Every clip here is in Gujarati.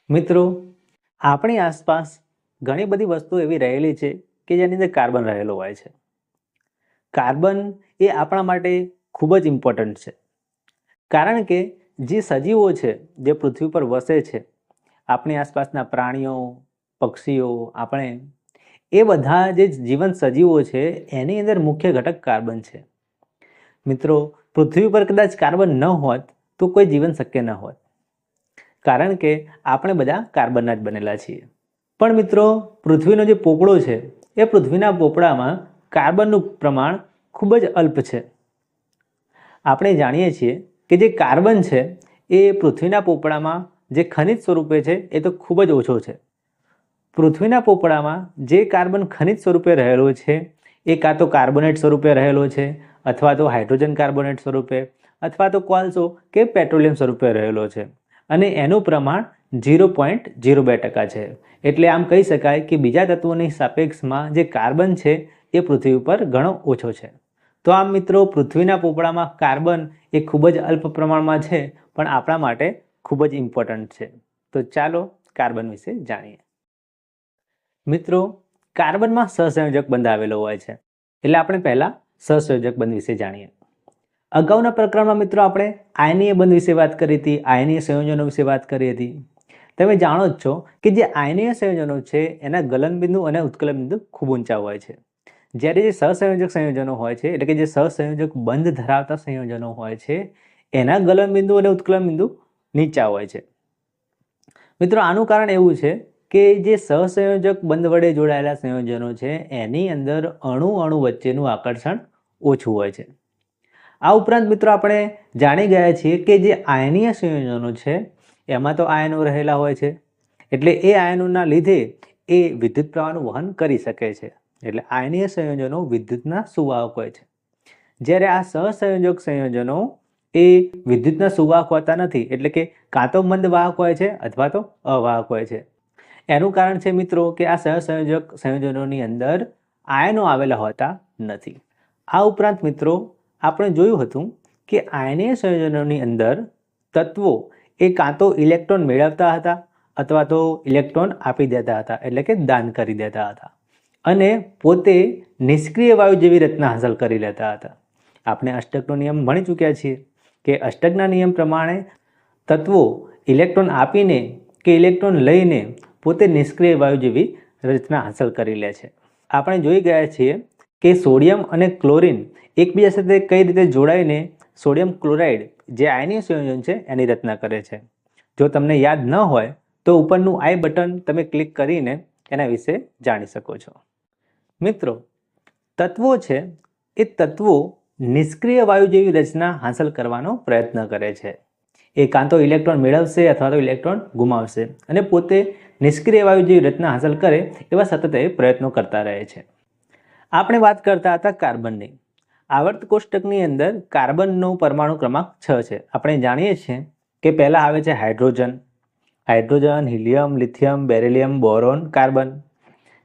મિત્રો, આપણી આસપાસ ઘણી બધી વસ્તુ એવી રહેલી છે કે જેની અંદર કાર્બન રહેલો હોય છે. કાર્બન એ આપણા માટે ખૂબ જ ઇમ્પોર્ટન્ટ છે, કારણ કે જે સજીવો છે જે પૃથ્વી પર વસે છે, આપણી આસપાસના પ્રાણીઓ, પક્ષીઓ, આપણે એ બધા જે જીવંત સજીવો છે એની અંદર મુખ્ય ઘટક કાર્બન છે. મિત્રો, પૃથ્વી પર કદાચ કાર્બન ન હોત તો કોઈ જીવન શક્ય ન હોત, કારણ કે આપણે બધા કાર્બનના જ બનેલા છીએ. પણ મિત્રો, પૃથ્વીનો જે પોપડો છે એ પૃથ્વીના પોપડામાં કાર્બનનું પ્રમાણ ખૂબ જ અલ્પ છે. આપણે જાણીએ છીએ કે જે કાર્બન છે એ પૃથ્વીના પોપડામાં જે ખનિજ સ્વરૂપે છે એ તો ખૂબ જ ઓછો છે. પૃથ્વીના પોપડામાં જે કાર્બન ખનિજ સ્વરૂપે રહેલો છે એ કાં તો કાર્બોનેટ સ્વરૂપે રહેલો છે, અથવા તો હાઇડ્રોજન કાર્બોનેટ સ્વરૂપે, અથવા તો કોલસો કે પેટ્રોલિયમ સ્વરૂપે રહેલો છે, અને એનું પ્રમાણ 0.02% છે. એટલે આમ કહી શકાય કે બીજા તત્વોની સાપેક્ષમાં જે કાર્બન છે એ પૃથ્વી ઉપર ઘણો ઓછો છે. તો આમ મિત્રો, પૃથ્વીના પોપડામાં કાર્બન એ ખૂબ જ અલ્પ પ્રમાણમાં છે, પણ આપણા માટે ખૂબ જ ઇમ્પોર્ટન્ટ છે. તો ચાલો કાર્બન વિશે જાણીએ. મિત્રો, કાર્બનમાં સહસંયોજક બંધ આવેલો હોય છે, એટલે આપણે પહેલા સહસંયોજક બંધ વિશે જાણીએ. અગાઉના પ્રકરણમાં મિત્રો આપણે આયનીય બંધ વિશે વાત કરી હતી, આયનીય સંયોજનો વિશે વાત કરી હતી. તમે જાણો જ છો કે જે આયનીય સંયોજનો છે એના ગલનબિંદુ અને ઉત્કલનબિંદુ ખૂબ ઊંચા હોય છે, જ્યારે જે સહસંયોજક સંયોજનો હોય છે, એટલે કે જે સહસંયોજક બંધ ધરાવતા સંયોજનો હોય છે, એના ગલનબિંદુ અને ઉત્કલનબિંદુ નીચા હોય છે. મિત્રો, આનું કારણ એવું છે કે જે સહસંયોજક બંધ વડે જોડાયેલા સંયોજનો છે એની અંદર અણુ વચ્ચેનું આકર્ષણ ઓછું હોય છે. આ ઉપરાંત મિત્રો, આપણે જાણી ગયા છીએ કે જે આયનીય સંયોજનો છે એમાં તો આયનો રહેલા હોય છે, એટલે એ આયનોના લીધે એ વિદ્યુત પ્રવાહનું વહન કરી શકે છે. એટલે આયનીય સંયોજનો વિદ્યુતના સુવાહક હોય છે, જ્યારે આ સહસંયોજક સંયોજનો એ વિદ્યુતના સુવાહક હોતા નથી, એટલે કે કાં તો મંદ વાહક હોય છે અથવા તો અવાહક હોય છે. એનું કારણ છે મિત્રો કે આ સહસંયોજક સંયોજનોની અંદર આયનો આવેલા હોતા નથી. આ ઉપરાંત મિત્રો, આપણે જોયું હતું કે આયનીય સંયોજનોની અંદર તત્વો એ કાં તો ઇલેક્ટ્રોન મેળવતા હતા અથવા તો ઇલેક્ટ્રોન આપી દેતા હતા, એટલે કે દાન કરી દેતા હતા, અને પોતે નિષ્ક્રિય વાયુ જેવી રચના હાંસલ કરી લેતા હતા. આપણે અષ્ટકનો નિયમ ભણી ચૂક્યા છીએ કે અષ્ટકના નિયમ પ્રમાણે તત્વો ઇલેક્ટ્રોન આપીને કે ઇલેક્ટ્રોન લઈને પોતે નિષ્ક્રિય વાયુ જેવી રચના હાંસલ કરી લે છે. આપણે જોઈ ગયા છીએ કે સોડિયમ અને ક્લોરિન એકબીજા સાથે કઈ રીતે જોડાઈને સોડિયમ ક્લોરાઇડ જે આયનીય સંયોજન છે એની રચના કરે છે. જો તમને યાદ ન હોય તો ઉપરનું આઈ બટન તમે ક્લિક કરીને એના વિશે જાણી શકો છો. મિત્રો, તત્વો છે એ તત્વો નિષ્ક્રિય વાયુ જેવી રચના હાંસલ કરવાનો પ્રયત્ન કરે છે. એ કાં તો ઇલેક્ટ્રોન મેળવશે અથવા તો ઇલેક્ટ્રોન ગુમાવશે, અને પોતે નિષ્ક્રિય વાયુ જેવી રચના હાંસલ કરે એવા સતત એ પ્રયત્નો કરતા રહે છે. આપણે વાત કરતા હતા કાર્બનની. આવર્ત કોષ્ટકની અંદર કાર્બનનો પરમાણુ ક્રમાંક 6 છે. આપણે જાણીએ છીએ કે પહેલા આવે છે hydrogen, helium, lithium, beryllium, boron, carbon.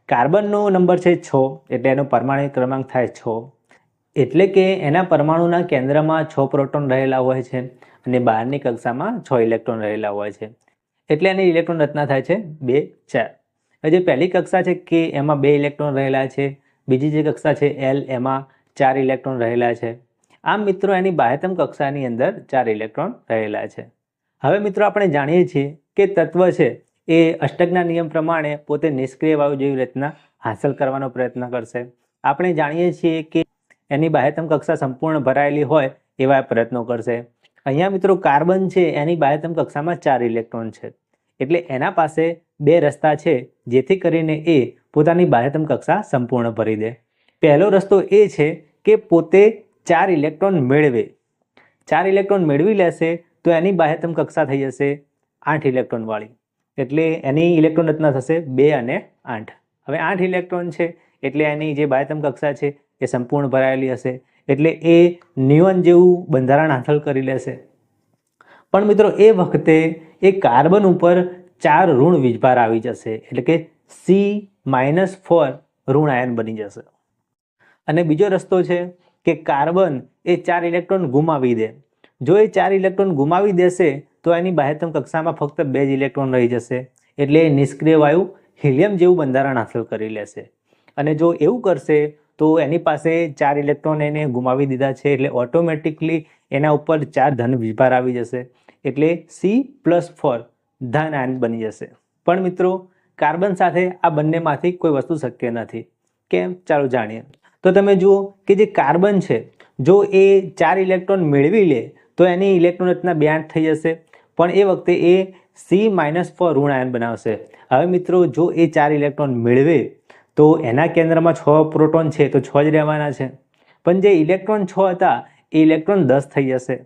કાર્બનનો નંબર છે 6, એટલે એનો પરમાણુ ક્રમાંક થાય 6. એટલે કે એના પરમાણુના કેન્દ્રમાં 6 પ્રોટોન રહેલા હોય છે અને બહારની કક્ષામાં 6 ઇલેક્ટ્રોન રહેલા હોય છે. એટલે એની ઇલેક્ટ્રોન રચના થાય છે 2, 4. જે પહેલી કક્ષા છે કે એમાં 2 ઇલેક્ટ્રોન રહેલા છે, બીજી જે કક્ષા છે L એમાં 4 ઇલેક્ટ્રોન રહેલા છે. આમ મિત્રો, એની બાહ્યતમ કક્ષાની અંદર 4 ઇલેક્ટ્રોન રહેલા છે. હવે મિત્રો, આપણે જાણીએ છીએ કે તત્વ છે એ અષ્ટકના નિયમ પ્રમાણે પોતે નિષ્ક્રિય વાયુ જેવી રચના હાંસલ કરવાનો પ્રયત્ન કરશે. આપણે જાણીએ છીએ કે એની બાહ્યતમ કક્ષા સંપૂર્ણ ભરાયેલી હોય એવા પ્રયત્નો કરશે. અહીંયા મિત્રો, કાર્બન છે એની બાહ્યતમ કક્ષામાં 4 ઇલેક્ટ્રોન છે, એટલે એના પાસે 2 રસ્તા છે જેથી કરીને એ પોતાની બાહ્યતમ કક્ષા સંપૂર્ણ ભરી દે. પહેલો રસ્તો એ છે કે પોતે 4 ઇલેક્ટ્રોન મેળવે. 4 ઇલેક્ટ્રોન મેળવી લેશે તો એની બાહ્યતમ કક્ષા થઈ જશે 8 ઇલેક્ટ્રોન વાળી, એટલે એની ઇલેક્ટ્રોન રચના થશે 2 અને 8. હવે 8 ઇલેક્ટ્રોન છે એટલે એની જે બાહ્યતમ કક્ષા છે એ સંપૂર્ણ ભરાયેલી હશે, એટલે એ નિયોન જેવું બંધારણ હાંસલ કરી લેશે. પણ મિત્રો, એ વખતે એ કાર્બન ઉપર 4 ઋણ વીજભાર આવી જશે, એટલે કે C-4 ઋણ આયન બની જશે. અને બીજો રસ્તો છે કે કાર્બન એ 4 ઇલેક્ટ્રોન ગુમાવી દે. જો એ 4 ઇલેક્ટ્રોન ગુમાવી દેશે તો એની બાહ્યતમ કક્ષામાં ફક્ત 2 જ ઇલેક્ટ્રોન રહી જશે, એટલે એ નિષ્ક્રિય વાયુ હિલિયમ જેવું બંધારણ હાંસલ કરી લેશે. અને જો એવું કરશે તો એની પાસે 4 ઇલેક્ટ્રોન એને ગુમાવી દીધા છે, એટલે ઓટોમેટિકલી એના ઉપર 4 ધન વિભાર આવી જશે, એટલે C+4 ધન આયન બની જશે. પણ મિત્રો, કાર્બન સાથે આ બંનેમાંથી કોઈ વસ્તુ શક્ય નથી. કેમ? ચાલો જાણીએ. તો તમે જુઓ કે જે કાર્બન છે, જો એ 4 ઇલેક્ટ્રોન મેળવી લે તો એની ઇલેક્ટ્રોન રચના 2 થઈ જશે, પણ એ વખતે એ C-4 ઋણ આયન બનાવશે. હવે મિત્રો, જો એ 4 ઇલેક્ટ્રોન મેળવે તો એના કેન્દ્રમાં 6 પ્રોટોન છે, તો 6 જ રહેવાના છે. પણ જે ઇલેક્ટ્રોન 6 હતા એ ઇલેક્ટ્રોન 10 થઈ જશે.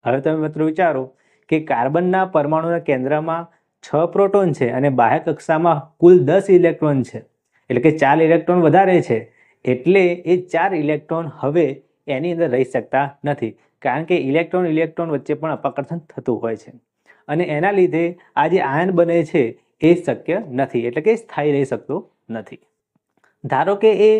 હવે તમે મિત્રો વિચારો કે કાર્બનના પરમાણુના કેન્દ્રમાં 6 પ્રોટોન છે અને બાહ્ય કક્ષામાં કુલ 10 ઇલેક્ટ્રોન છે, એટલે કે 4 ઇલેક્ટ્રોન વધારે છે. એટલે એ 4 ઇલેક્ટ્રોન હવે એની અંદર રહી શકતા નથી, કારણ કે ઇલેક્ટ્રોન વચ્ચે પણ અપાકર્ષણ થતું હોય છે, અને એના લીધે આ જે આયન બને છે એ શક્ય નથી, એટલે કે સ્થાયી રહી શકતું નથી. ધારો કે એ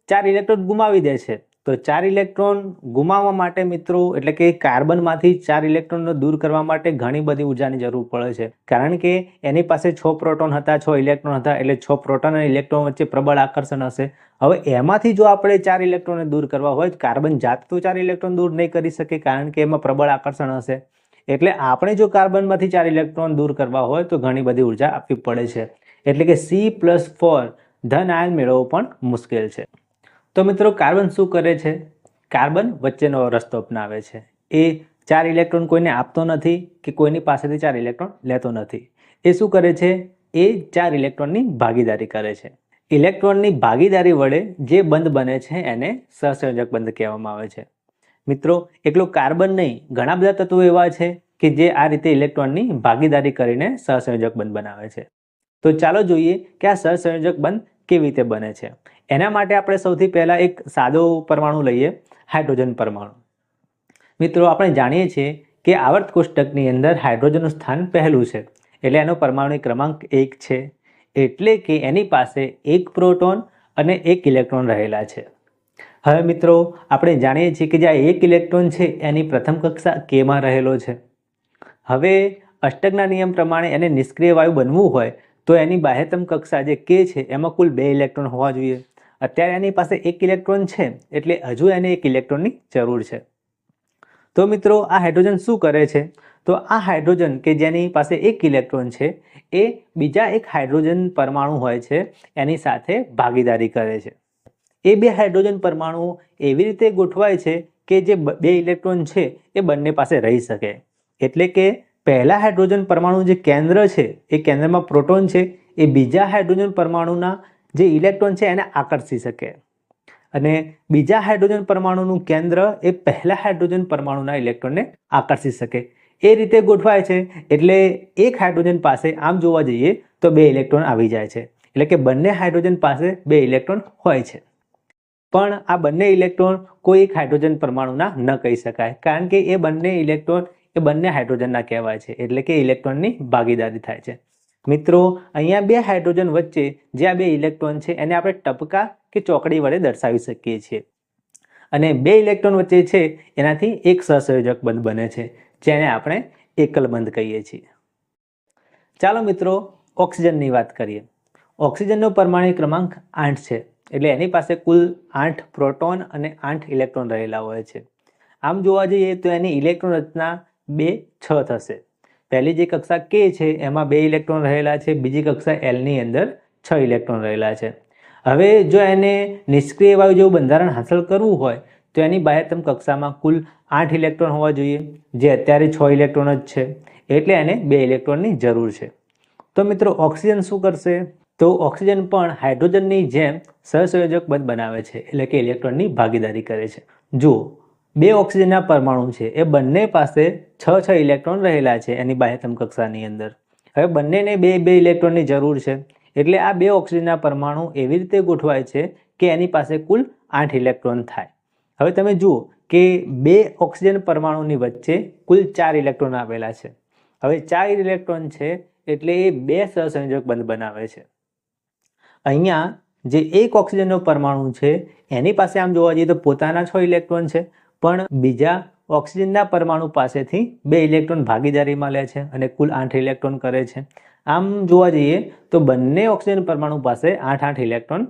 4 ઇલેક્ટ્રોન ગુમાવી દે છે, તો 4 ઇલેક્ટ્રોન ગુમાવવા માટે મિત્રો, એટલે કે કાર્બનમાંથી 4 ઇલેક્ટ્રોનનો દૂર કરવા માટે ઘણી બધી ઉર્જાની જરૂર પડે છે, કારણ કે એની પાસે 6 પ્રોટોન હતા, 6 ઇલેક્ટ્રોન હતા, એટલે 6 પ્રોટોન અને ઇલેક્ટ્રોન વચ્ચે પ્રબળ આકર્ષણ હશે. હવે એમાંથી જો આપણે 4 ઇલેક્ટ્રોનને દૂર કરવા હોય, કાર્બન જાતે તો 4 ઇલેક્ટ્રોન દૂર નહીં કરી શકે, કારણ કે એમાં પ્રબળ આકર્ષણ હશે. એટલે આપણે જો કાર્બનમાંથી 4 ઇલેક્ટ્રોન દૂર કરવા હોય તો ઘણી બધી ઉર્જા આપવી પડે છે, એટલે કે C+4 ધન આયન મેળવવો પણ મુશ્કેલ છે. તો મિત્રો, કાર્બન શું કરે છે? કાર્બન વચ્ચેનો રસ્તો અપનાવે છે. એ 4 ઇલેક્ટ્રોન કોઈને આપતો નથી કે કોઈની પાસેથી 4 ઇલેક્ટ્રોન લેતો નથી. એ શું કરે છે? એ 4 ઇલેક્ટ્રોનની ભાગીદારી કરે છે. ઇલેક્ટ્રોનની ભાગીદારી વડે જે બંધ બને છે એને સહસંયોજક બંધ કહેવામાં આવે છે. મિત્રો, એકલો કાર્બન નહીં, ઘણા બધા તત્વો એવા છે કે જે આ રીતે ઇલેક્ટ્રોનની ભાગીદારી કરીને સહસંયોજક બંધ બનાવે છે. તો ચાલો જોઈએ કે આ સહસંયોજક બંધ કેવી રીતે બને છે. એના માટે આપણે સૌથી પહેલા એક સાદો પરમાણુ લઈએ, હાઇડ્રોજન પરમાણુ. મિત્રો, આપણે જાણીએ છીએ કે આવર્ત કોષ્ટકની અંદર હાઇડ્રોજનનું સ્થાન પહેલું છે, એટલે એનો પરમાણુ ક્રમાંક 1 છે, એટલે કે એની પાસે 1 પ્રોટોન અને 1 ઇલેક્ટ્રોન રહેલા છે. હવે મિત્રો, આપણે જાણીએ છીએ કે જે 1 ઇલેક્ટ્રોન છે એની પ્રથમ કક્ષા Kમાં રહેલો છે. હવે અષ્ટકના નિયમ પ્રમાણે એને નિષ્ક્રિય વાયુ બનવું હોય તો એની બાહ્યતમ કક્ષા જે K છે એમાં કુલ 2 ઇલેક્ટ્રોન હોવા જોઈએ. અત્યારે એની પાસે 1 ઇલેક્ટ્રોન છે, એટલે હજુ એને 1 ઇલેક્ટ્રોનની જરૂર છે. તો મિત્રો, આ હાઇડ્રોજન શું કરે છે? તો આ હાઇડ્રોજન કે જેની પાસે 1 ઇલેક્ટ્રોન છે એ બીજા એક હાઇડ્રોજન પરમાણુ હોય છે એની સાથે ભાગીદારી કરે છે. એ 2 હાઇડ્રોજન પરમાણુ એવી રીતે ગોઠવાય છે કે જે 2 ઇલેક્ટ્રોન છે એ બંને પાસે રહી શકે. એટલે કે પહેલા હાઇડ્રોજન પરમાણુ જે કેન્દ્ર છે, એ કેન્દ્રમાં પ્રોટોન છે, એ બીજા હાઇડ્રોજન પરમાણુના જે ઇલેક્ટ્રોન છે એને આકર્ષી શકે, અને બીજા હાઇડ્રોજન પરમાણુનું કેન્દ્ર એ પહેલા હાઇડ્રોજન પરમાણુના ઇલેક્ટ્રોનને આકર્ષી શકે. એ રીતે ગોઠવાય છે, એટલે એક હાઇડ્રોજન પાસે આમ જોવા જઈએ તો 2 ઇલેક્ટ્રોન આવી જાય છે, એટલે કે બંને હાઇડ્રોજન પાસે 2 ઇલેક્ટ્રોન હોય છે. પણ આ બંને ઇલેક્ટ્રોન કોઈ એક હાઇડ્રોજન પરમાણુના ન કહી શકાય, કારણ કે એ બંને ઇલેક્ટ્રોન એ બંને હાઇડ્રોજનના કહેવાય છે, એટલે કે ઇલેક્ટ્રોનની ભાગીદારી થાય છે. મિત્રો, અહીંયા 2 હાઇડ્રોજન વચ્ચે જે આ 2 ઇલેક્ટ્રોન છે એને આપણે ટપકા કે ચોકડી વડે દર્શાવી શકીએ છીએ, અને 2 ઇલેક્ટ્રોન વચ્ચે છે એનાથી એક સહસંયોજક બંધ બને છે, જેને આપણે એકલ બંધ કહીએ છીએ. ચાલો મિત્રો, ઓક્સિજનની વાત કરીએ. ઓક્સિજનનો પરમાણુ ક્રમાંક 8 છે, એટલે એની પાસે કુલ 8 પ્રોટોન અને 8 ઇલેક્ટ્રોન રહેલા હોય છે. આમ જોવા જઈએ તો એની ઇલેક્ટ્રોન રચના 2-6 થશે. પહેલી જે કક્ષા K છે એમાં 2 ઇલેક્ટ્રોન રહેલા છે, બીજી કક્ષા L ની અંદર 6 ઇલેક્ટ્રોન રહેલા છે. હવે જો એને નિષ્ક્રિય વાયુ જેવું બંધારણ હાંસલ કરવું હોય તો એની બાહ્યતમ કક્ષામાં કુલ 8 ઇલેક્ટ્રોન હોવા જોઈએ, જે અત્યારે 6 ઇલેક્ટ્રોન જ છે, એટલે એને 2 ઇલેક્ટ્રોનની જરૂર છે. તો મિત્રો, ઓક્સિજન શું કરશે? તો ઓક્સિજન પણ હાઇડ્રોજનની જેમ સહસંયોજક બંધ બનાવે છે, એટલે કે ઇલેક્ટ્રોનની ભાગીદારી કરે છે. જુઓ, 2 ઓક્સિજનના પરમાણુ છે એ બંને પાસે 6 ઇલેક્ટ્રોન રહેલા છે એની બાહ્યતમ કક્ષાની અંદર. હવે બંનેને 2 ઇલેક્ટ્રોનની જરૂર છે, એટલે આ 2 ઓક્સિજનના પરમાણુ એવી રીતે ગોઠવાય છે કે એની પાસે કુલ 8 ઇલેક્ટ્રોન થાય. હવે તમે જુઓ કે 2 ઓક્સિજન પરમાણુની વચ્ચે કુલ 4 ઇલેક્ટ્રોન આવેલા છે. હવે 4 ઇલેક્ટ્રોન છે એટલે એ 2 સહસંયોજક બંધ બનાવે છે. અહીંયા જે એક ઓક્સિજનનો પરમાણુ છે એની પાસે આમ જોવા જઈએ તો પોતાના 6 ઇલેક્ટ્રોન છે, પણ બીજા ઓક્સિજનના પરમાણુ પાસેથી 2 ઇલેક્ટ્રોન ભાગીદારીમાં લે છે અને કુલ 8 ઇલેક્ટ્રોન કરે છે. આમ જોવા જઈએ તો બંને ઓક્સિજન પરમાણુ પાસે 8 ઇલેક્ટ્રોન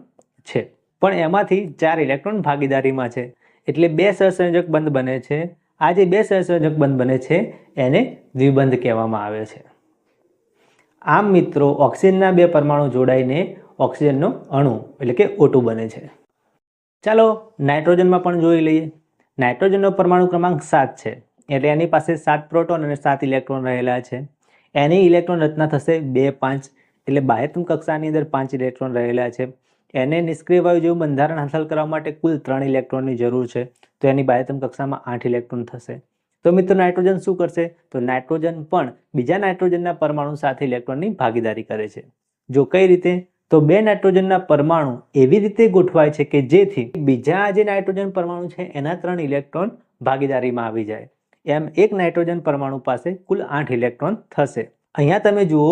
છે, પણ એમાંથી 4 ઇલેક્ટ્રોન ભાગીદારીમાં છે, એટલે 2 સહસંયોજક બંધ બને છે. આ જે 2 સહસંયોજક બંધ બને છે એને દ્વિબંધ કહેવામાં આવે છે. આમ મિત્રો ઓક્સિજનના 2 પરમાણુ જોડાઈને ઓક્સિજનનો અણુ એટલે કે O2 બને છે. ચાલો નાઇટ્રોજનમાં પણ જોઈ લઈએ. નાઇટ્રોજનનો પરમાણુ ક્રમાંક 7 છે, એટલે એની પાસે 7 પ્રોટોન અને 7 ઇલેક્ટ્રોન રહેલા છે. એની ઇલેક્ટ્રોન રચના થશે 2 5, એટલે બાહ્યતમ કક્ષાની અંદર 5 ઇલેક્ટ્રોન રહેલા છે. એને નિષ્ક્રિય વાયુ જેવું બંધારણ હાંસલ કરવા માટે કુલ 3 ઇલેક્ટ્રોનની જરૂર છે, તો એની બાહ્યતમ કક્ષામાં 8 ઇલેક્ટ્રોન થશે. તો મિત્રો નાઇટ્રોજન શું કરશે? તો નાઇટ્રોજન પણ બીજા નાઇટ્રોજનના પરમાણુ સાથે ઇલેક્ટ્રોનની ભાગીદારી કરે છે. જો કઈ રીતે? તો 2 નાઇટ્રોજનના પરમાણુ એવી રીતે ગોઠવાય છે કે જેથી બીજા જે નાઇટ્રોજન પરમાણુ છે એના 3 ઇલેક્ટ્રોન ભાગીદારીમાં આવી જાય. એમ એક નાઇટ્રોજન પરમાણુ પાસે કુલ 8 ઇલેક્ટ્રોન થશે. અહીંયા તમે જુઓ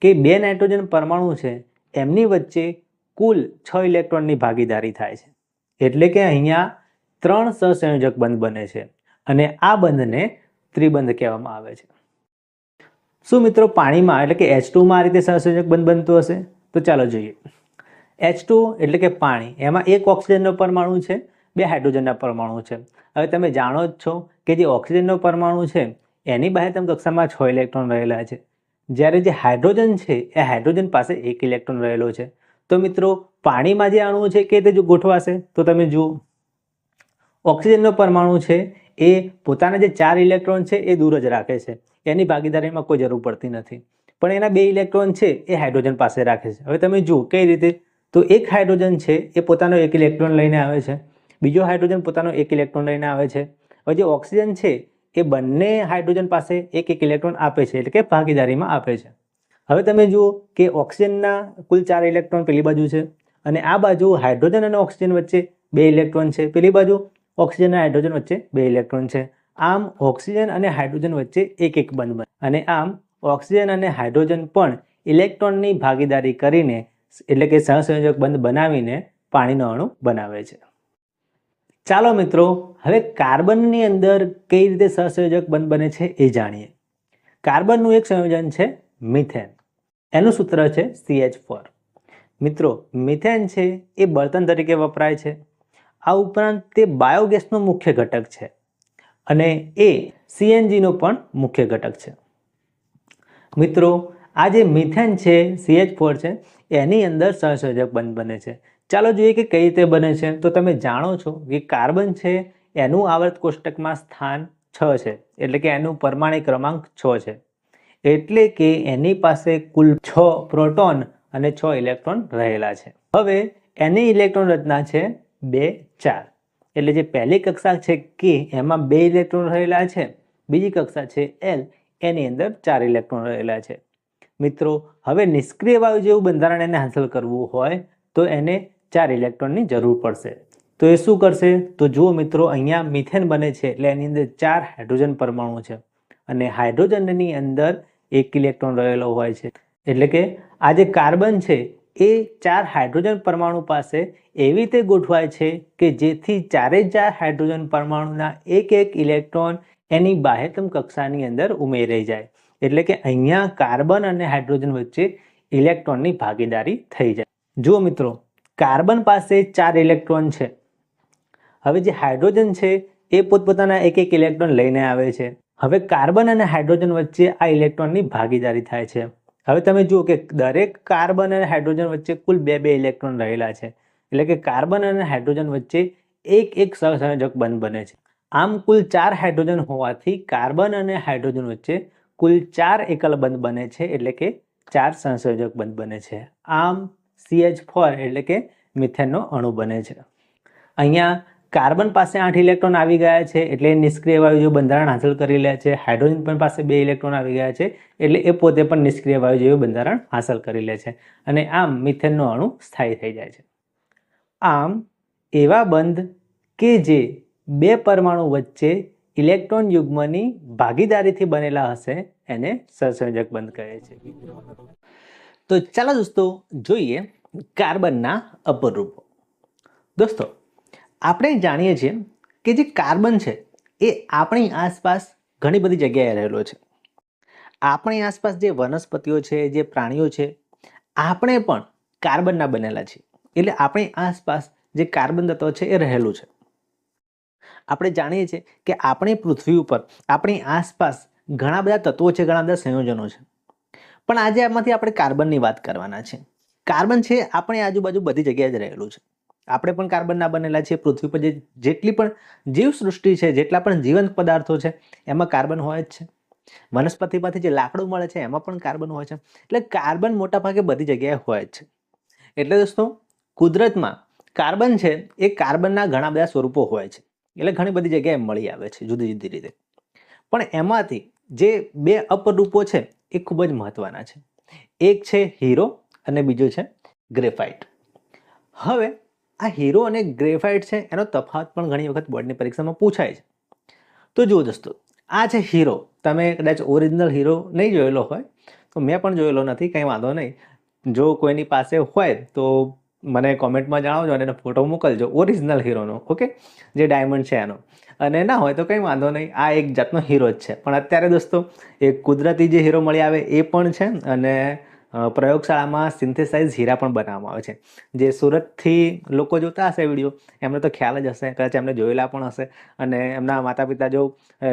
કે 2 નાઇટ્રોજન પરમાણુ છે એમની વચ્ચે કુલ 6 ઇલેક્ટ્રોનની ભાગીદારી થાય છે, એટલે કે અહીંયા 3 સહસંયોજક બંધ બને છે અને આ બંધને ત્રિબંધ કહેવામાં આવે છે. શું મિત્રો પાણીમાં એટલે કે H2માં આ રીતે સહસંયોજક બંધ બનતો હશે? તો ચાલો જોઈએ. H2 એટલે કે પાણી, એમાં એક ઓક્સિજનનો પરમાણુ છે, 2 હાઇડ્રોજનના પરમાણુ છે. હવે તમે જાણો જ છો કે જે ઓક્સિજનનો પરમાણુ છે એની બાહ્યતમ કક્ષામાં 6 ઇલેક્ટ્રોન રહેલા છે, જ્યારે જે હાઇડ્રોજન છે એ હાઇડ્રોજન પાસે 1 ઇલેક્ટ્રોન રહેલો છે. તો મિત્રો પાણીમાં જે અણુ છે કે તે જો ગોઠવાશે તો તમે જુઓ, ઓક્સિજનનો પરમાણુ છે એ પોતાના જે 4 ઇલેક્ટ્રોન છે એ દૂર જ રાખે છે, એની ભાગીદારીમાં કોઈ જરૂર પડતી નથી, પણ એના 2 ઇલેક્ટ્રોન છે એ હાઇડ્રોજન પાસે રાખે છે. હવે તમે જુઓ કઈ રીતે? તો એક હાઇડ્રોજન છે એ પોતાનો 1 ઇલેક્ટ્રોન લઈને આવે છે, બીજો હાઇડ્રોજન પોતાનો 1 ઇલેક્ટ્રોન લઈને આવે છે. હવે જે ઓક્સિજન છે એ બંને હાઇડ્રોજન પાસે 1 ઇલેક્ટ્રોન આપે છે, એટલે કે ભાગીદારીમાં આપે છે. હવે તમે જુઓ કે ઓક્સિજનના કુલ 4 ઇલેક્ટ્રોન પેલી બાજુ છે અને આ બાજુ હાઇડ્રોજન અને ઓક્સિજન વચ્ચે 2 ઇલેક્ટ્રોન છે, પેલી બાજુ ઓક્સિજન અને હાઇડ્રોજન વચ્ચે 2 ઇલેક્ટ્રોન છે. આમ ઓક્સિજન અને હાઇડ્રોજન વચ્ચે 1 બંધ બને અને આમ ઓક્સિજન અને હાઇડ્રોજન પણ ઇલેક્ટ્રોનની ભાગીદારી કરીને એટલે કે સહસંયોજક બંધ બનાવીને પાણીનો અણુ બનાવે છે. ચાલો મિત્રો હવે કાર્બનની અંદર કઈ રીતે સહસંયોજક બંધ બને છે એ જાણીએ. કાર્બનનું એક સંયોજન છે મિથેન, એનું સૂત્ર છે CH4. મિત્રો મિથેન છે એ બળતણ તરીકે વપરાય છે. આ ઉપરાંત તે બાયોગેસનો મુખ્ય ઘટક છે અને એ CNG નો પણ મુખ્ય ઘટક છે. મિત્રો આ જે મિથેન છે CH4 છે એની અંદર સહસંયોજક બંધ બને છે. ચાલો જોઈએ કે કઈ રીતે બને છે. તો તમે જાણો છો કે કાર્બન છે એનું આવર્ત કોષ્ટકમાં સ્થાન 6 છે, એટલે કે એનું પરમાણિક ક્રમાંક 6 છે, એટલે કે એની પાસે કુલ 6 પ્રોટોન અને 6 ઇલેક્ટ્રોન રહેલા છે. હવે એની ઇલેક્ટ્રોન રચના છે 2 4, એટલે જે પહેલી કક્ષા છે કે એમાં 2 ઇલેક્ટ્રોન રહેલા છે, બીજી કક્ષા છે L એની અંદર 4 ઇલેક્ટ્રોન રહેલા છે. મિત્રો હવે નિષ્ક્રિય વાયુ જેવું બંધારણ એને હાંસલ કરવું હોય તો એને 4 ઇલેક્ટ્રોનની જરૂર પડશે. તો એ શું કરશે? તો જુઓ મિત્રો અહીંયા મિથેન બને છે એટલે એની અંદર 4 હાઇડ્રોજન પરમાણુ છે અને હાઇડ્રોજનની અંદર 1 ઇલેક્ટ્રોન રહેલો હોય છે, એટલે કે આ જે કાર્બન છે એ 4 હાઇડ્રોજન પરમાણુ પાસે એવી રીતે ગોઠવાય છે કે જેથી 4 હાઇડ્રોજન પરમાણુના 1 ઇલેક્ટ્રોન એની બાહ્યતમ કક્ષાની અંદર ઉમેરાઈ જાય, એટલે કે અહીંયા કાર્બન અને હાઇડ્રોજન વચ્ચે ઇલેક્ટ્રોનની ભાગીદારી થઈ જાય. જુઓ મિત્રો કાર્બન પાસે 4 ઇલેક્ટ્રોન છે. હવે જે હાઇડ્રોજન છે એ પોતપોતાના 1 ઇલેક્ટ્રોન લઈને આવે છે. હવે કાર્બન અને હાઇડ્રોજન વચ્ચે આ ઇલેક્ટ્રોનની ભાગીદારી થાય છે. હવે તમે જુઓ કે દરેક કાર્બન અને હાઇડ્રોજન વચ્ચે કુલ 2 ઇલેક્ટ્રોન રહેલા છે, એટલે કે કાર્બન અને હાઇડ્રોજન વચ્ચે એક સહસંયોજક બંધ બને છે. આમ કુલ 4 હાઇડ્રોજન હોવાથી કાર્બન અને હાઇડ્રોજન વચ્ચે કુલ 4 એકલ બંધ બને છે, એટલે કે 4 સહસંયોજક બંધ બને છે. આમ CH4 એટલે કે મિથેનનો અણુ બને છે. અહીંયા કાર્બન પાસે 8 ઇલેક્ટ્રોન આવી ગયા છે એટલે નિષ્ક્રિય વાયુ જેવું બંધારણ હાંસલ કરી લે છે. હાઇડ્રોજન પણ પાસે 2 ઇલેક્ટ્રોન આવી ગયા છે એટલે એ પોતે પણ નિષ્ક્રિય વાયુ જેવું બંધારણ હાંસલ કરી લે છે અને આમ મિથેનનો અણુ સ્થાયી થઈ જાય છે. આમ એવા બંધ કે જે 2 પરમાણુ વચ્ચે ઇલેક્ટ્રોન યુગ્મની ભાગીદારીથી બનેલા હશે એને સહસંયોજક બંધ કહે છે. તો ચાલો દોસ્તો જોઈએ કાર્બનના અપર રૂપો. દોસ્તો, આપણે જાણીએ છીએ કે જે કાર્બન છે એ આપણી આસપાસ ઘણી બધી જગ્યાએ રહેલો છે. આપણી આસપાસ જે વનસ્પતિઓ છે, જે પ્રાણીઓ છે, આપણે પણ કાર્બનના બનેલા છીએ. એટલે આપણી આસપાસ જે કાર્બન તત્વ છે એ રહેલું છે. આપણે જાણીએ છીએ કે આપણી પૃથ્વી ઉપર આપણી આસપાસ ઘણા બધા તત્વો છે, ઘણા બધા સંયોજનો છે. પણ આજે આમાંથી આપણે કાર્બનની વાત કરવાના છે. કાર્બન છે આપણી આજુબાજુ બધી જગ્યાએ જ રહેલું છે. આપણે પણ કાર્બનના બનેલા છીએ. પૃથ્વી પર જેટલી પણ જીવસૃષ્ટિ છે, જેટલા પણ જીવંત પદાર્થો છે, એમાં કાર્બન હોય જ છે. વનસ્પતિમાંથી જે લાકડું મળે છે એમાં પણ કાર્બન હોય છે. એટલે કાર્બન મોટાભાગે બધી જગ્યાએ હોય જ છે. એટલે દોસ્તો, કુદરતમાં કાર્બન છે એ કાર્બનના ઘણા બધા સ્વરૂપો હોય છે. એટલે ઘણી બધી જગ્યાએ મળી આવે છે જુદી જુદી રીતે. પણ એમાંથી જે બે અપરૂપો છે એ ખૂબ જ મહત્વના છે. એક છે હીરો અને બીજો છે ગ્રેફાઇટ. હવે આ હીરો અને ગ્રેફાઇટ છે એનો તફાવત પણ ઘણી વખત બોર્ડની પરીક્ષામાં પૂછાય છે. તો જુઓ દોસ્તો, આ છે હીરો. તમે કદાચ ઓરિજિનલ હીરો નહીં જોયેલો હોય તો મેં પણ જોયેલો નથી, કંઈ વાંધો નહીં. જો કોઈની પાસે હોય તો મને કોમેન્ટમાં જણાવજો અને એનો ફોટો મોકલજો ઓરિજિનલ હીરોનો, ઓકે, જે ડાયમંડ છે એનો. અને ના હોય તો કંઈ વાંધો નહીં, આ એક જાતનો હીરો જ છે. પણ અત્યારે દોસ્તો એક કુદરતી જે હીરો મળી આવે એ પણ છે અને પ્રયોગશાળામાં સિન્થેસાઇઝ હીરા પણ બનાવવામાં આવે છે. જે સુરતથી લોકો જોતા હશે વિડીયો, એમને તો ખ્યાલ જ હશે, કદાચ એમને જોયેલા પણ હશે. અને એમના માતા પિતા જો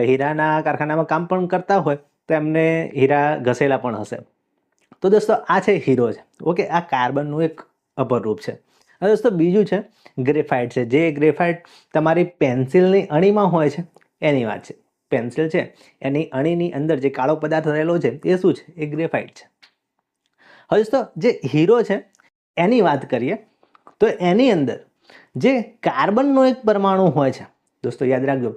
હીરાના કારખાનામાં કામ પણ કરતા હોય તો એમને હીરા ઘસેલા પણ હશે. તો દોસ્તો, આ છે હીરો છે, ઓકે. આ કાર્બનનું એક અપર રૂપ છે. હવે દોસ્તો બીજું છે ગ્રેફાઇટ છે. જે ગ્રેફાઇટ તમારી પેન્સિલની અણીમાં હોય છે એની વાત છે. પેન્સિલ છે એની અણીની અંદર જે કાળો પદાર્થ રહેલો છે એ શું છે? એ ગ્રેફાઇટ છે. હવે દોસ્તો, જે હીરો છે એની વાત કરીએ તો એની અંદર જે કાર્બનનો એક પરમાણુ હોય છે. દોસ્તો યાદ રાખજો,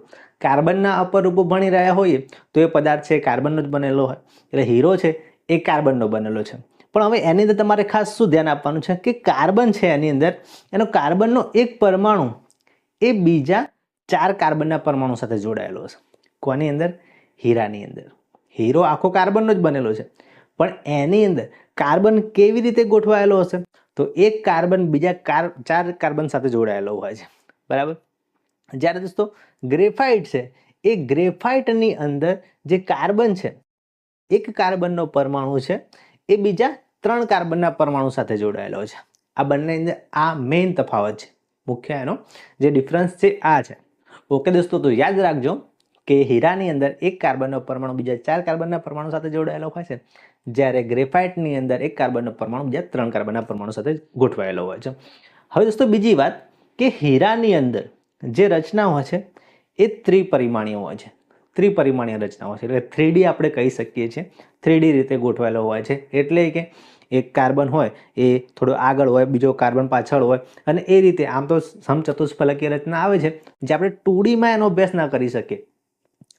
કાર્બનના અપર રૂપો ભણી રહ્યા હોઈએ તો એ પદાર્થ છે કાર્બનનો જ બનેલો હોય. એટલે હીરો છે એ કાર્બનનો બનેલો છે. પણ હવે એની અંદર તમારે ખાસ શું ધ્યાન આપવાનું છે કે કાર્બન છે એની અંદર એનો કાર્બનનો એક પરમાણુ એ બીજા 4 કાર્બનના પરમાણુ સાથે જોડાયેલો છે. કોની અંદર? હીરાની અંદર. હીરો આખો કાર્બનનો જ બનેલો છે, પણ એની અંદર કાર્બન કેવી રીતે ગોઠવાયેલો હશે? તો એક કાર્બન બીજા 4 કાર્બન સાથે જોડાયેલો હોય છે, બરાબર. જ્યારે દોસ્તો ગ્રેફાઇટ છે એ ગ્રેફાઇટની અંદર જે કાર્બન છે, એક કાર્બનનો પરમાણુ છે એ બીજા 3 કાર્બનના પરમાણુ સાથે જોડાયેલો છે. આ બંને અંદર આ મેઇન તફાવત છે. મુખ્ય એનો જે ડિફરન્સ છે આ છે, ઓકે દોસ્તો. તો યાદ રાખજો કે હીરાની અંદર એક કાર્બનનો પરમાણુ બીજા 4 કાર્બનના પરમાણુ સાથે જોડાયેલો હોય છે, જ્યારે ગ્રેફાઇટની અંદર એક કાર્બનનો પરમાણુ બીજા 3 કાર્બનના પરમાણુ સાથે ગોઠવાયેલો હોય છે. હવે દોસ્તો બીજી વાત કે હીરાની અંદર જે રચના હોય છે એ ત્રિપરિમાણીય હોય છે. ત્રિપરિમાણીય રચનાઓ છે, એટલે 3D આપણે કહી શકીએ છીએ. 3D રીતે ગોઠવાયેલો હોય છે. એટલે કે એક કાર્બન હોય એ થોડો આગળ હોય, બીજો કાર્બન પાછળ હોય, અને એ રીતે આમ તો સમચતુષ્ફલકીય રચના આવે છે જે આપણે 2Dમાં એનો અભ્યાસ ના કરી શકીએ.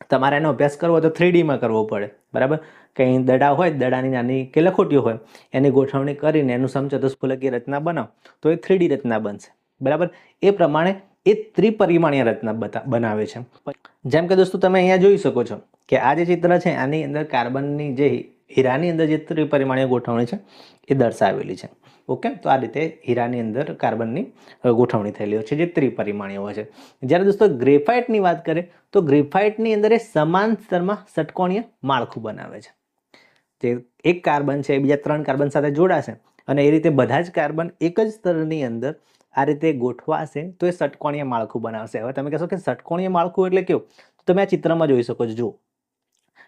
તમારે એનો અભ્યાસ કરવો હોય તો 3Dમાં કરવો પડે, બરાબર. કંઈ દડા હોય, દડાની નાની કે લખોટીઓ હોય, એની ગોઠવણી કરીને એનું સમચતુષ્ફલકીય રચના બનાવો તો એ 3D રચના બનશે, બરાબર. એ પ્રમાણે એ ત્રિપરિમાણીય રચના બનાવે છે. જેમ કે દોસ્તો તમે અહીંયા જોઈ શકો છો કે આ જે ચિત્ર છે આની અંદર કાર્બનની જે હીરાની અંદર જે ત્રિપરિમાણીય ગોઠવણી છે એ દર્શાવેલી છે, ઓકે. તો આ રીતે હીરાની અંદર કાર્બનની ગોઠવણી થયેલી હોય છે જે ત્રિપરિમાણીય હોય છે. જ્યારે દોસ્તો ગ્રેફાઇટની વાત કરીએ તો ગ્રેફાઇટની અંદર એ સમાન સ્તરમાં ષટકોણીય માળખું બનાવે છે. જે એક કાર્બન છે એ બીજા 3 કાર્બન સાથે જોડાશે અને એ રીતે બધા જ કાર્બન એક જ સ્તરની અંદર આ રીતે ગોઠવાશે તો એ ષટકોણીય માળખું બનાવશે. હવે તમે કહેશો કે ષટકોણીય માળખું એટલે કેવું? તો તમે આ ચિત્રમાં જોઈ શકો છો. જુઓ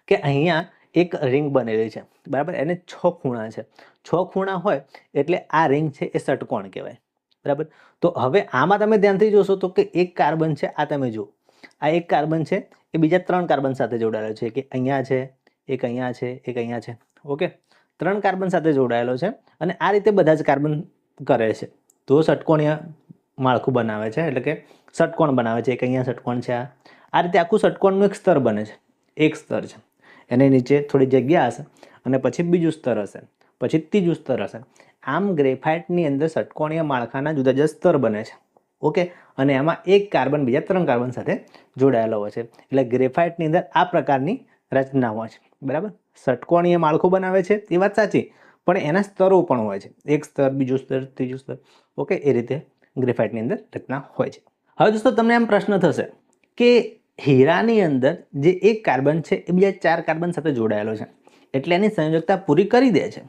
કે અહીંયા એક રિંગ બનેલી છે, બરાબર. એને 6 ખૂણા છે. 6 ખૂણા હોય એટલે આ રિંગ છે એ ષટકોણ કહેવાય, બરાબર. તો હવે આમાં તમે ધ્યાનથી જોશો તો કે એક કાર્બન છે, આ તમે જુઓ, આ એક કાર્બન છે એ બીજા 3 કાર્બન સાથે જોડાયેલો છે. કે અહીંયા છે, એક અહીંયા છે, એક અહીંયા છે, ઓકે. 3 કાર્બન સાથે જોડાયેલો છે અને આ રીતે બધા જ કાર્બન કરે છે તો ષટકોણીય માળખું બનાવે છે, એટલે કે ષટકોણ બનાવે છે. એક અહીંયા ષટકોણ છે, આ રીતે આખું ષટકોણનું એક સ્તર બને છે. એક સ્તર છે, એની નીચે થોડી જગ્યા હશે અને પછી બીજું સ્તર હશે, પછી ત્રીજું સ્તર હશે. આમ ગ્રેફાઇટની અંદર ષટકોણીય માળખાના જુદા જુદા સ્તર બને છે, ઓકે. અને એમાં એક કાર્બન બીજા 3 કાર્બન સાથે જોડાયેલો હોય છે. એટલે ગ્રેફાઇટની અંદર આ પ્રકારની રચના હોય છે, બરાબર. ષટકોણીય માળખું બનાવે છે એ વાત સાચી, પણ એના સ્તરો પણ હોય છે, એક સ્તર, બીજું સ્તર, ત્રીજું સ્તર. ઓકે, એ રીતે ગ્રેફાઇટની અંદર રચના હોય છે. હવે દોસ્તો તમને એમ પ્રશ્ન થશે કે હીરાની અંદર જે એક કાર્બન છે એ બીજા 4 કાર્બન સાથે જોડાયેલો છે, એટલે એની સંયોજકતા પૂરી કરી દે છે.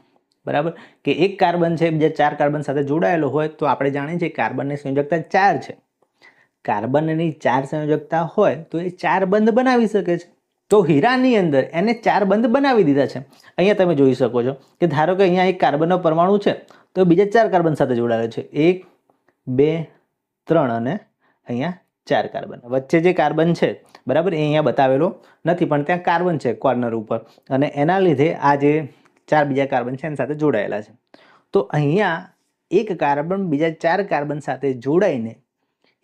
બરાબર, કે એક કાર્બન છે બીજા 4 કાર્બન સાથે જોડાયેલો હોય તો આપણે જાણીએ છીએ કાર્બનની સંયોજકતા 4 છે. કાર્બનની 4 સંયોજકતા હોય તો એ 4 બંધ બનાવી શકે છે. તો હીરાની અંદર એને 4 બંધ બનાવી દીધા છે. અહીંયા તમે જોઈ શકો છો કે ધારો કે અહીંયા એક કાર્બનનો પરમાણુ છે તો બીજા 4 કાર્બન સાથે જોડાયેલો છે, 1, 2, 3 અને અહીંયા 4 કાર્બન. વચ્ચે જે કાર્બન છે, બરાબર, એ અહીંયા બતાવેલો નથી, પણ ત્યાં કાર્બન છે કોર્નર ઉપર, અને એના લીધે આ જે 4 બીજા કાર્બન છે એની સાથે જોડાયેલા છે. તો અહીંયા એક કાર્બન બીજા 4 કાર્બન સાથે જોડાઈને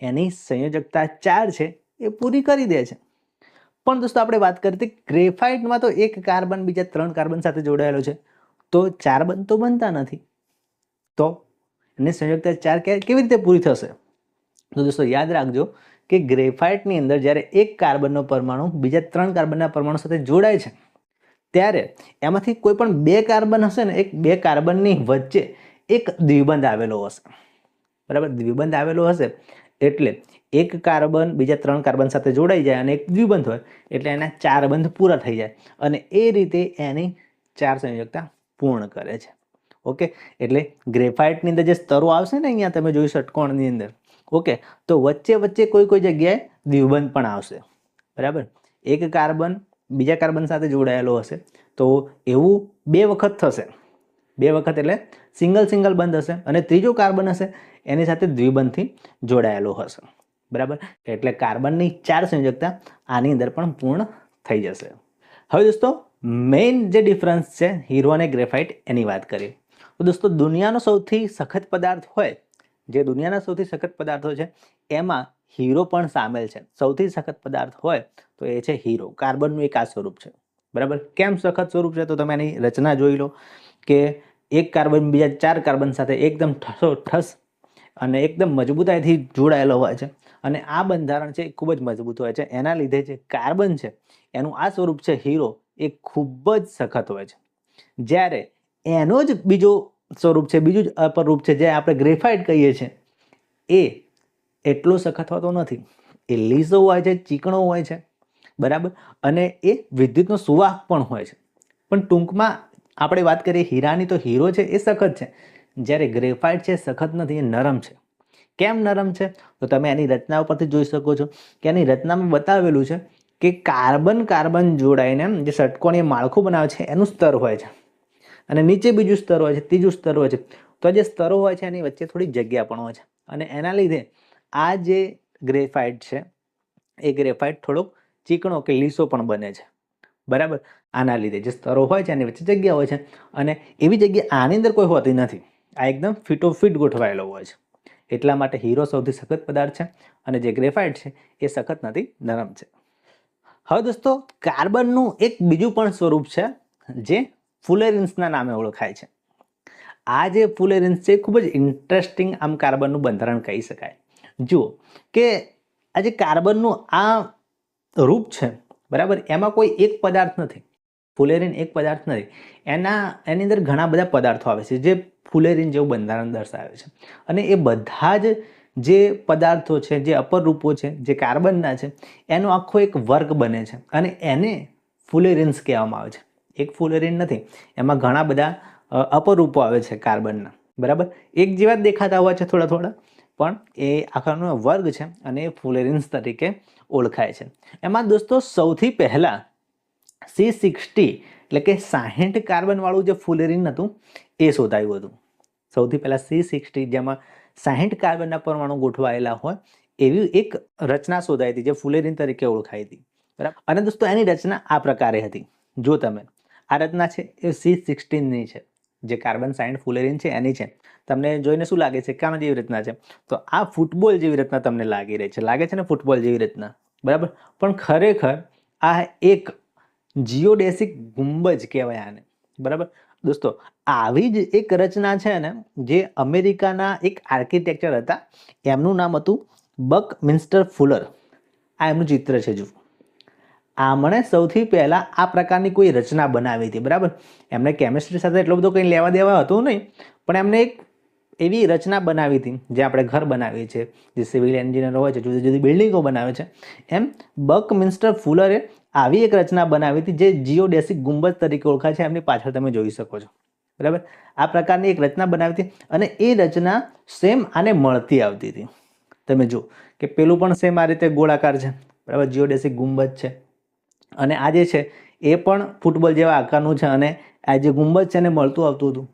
એની સંયોજકતા 4 છે એ પૂરી કરી દે છે. પણ દોસ્તો આપણે વાત કરતી ગ્રેફાઇટમાં તો એક કાર્બન બીજા 3 કાર્બન સાથે જોડાયેલો છે, તો 4 બંધ તો બનતા નથી. તો એની સંયોજકતા 4 કેવી રીતે પૂરી થશે? તો દોસ્તો યાદ રાખજો કે ગ્રેફાઇટની અંદર જ્યારે એક કાર્બનનો પરમાણુ બીજા 3 કાર્બનના પરમાણુ સાથે જોડાય છે ત્યારે એમાંથી કોઈ પણ 2 કાર્બન હશે ને, એક 2 કાર્બનની વચ્ચે એક દ્વિબંધ આવેલો હશે. બરાબર, દ્વિબંધ આવેલો હશે એટલે એક કાર્બન બીજા 3 કાર્બન સાથે જોડાઈ જાય અને એક દ્વિબંધ હોય એટલે એના 4 બંધ પૂરા થઈ જાય, અને એ રીતે એની 4 સંયોજકતા પૂર્ણ કરે છે. ઓકે, એટલે ગ્રેફાઇટની અંદર જે સ્તરો આવશે ને, અહીંયા તમે જોઈ ષટકોણની અંદર, ઓકે, તો વચ્ચે વચ્ચે કોઈ જગ્યાએ દ્વિબંધ પણ આવશે. બરાબર, એક કાર્બન બીજા કાર્બન સાથે જોડાયેલો હશે તો એવું 2 વખત થશે. 2 વખત એટલે સિંગલ બંધ હશે, અને ત્રીજો કાર્બન હશે એની સાથે દ્વિબંધથી જોડાયેલો હશે. બરાબર, એટલે કાર્બનની 4 સંયોજકતા આની અંદર પણ પૂર્ણ થઈ જશે. હવે દોસ્તો મેઇન જે ડિફરન્સ છે હીરો અને ગ્રેફાઇટ એની વાત કરીએ તો દોસ્તો દુનિયાનો સૌથી સખત પદાર્થ હોય, જે દુનિયાના સૌથી સખત પદાર્થો છે એમાં હીરો પણ સામેલ છે. સૌથી સખત પદાર્થ હોય તો એ છે હીરો. કાર્બનનું એક આ સ્વરૂપ છે. બરાબર, કેમ સખત સ્વરૂપ છે? તો તમે એની રચના જોઈ લો કે એક કાર્બન બીજા 4 કાર્બન સાથે એકદમ ઠસ અને એકદમ મજબૂતાઈથી જોડાયેલો હોય છે, અને આ બંધારણ છે એ ખૂબ જ મજબૂત હોય છે. એના લીધે જે કાર્બન છે એનું આ સ્વરૂપ છે હીરો, એ ખૂબ જ સખત હોય છે. જ્યારે એનો જ બીજો સ્વરૂપ છે, બીજું જ અપર રૂપ છે જે આપણે ગ્રેફાઇટ કહીએ છીએ, એ એટલો સખત હોતો નથી. એ લીસો હોય છે, ચીકણો હોય છે. બરાબર, અને એ વિદ્યુતનો સુવાહક પણ હોય છે. પણ ટૂંકમાં આપણે વાત કરીએ હીરાની તો હીરો છે એ સખત છે, જ્યારે ગ્રેફાઇટ છે સખત નથી, એ નરમ છે. કેમ નરમ છે? તો તમે એની રચના ઉપરથી જોઈ શકો છો કે એની રચનામાં બતાવેલું છે કે કાર્બન જોડાઈને જે ષટકોણીય માળખું બનાવે છે એનું સ્તર હોય છે, અને નીચે બીજું સ્તર હોય છે, ત્રીજું સ્તર હોય છે. તો જે સ્તરો હોય છે એની વચ્ચે થોડી જગ્યા પણ હોય છે, અને એના લીધે આ જે ગ્રેફાઇટ છે એ ગ્રેફાઇટ થોડોક ચીકણો કે લીસો પણ બને છે. બરાબર, આના લીધે જે સ્તરો હોય છે એની વચ્ચે જગ્યા હોય છે, અને એવી જગ્યા આની અંદર કોઈ હોતી નથી. આ એકદમ ફિટોફિટ ગોઠવાયેલો હોય છે. એટલા માટે હીરો સૌથી સખત પદાર્થ છે, અને જે ગ્રેફાઇટ છે એ સખત નથી, નરમ છે. હવે દોસ્તો કાર્બનનું એક બીજું પણ સ્વરૂપ છે જે ફુલેરિન્સના નામે ઓળખાય છે. આ જે ફુલેરિન્સ છે ખૂબ જ ઇન્ટરેસ્ટિંગ આમ કાર્બનનું બંધારણ કહી શકાય. જુઓ કે આ જે કાર્બનનું આ રૂપ છે, બરાબર, એમાં કોઈ એક પદાર્થ નથી. ફુલેરિન એક પદાર્થ નથી. એની અંદર ઘણા બધા પદાર્થો આવે છે જે ફુલેરિન જેવું બંધારણ દર્શાવે છે, અને એ બધા જ જે પદાર્થો છે, જે અપર રૂપો છે, જે કાર્બનના છે, એનો આખો એક વર્ગ બને છે, અને એને ફુલેરિન્સ કહેવામાં આવે છે. એક ફુલેરિન નથી, એમાં ઘણા બધા અપર રૂપો આવે છે કાર્બનના. બરાબર, એક જેવા જ દેખાતા હોય છે થોડા, પણ એ આખાનો વર્ગ છે અને એ ફુલેરિન્સ તરીકે ઓળખાય છે. એમાં દોસ્તો સૌથી પહેલા C60 એટલે કે 60 કાર્બન વાળું જે ફુલેરિન હતું એ શોધાયું હતું. સૌથી પહેલા C60, જેમાં 60 કાર્બનના પરમાણુ ગોઠવાયેલા હોય એવી એક રચના શોધાઈ હતી જે ફુલેરિન તરીકે ઓળખાઈ હતી. બરાબર, અને દોસ્તો એની રચના આ પ્રકારે હતી. જો તમે આ રચના છે એ C16ની છે, જે કાર્બન 60 ફુલેરિન છે એની છે. તમને જોઈને શું લાગે છે, કાના જેવી રચના છે? તો આ ફૂટબોલ જેવી રચના તમને લાગી રહી છે. લાગે છે ને ફૂટબોલ જેવી રચના? બરાબર, પણ ખરેખર આ એક જીઓડેસિક ગુંબજ કહેવાય આને. બરાબર દોસ્તો, આવી જ એક રચના છે ને જે અમેરિકાના એક આર્કિટેક્ચર હતા, એમનું નામ હતું બકમિન્સ્ટર ફુલર. આ એમનું ચિત્ર છે. જુઓ, આમણે સૌથી પહેલાં આ પ્રકારની કોઈ રચના બનાવી હતી, બરાબર. એમને કેમિસ્ટ્રી સાથે એટલો બધો કંઈ લેવા દેવા હતું નહીં, પણ એમને એક એવી રચના બનાવી હતી, જે આપણે ઘર બનાવીએ છીએ, જે સિવિલ એન્જિનિયર હોય છે, જુદી જુદી બિલ્ડિંગો બનાવે છે, એમ બકમિન્સ્ટર ફુલરે આવી એક રચના બનાવી હતી, જે જીઓડેસિક ગુંબજ તરીકે ઓળખાય છે. એમની પાછળ તમે જોઈ શકો છો, બરાબર. આ પ્રકારની એક રચના બનાવી હતી, અને એ રચના સેમ આને મળતી આવતી હતી. તમે જુઓ કે પેલું પણ સેમ આ રીતે ગોળાકાર છે, બરાબર, જીઓડેસિક ગુંબજ છે, અને આ જે છે એ પણ ફૂટબોલ જેવા આકારનું છે, અને આ જે ગુંબજ છે એને મળતું આવતું હતું.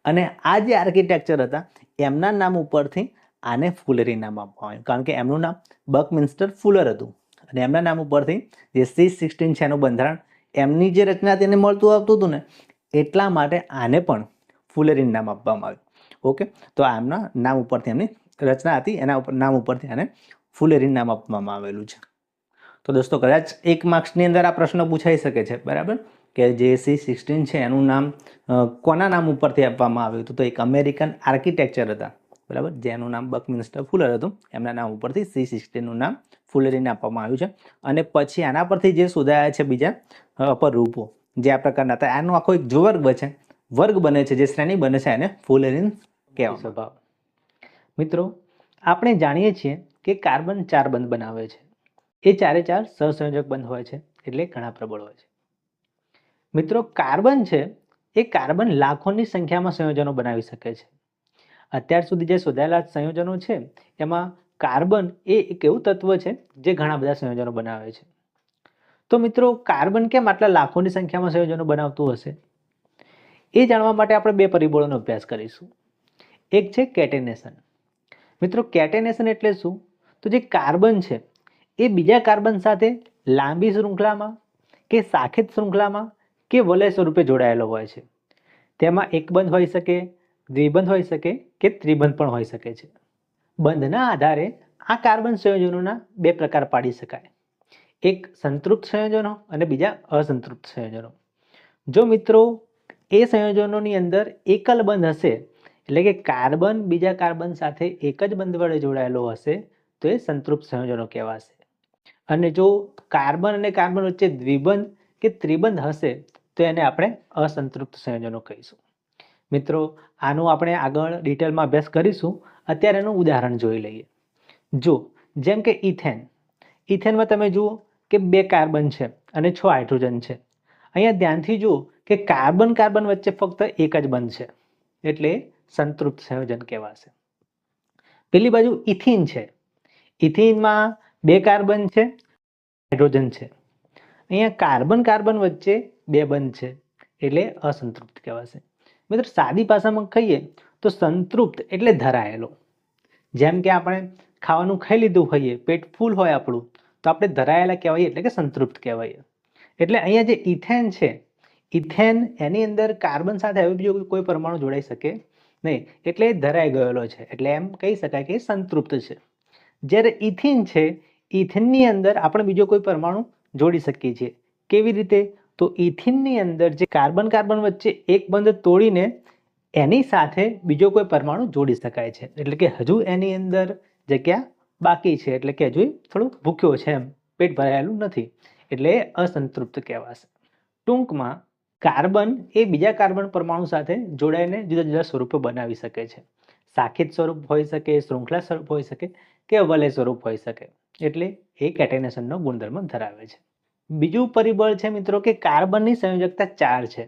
અને આ જે આર્કિટેક્ચર હતા એમના નામ ઉપરથી આને ફુલેરી નામ આપવામાં આવ્યું, કારણ કે એમનું નામ બકમિન્સ્ટર ફુલર હતું, અને એમના નામ ઉપરથી જે C16 છે એનું બંધારણ એમની જે રચના હતી એને મળતું આવતું હતું ને, એટલા માટે આને પણ ફુલેરી નામ આપવામાં આવ્યું. ઓકે, તો એમના નામ ઉપરથી એમની રચના હતી, એના ઉપર નામ ઉપરથી આને ફુલેરી નામ આપવામાં આવેલું છે. તો દોસ્તો, કદાચ 1 માર્ક્સની અંદર આ પ્રશ્ન પૂછાઈ શકે છે, બરાબર, કે જે C16 છે એનું નામ કોના નામ ઉપરથી આપવામાં આવ્યું હતું? તો એક અમેરિકન આર્કિટેક્ચર હતા, બરાબર, જેનું નામ બકમિન્સ્ટર ફુલર હતું. એમના નામ ઉપરથી C16નું નામ ફુલેરીને આપવામાં આવ્યું છે. અને પછી આના પરથી જે શોધાયા છે બીજા અપરૂપો, જે આ પ્રકારના હતા, આનો આખો એક જો વર્ગ બને છે, જે શ્રેણી બને છે, એને ફુલેરીન કહેવામાં. મિત્રો, આપણે જાણીએ છીએ કે કાર્બન 4 બંધ બનાવે છે. એ 4 સહસંયોજક બંધ હોય છે, એટલે ઘણા પ્રબળ હોય છે. મિત્રો, કાર્બન છે એ કાર્બન લાખોની સંખ્યામાં સંયોજનો બનાવી શકે છે. અત્યાર સુધી જે શોધાયેલા સંયોજનો છે એમાં કાર્બન એ એક એવું તત્વ છે જે ઘણા બધા સંયોજનો બનાવે છે. તો મિત્રો, કાર્બન કેમ આટલા લાખોની સંખ્યામાં સંયોજનો બનાવતું હશે? એ જાણવા માટે આપણે 2 પરિબળોનો અભ્યાસ કરીશું. એક છે કેટેનેશન. મિત્રો, કેટેનેશન એટલે શું? તો જે કાર્બન છે એ બીજા કાર્બન સાથે લાંબી શૃંખલામાં કે શાખિત શૃંખલામાં કે વલય સ્વરૂપે જોડાયેલો હોય છે. તેમાં એક બંધ હોઈ શકે, દ્વિબંધ હોઈ શકે કે ત્રિબંધ પણ હોઈ શકે છે. બંધના આધારે આ કાર્બન સંયોજનોના 2 પ્રકાર પાડી શકાય. એક સંતૃપ્ત સંયોજનો અને બીજા અસંતૃપ્ત સંયોજનો. જો મિત્રો એ સંયોજનોની અંદર એકલ બંધ હશે, એટલે કે કાર્બન બીજા કાર્બન સાથે એક જ બંધ વડે જોડાયેલો હશે, તો એ સંતૃપ્ત સંયોજનો કહેવાશે. અને જો કાર્બન અને કાર્બન વચ્ચે દ્વિબંધ કે ત્રિબંધ હશે, તો એને આપણે અસંતૃપ્ત સંયોજનો કહીશું. મિત્રો, આનું આપણે આગળ ડિટેલમાં અભ્યાસ કરીશું. અત્યારે એનું ઉદાહરણ જોઈ લઈએ. જો જેમ કે ઇથેન. ઇથેનમાં તમે જુઓ કે 2 કાર્બન છે અને 6 હાઇડ્રોજન છે. અહીંયા ધ્યાનથી જુઓ કે કાર્બન કાર્બન વચ્ચે ફક્ત એક જ બંધ છે, એટલે સંતૃપ્ત સંયોજન કહેવાશે. પેલી બાજુ ઇથિન છે. ઇથિનમાં 2 કાર્બન છે, હાઇડ્રોજન છે. અહીંયા કાર્બન કાર્બન વચ્ચે 2 બંધ છે, એટલે અસંતૃપ્ત કહેવાશે. મિત્રો, સાદી ભાષામાં કહીએ તો સંતૃપ્ત એટલે ધરાયેલો. જેમ કે આપણે ખાવાનું ખાઈ લીધું હોઈએ, પેટ ફૂલ હોય આપણું, તો આપણે ધરાયેલા કહેવાય, એટલે કે સંતૃપ્ત કહેવાય. એટલે અહીંયા જે ઇથેન છે, ઇથેન એની અંદર કાર્બન સાથે હવે બીજો કોઈ પરમાણુ જોડાઈ શકે નહીં, એટલે એ ધરાઈ ગયેલો છે, એટલે એમ કહી શકાય કે સંતૃપ્ત છે. જ્યારે ઇથિન છે, ઇથિનની અંદર આપણે બીજો કોઈ પરમાણુ જોડી શકીએ છીએ. કેવી રીતે? તો ઇથિનની અંદર જે કાર્બન કાર્બન વચ્ચે એક બંધ તોડીને એની સાથે બીજો કોઈ પરમાણુ જોડી શકાય છે, એટલે કે હજુ એની અંદર જગ્યા બાકી છે, એટલે કે હજુ થોડું ભૂખ્યો છે, એમ પેટ ભરાયેલું નથી, એટલે અસંતૃપ્ત કહેવાશે. ટૂંકમાં કાર્બન એ બીજા કાર્બન પરમાણુ સાથે જોડાઈને જુદા જુદા સ્વરૂપો બનાવી શકે છે. શાખિત સ્વરૂપ હોઈ શકે, શૃંખલા સ્વરૂપ હોઈ શકે કે વલય સ્વરૂપ હોઈ શકે, એટલે એ કેટેનેશનનો ગુણધર્મ ધરાવે છે. બીજું પરિબળ છે મિત્રો કે કાર્બનની સંયોજકતા 4 છે.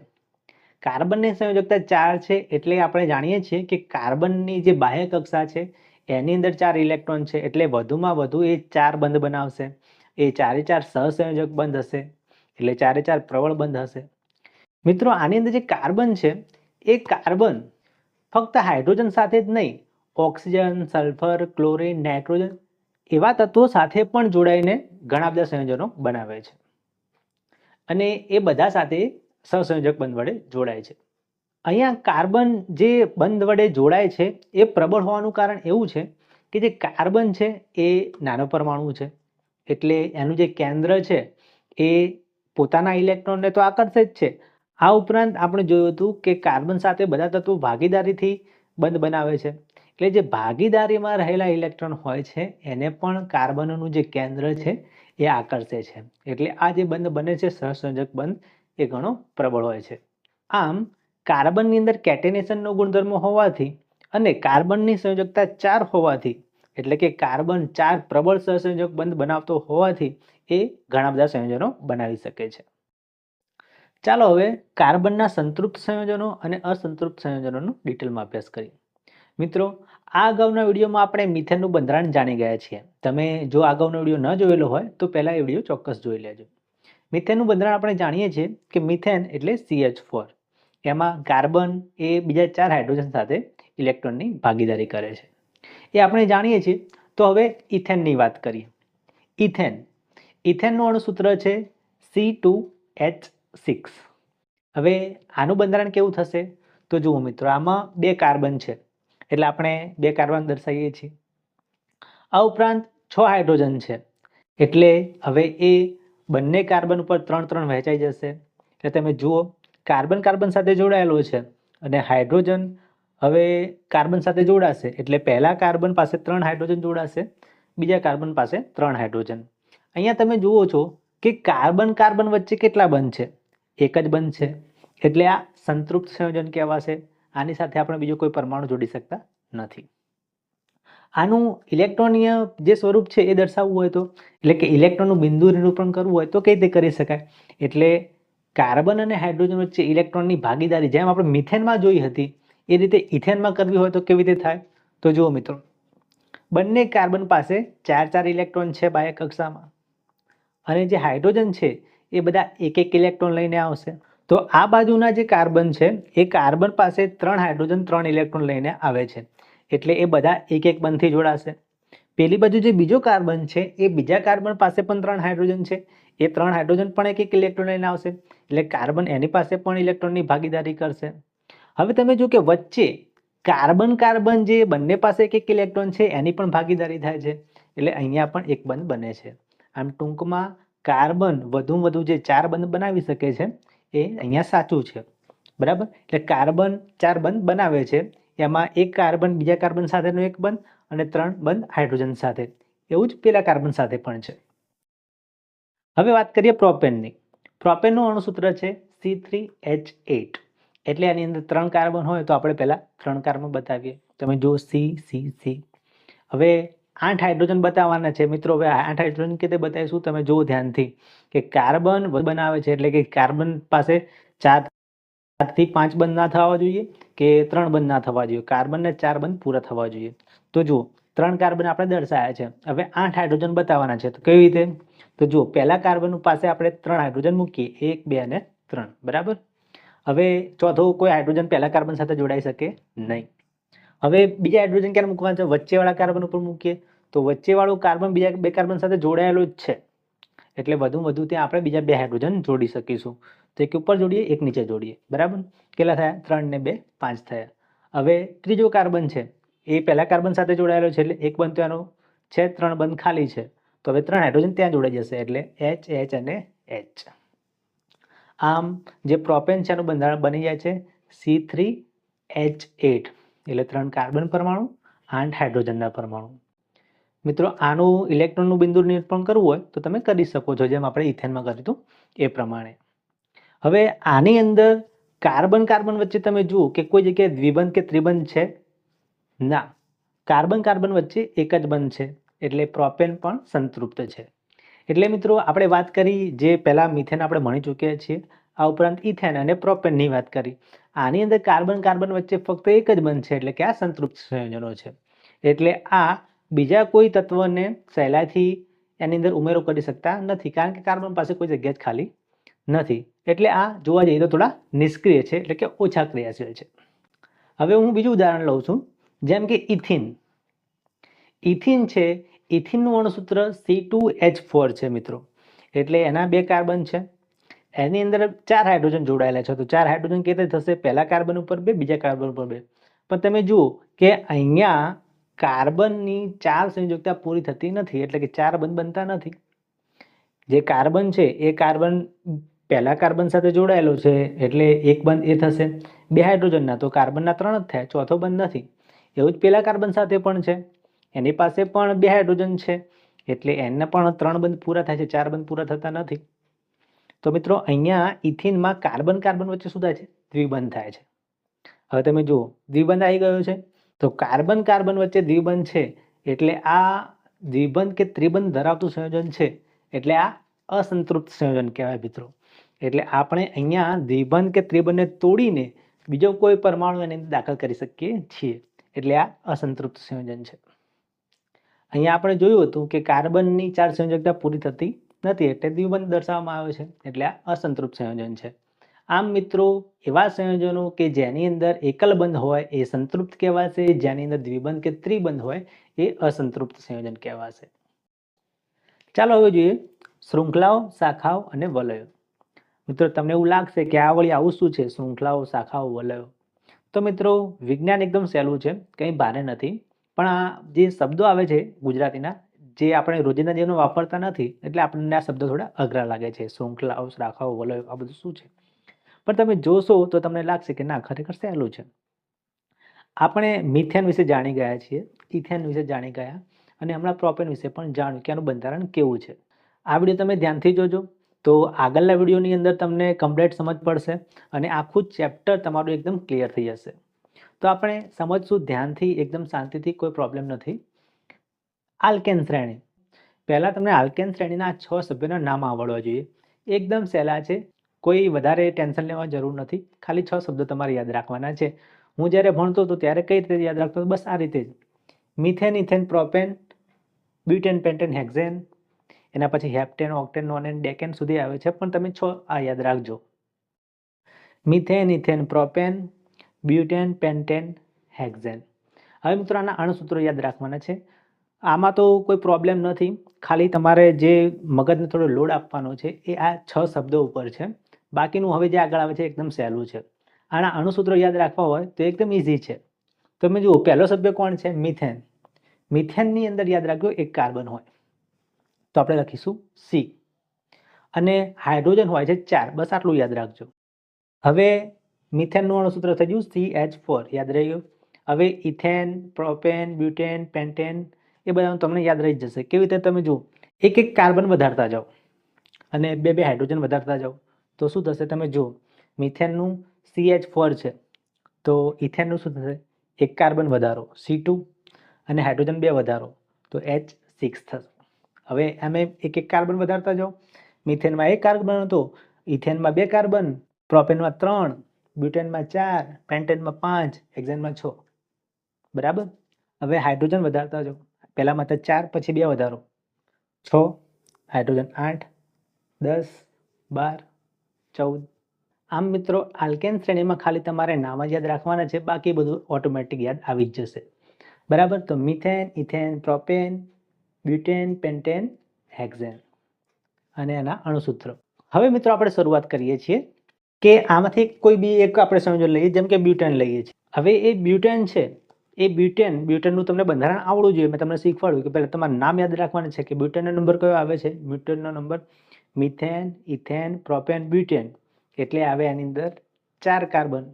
કાર્બનની સંયોજકતા 4 છે એટલે આપણે જાણીએ છીએ કે કાર્બનની જે બાહ્ય કક્ષા છે એની અંદર 4 ઇલેક્ટ્રોન છે, એટલે વધુમાં વધુ એ 4 બંધ બનાવશે. એ 4 સહસંયોજક બંધ હશે, એટલે 4 પ્રબળ બંધ હશે. મિત્રો, આની અંદર જે કાર્બન છે એ કાર્બન ફક્ત હાઇડ્રોજન સાથે જ નહીં, ઓક્સિજન, સલ્ફર, ક્લોરીન, નાઇટ્રોજન એવા તત્વો સાથે પણ જોડાઈને ઘણા બધા સંયોજનો બનાવે છે, અને એ બધા સાથે સહસંયોજક બંધ વડે જોડાય છે. અહીંયા કાર્બન જે બંધ વડે જોડાય છે એ પ્રબળ હોવાનું કારણ એવું છે કે જે કાર્બન છે એ નાનો પરમાણુ છે, એટલે એનું જે કેન્દ્ર છે એ પોતાના ઇલેક્ટ્રોનને તો આકર્ષે જ છે. આ ઉપરાંત આપણે જોયું હતું કે કાર્બન સાથે બધા તત્વો ભાગીદારીથી બંધ બનાવે છે, એટલે જે ભાગીદારીમાં રહેલા ઇલેક્ટ્રોન હોય છે એને પણ કાર્બનનું જે કેન્દ્ર છે એ આકર્ષે છે. એટલે આ જે બંધ બને છે સહસંયોજક બંધ એ ઘણો પ્રબળ હોય છે. આમ કાર્બનની અંદર કેટેનેશનનો ગુણધર્મ હોવાથી અને કાર્બનની સંયોજકતા 4 હોવાથી એટલે કે કાર્બન 4 પ્રબળ સહસંયોજક બંધ બનાવતો હોવાથી એ ઘણા બધા સંયોજનો બનાવી શકે છે. ચાલો હવે કાર્બનના સંતૃપ્ત સંયોજનો અને અસંતૃપ્ત સંયોજનોનો ડિટેલમાં અભ્યાસ કરીએ. મિત્રો, આ અગાઉના વિડીયોમાં આપણે મિથેનનું બંધારણ જાણી ગયા છીએ. તમે જો અગાઉનો વિડીયો ન જોયેલો હોય તો પહેલા એ વિડીયો ચોક્કસ જોઈ લેજો. મિથેનનું બંધારણ આપણે જાણીએ છીએ કે મિથેન એટલે CH4. એમાં કાર્બન એ બીજા 4 હાઇડ્રોજન સાથે ઇલેક્ટ્રોનની ભાગીદારી કરે છે. એ આપણે જાણીએ છીએ. તો હવે ઇથેનની વાત કરીએ. ઇથેનનું અણુસૂત્ર છે C2H6. હવે આનું બંધારણ કેવું થશે તો જુઓ મિત્રો, આમાં 2 કાર્બન છે એટલે આપણે 2 કાર્બન દર્શાવીએ છીએ. આ ઉપરાંત 6 હાઇડ્રોજન છે એટલે હવે એ બંને કાર્બન ઉપર 3 વહેંચાઈ જશે. એટલે તમે જુઓ, કાર્બન કાર્બન સાથે જોડાયેલો છે અને હાઇડ્રોજન હવે કાર્બન સાથે જોડાશે એટલે પહેલા કાર્બન પાસે 3 હાઇડ્રોજન જોડાશે, બીજા કાર્બન પાસે 3 હાઇડ્રોજન. અહીંયા તમે જુઓ છો કે કાર્બન કાર્બન વચ્ચે કેટલા બંધ છે? એક જ બંધ છે. એટલે આ સંતૃપ્ત સંયોજન કહેવાશે. આની સાથે આપણે બીજો કોઈ પરમાણુ જોડી શકતા નથી. આનું ઇલેક્ટ્રોનીય જે સ્વરૂપ છે એ દર્શાવવું હોય તો એટલે કે ઇલેક્ટ્રોનનું બિંદુ નિરૂપણ કરવું હોય તો કઈ રીતે કરી શકાય? એટલે કાર્બન અને હાઇડ્રોજન વચ્ચે ઇલેક્ટ્રોનની ભાગીદારી જેમ આપણે મિથેનમાં જોઈ હતી એ રીતે ઇથેનમાં કરવી હોય તો કેવી રીતે થાય? તો જુઓ મિત્રો, બંને કાર્બન પાસે 4 ઇલેક્ટ્રોન છે બાહ્ય કક્ષામાં અને જે હાઇડ્રોજન છે એ બધા એક ઇલેક્ટ્રોન લઈને આવશે. તો આ બાજુના જે કાર્બન છે એ કાર્બન પાસે 3 હાઇડ્રોજન 3 ઇલેક્ટ્રોન લઈને આવે છે એટલે એ બધા એક બંધથી જોડાશે. પેલી બાજુ જે બીજો કાર્બન છે એ બીજા કાર્બન પાસે પણ 3 હાઇડ્રોજન છે, એ 3 હાઇડ્રોજન પણ એક ઇલેક્ટ્રોન લઈને આવશે એટલે કાર્બન એની પાસે પણ ઇલેક્ટ્રોનની ભાગીદારી કરશે. હવે તમે જો કે વચ્ચે કાર્બન કાર્બન જે બંને પાસે એક ઇલેક્ટ્રોન છે એની પણ ભાગીદારી થાય છે એટલે અહીંયા પણ એક બંધ બને છે. આમ ટૂંકમાં કાર્બન વધુમાં વધુ જે 4 બંધ બનાવી શકે છે એ અહીંયા સાચું છે. બરાબર? એટલે કાર્બન 4 બંધ બનાવે છે, એમાં એક કાર્બન બીજા કાર્બન સાથેનો એક બંધ અને 3 બંધ હાઇડ્રોજન સાથે. એવું જ પેલા કાર્બન સાથે પણ છે. હવે વાત કરીએ પ્રોપેનની. પ્રોપેનનું અણુસૂત્ર છે C3H8. એટલે આની અંદર 3 કાર્બન હોય તો આપણે પહેલા 3 કાર્બન બતાવીએ. તમે જુઓ C. હવે 8 હાઇડ્રોજન બતાવવાના છે મિત્રો. હવે 8 હાઇડ્રોજન કેતે બતાવીશું તમે જુઓ ધ્યાનથી કે કાર્બન બનાવે છે એટલે કે કાર્બન પાસે 4 થી 5 બંધ ના થવા જોઈએ કે 3 બંધ ના થવા જોઈએ. કાર્બનને 4 બંધ પૂરા થવા જોઈએ. તો જુઓ 3 કાર્બન આપણે દર્શાવ્યા છે. હવે 8 હાઇડ્રોજન બતાવવાના છે તો કેવી રીતે? તો જુઓ, પહેલા કાર્બન પાસે આપણે 3 હાઇડ્રોજન મૂકીએ, 1, 2 અને 3. બરાબર? હવે ચોથો કોઈ હાઇડ્રોજન પહેલા કાર્બન સાથે જોડાઈ શકે નહીં. હવે બીજા હાઇડ્રોજન ક્યારે મૂકવાના છે? વચ્ચેવાળા કાર્બન ઉપર મૂકીએ તો વચ્ચેવાળું કાર્બન બીજા 2 કાર્બન સાથે જોડાયેલો જ છે એટલે વધુ ત્યાં આપણે બીજા 2 હાઇડ્રોજન જોડી શકીશું. તો એક ઉપર જોડીએ, એક નીચે જોડીએ. બરાબર? કેટલા થયા? 3 ને 2 5 થયા. હવે ત્રીજો કાર્બન છે એ પહેલા કાર્બન સાથે જોડાયેલો છે એટલે એક બંધ તો એનો છે, 3 બંધ ખાલી છે. તો હવે 3 હાઇડ્રોજન ત્યાં જોડાઈ જશે એટલે H અને H. આમ જે પ્રોપેન છે એનું બંધારણ બની જાય છે C3H8 એટલે 3 કાર્બન પરમાણુ, 8 હાઇડ્રોજનના પરમાણુ. મિત્રો, આનું ઇલેક્ટ્રોનનું બિંદુ નિરૂપણ કરવું હોય તો તમે કરી શકો છો જેમ આપણે ઇથેનમાં કર્યું હતું એ પ્રમાણે. હવે આની અંદર કાર્બન કાર્બન વચ્ચે તમે જુઓ કે કોઈ જગ્યાએ દ્વિબંધ કે ત્રિબંધ છે? ના, કાર્બન કાર્બન વચ્ચે એક જ બંધ છે એટલે પ્રોપેન પણ સંતૃપ્ત છે. એટલે મિત્રો, આપણે વાત કરી જે પહેલા મિથેન આપણે ભણી ચૂક્યા છીએ, આ ઉપરાંત ઇથેન અને પ્રોપેનની વાત કરી. આની અંદર કાર્બન કાર્બન વચ્ચે ફક્ત એક જ બંધ છે એટલે કે આ સંતૃપ્ત સંયોજનો છે. એટલે આ બીજા કોઈ તત્વને સહેલાઈથી એની અંદર ઉમેરો કરી શકતા નથી કારણ કે કાર્બન પાસે કોઈ જગ્યા જ ખાલી નથી. એટલે આ જોવા જઈએ તો થોડા નિષ્ક્રિય છે એટલે કે ઓછા ક્રિયાશીલ છે. હવે હું બીજું ઉદાહરણ લઉં છું જેમ કે ઇથિન. ઇથિન છે, ઇથિનનું અણુસૂત્ર C2H4 છે મિત્રો. એટલે એના 2 કાર્બન છે, એની અંદર 4 હાઇડ્રોજન જોડાયેલા છે. તો 4 હાઇડ્રોજન કેવી રીતે થશે? પહેલા કાર્બન ઉપર 2, બીજા કાર્બન ઉપર 2. પણ તમે જુઓ કે અહીંયા કાર્બનની 4 સંયોજકતા પૂરી થતી નથી એટલે કે 4 બંધ બનતા નથી. જે કાર્બન છે એ કાર્બન પહેલા કાર્બન સાથે જોડાયેલો છે એટલે એક બંધ એ થશે. 2 હાઇડ્રોજનના તો કાર્બનના 3 જ થયા, ચોથો બંધ નથી. એવું જ પેલા કાર્બન સાથે પણ છે, એની પાસે પણ 2 હાઇડ્રોજન છે એટલે એના પણ 3 બંધ પૂરા થાય છે, 4 બંધ પૂરા થતા નથી. તો મિત્રો અહીંયા ઇથિનમાં કાર્બન કાર્બન વચ્ચે શું થાય છે? દ્વિબંધ થાય છે. હવે તમે જુઓ દ્વિબંધ આવી ગયો છે, તો કાર્બન કાર્બન વચ્ચે દ્વિબંધ છે એટલે આ દ્વિબંધ કે ત્રિબંધ ધરાવતું સંયોજન છે, એટલે આ અસંતૃપ્ત સંયોજન કહેવાય મિત્રો. એટલે આપણે અહીંયા દ્વિબંધ કે ત્રિબંધને તોડીને બીજો કોઈ પરમાણુ એની અંદર દાખલ કરી શકીએ છીએ, એટલે આ અસંતૃપ્ત સંયોજન છે. અહીંયા આપણે જોયું હતું કે કાર્બનની 4 સંયોજકતા પૂરી થતી નથી એટલે દ્વિબંધ દર્શાવવામાં આવે છે, એટલે આ અસંતૃપ્ત સંયોજન છે. આમ મિત્રો એવા સંયોજનો કે જેની અંદર એકલ બંધ હોય એ સંતૃપ્ત કહેવાશે, જેની અંદર દ્વિબંધ કે ત્રિબંધ હોય એ અસંતૃપ્ત સંયોજન કહેવાશે. ચાલો હવે જોઈએ શૃંખલાઓ, શાખાઓ અને વલયો. મિત્રો તમને એવું લાગશે કે આ વળી આવું શું છે શૃંખલાઓ, શાખાઓ, વલયો? તો મિત્રો વિજ્ઞાન એકદમ સહેલું છે, કંઈ ભારે નથી. પણ આ જે શબ્દો આવે છે ગુજરાતીના, જે આપણે રોજિંદા જીવનમાં વાપરતા નથી, એટલે આપણને આ શબ્દો થોડા અઘરા લાગે છે. શૃંખલાઓ, શાખાઓ, વલયો, આ બધું શું છે? પણ તમે જોશો તો તમને લાગશે કે ના, ખરેખર સહેલું છે. આપણે મિથેન વિશે જાણી ગયા છીએ, ઇથેન વિશે જાણી ગયા, અને હમણાં પ્રોપેન વિશે પણ જાણ્યું કે આનું બંધારણ કેવું છે. આ વિડીયો તમે ધ્યાનથી જોજો તો આગળના વિડીયોની અંદર તમને કમ્પ્લીટ સમજ પડશે અને આખું ચેપ્ટર તમારું એકદમ ક્લિયર થઈ જશે. તો આપણે સમજશું ધ્યાનથી, એકદમ શાંતિથી, કોઈ પ્રોબ્લેમ નથી. આલ્કેન શ્રેણી. પહેલાં તમને આલ્કેન શ્રેણીના 6 સભ્યોના નામ આવડવા જોઈએ. એકદમ સહેલા છે, કોઈ વધારે ટેન્શન લેવા જરૂર નથી. ખાલી 6 શબ્દો તમારે યાદ રાખવાના છે. હું જ્યારે ભણતો હતો ત્યારે કઈ રીતે યાદ રાખતો હતો? બસ આ રીતે જ. Methane, ethane, propane, butane, pentane, hexane, એના પછી હેપ્ટેન, ઓક્ટેન, નોનેન, ડેકેન સુધી આવે છે, પણ તમે 6 આ યાદ રાખજો. Methane, ethane, propane, butane, pentane, hexane. હવે મિત્રો આના અણુસૂત્રો યાદ રાખવાના છે. આમાં તો કોઈ પ્રોબ્લેમ નથી, ખાલી તમારે જે મગજને થોડો લોડ આપવાનો છે એ આ 6 શબ્દો ઉપર છે. બાકીનું હવે જે આગળ આવે છે એકદમ સહેલું છે. આના અણુસૂત્રો યાદ રાખવા હોય તો એકદમ ઇઝી છે. તમે જુઓ પહેલો સભ્ય કોણ છે? મિથેન. મિથેનની અંદર યાદ રાખજો એક કાર્બન હોય, તો આપણે લખીશું C. અને હાઇડ્રોજન હોય છે 4, બસ આટલું યાદ રાખજો. હવે મિથેનનું અણુસૂત્ર થઈ ગયું CH4, યાદ રહી ગયું. હવે ઇથેન, પ્રોપેન, બ્યુટેન, પેન્ટેન એ બધાનું તમને યાદ રહી જશે. કેવી રીતે? તમે જુઓ એક એક કાર્બન વધારતા જાઓ અને બે હાઇડ્રોજન વધારતા જાઓ તો શું થશે? તમે જુઓ મિથેનનું CH4 છે, તો ઇથેનનું શું થશે? એક કાર્બન વધારો C2 અને હાઇડ્રોજન 2 વધારો તો H6 થશે. હવે અમે એક એક કાર્બન વધારતા જાઓ. મિથેનમાં 1 કાર્બન હતો, ઇથેનમાં 2 કાર્બન, પ્રોપેનમાં 3, બ્યુટેનમાં 4, પેન્ટેનમાં 5, હેક્ઝેનમાં 6. બરાબર. હવે હાઇડ્રોજન વધારતા જાઓ. પહેલામાં તો 4, પછી 2 વધારો 6, હાઇડ્રોજન 8, 10, 12, 14. આમ મિત્રો આલ્કેન શ્રેણીમાં ખાલી તમારે નામ જ યાદ રાખવાના છે, બાકી બધું ઓટોમેટિક યાદ આવી જ જશે. બરાબર. તો methane, ethane, propane, butane, pentane, hexane અને એના અણુસૂત્રો. હવે મિત્રો આપણે શરૂઆત કરીએ છીએ કે આમાંથી કોઈ બી એક આપણે સંયોજન લઈએ, જેમ કે બ્યુટેન લઈએ છીએ. હવે એ બ્યુટેન છે, એ બ્યુટેનનું તમને બંધારણ આવડવું જોઈએ. મેં તમને શીખવાડ્યું કે પહેલાં તમારે નામ યાદ રાખવાનું છે કે બ્યુટેનનો નંબર કયો આવે છે? બ્યુટેનનો number methane, ethane, propane, butane, એટલે આવે એની અંદર 4 કાર્બન.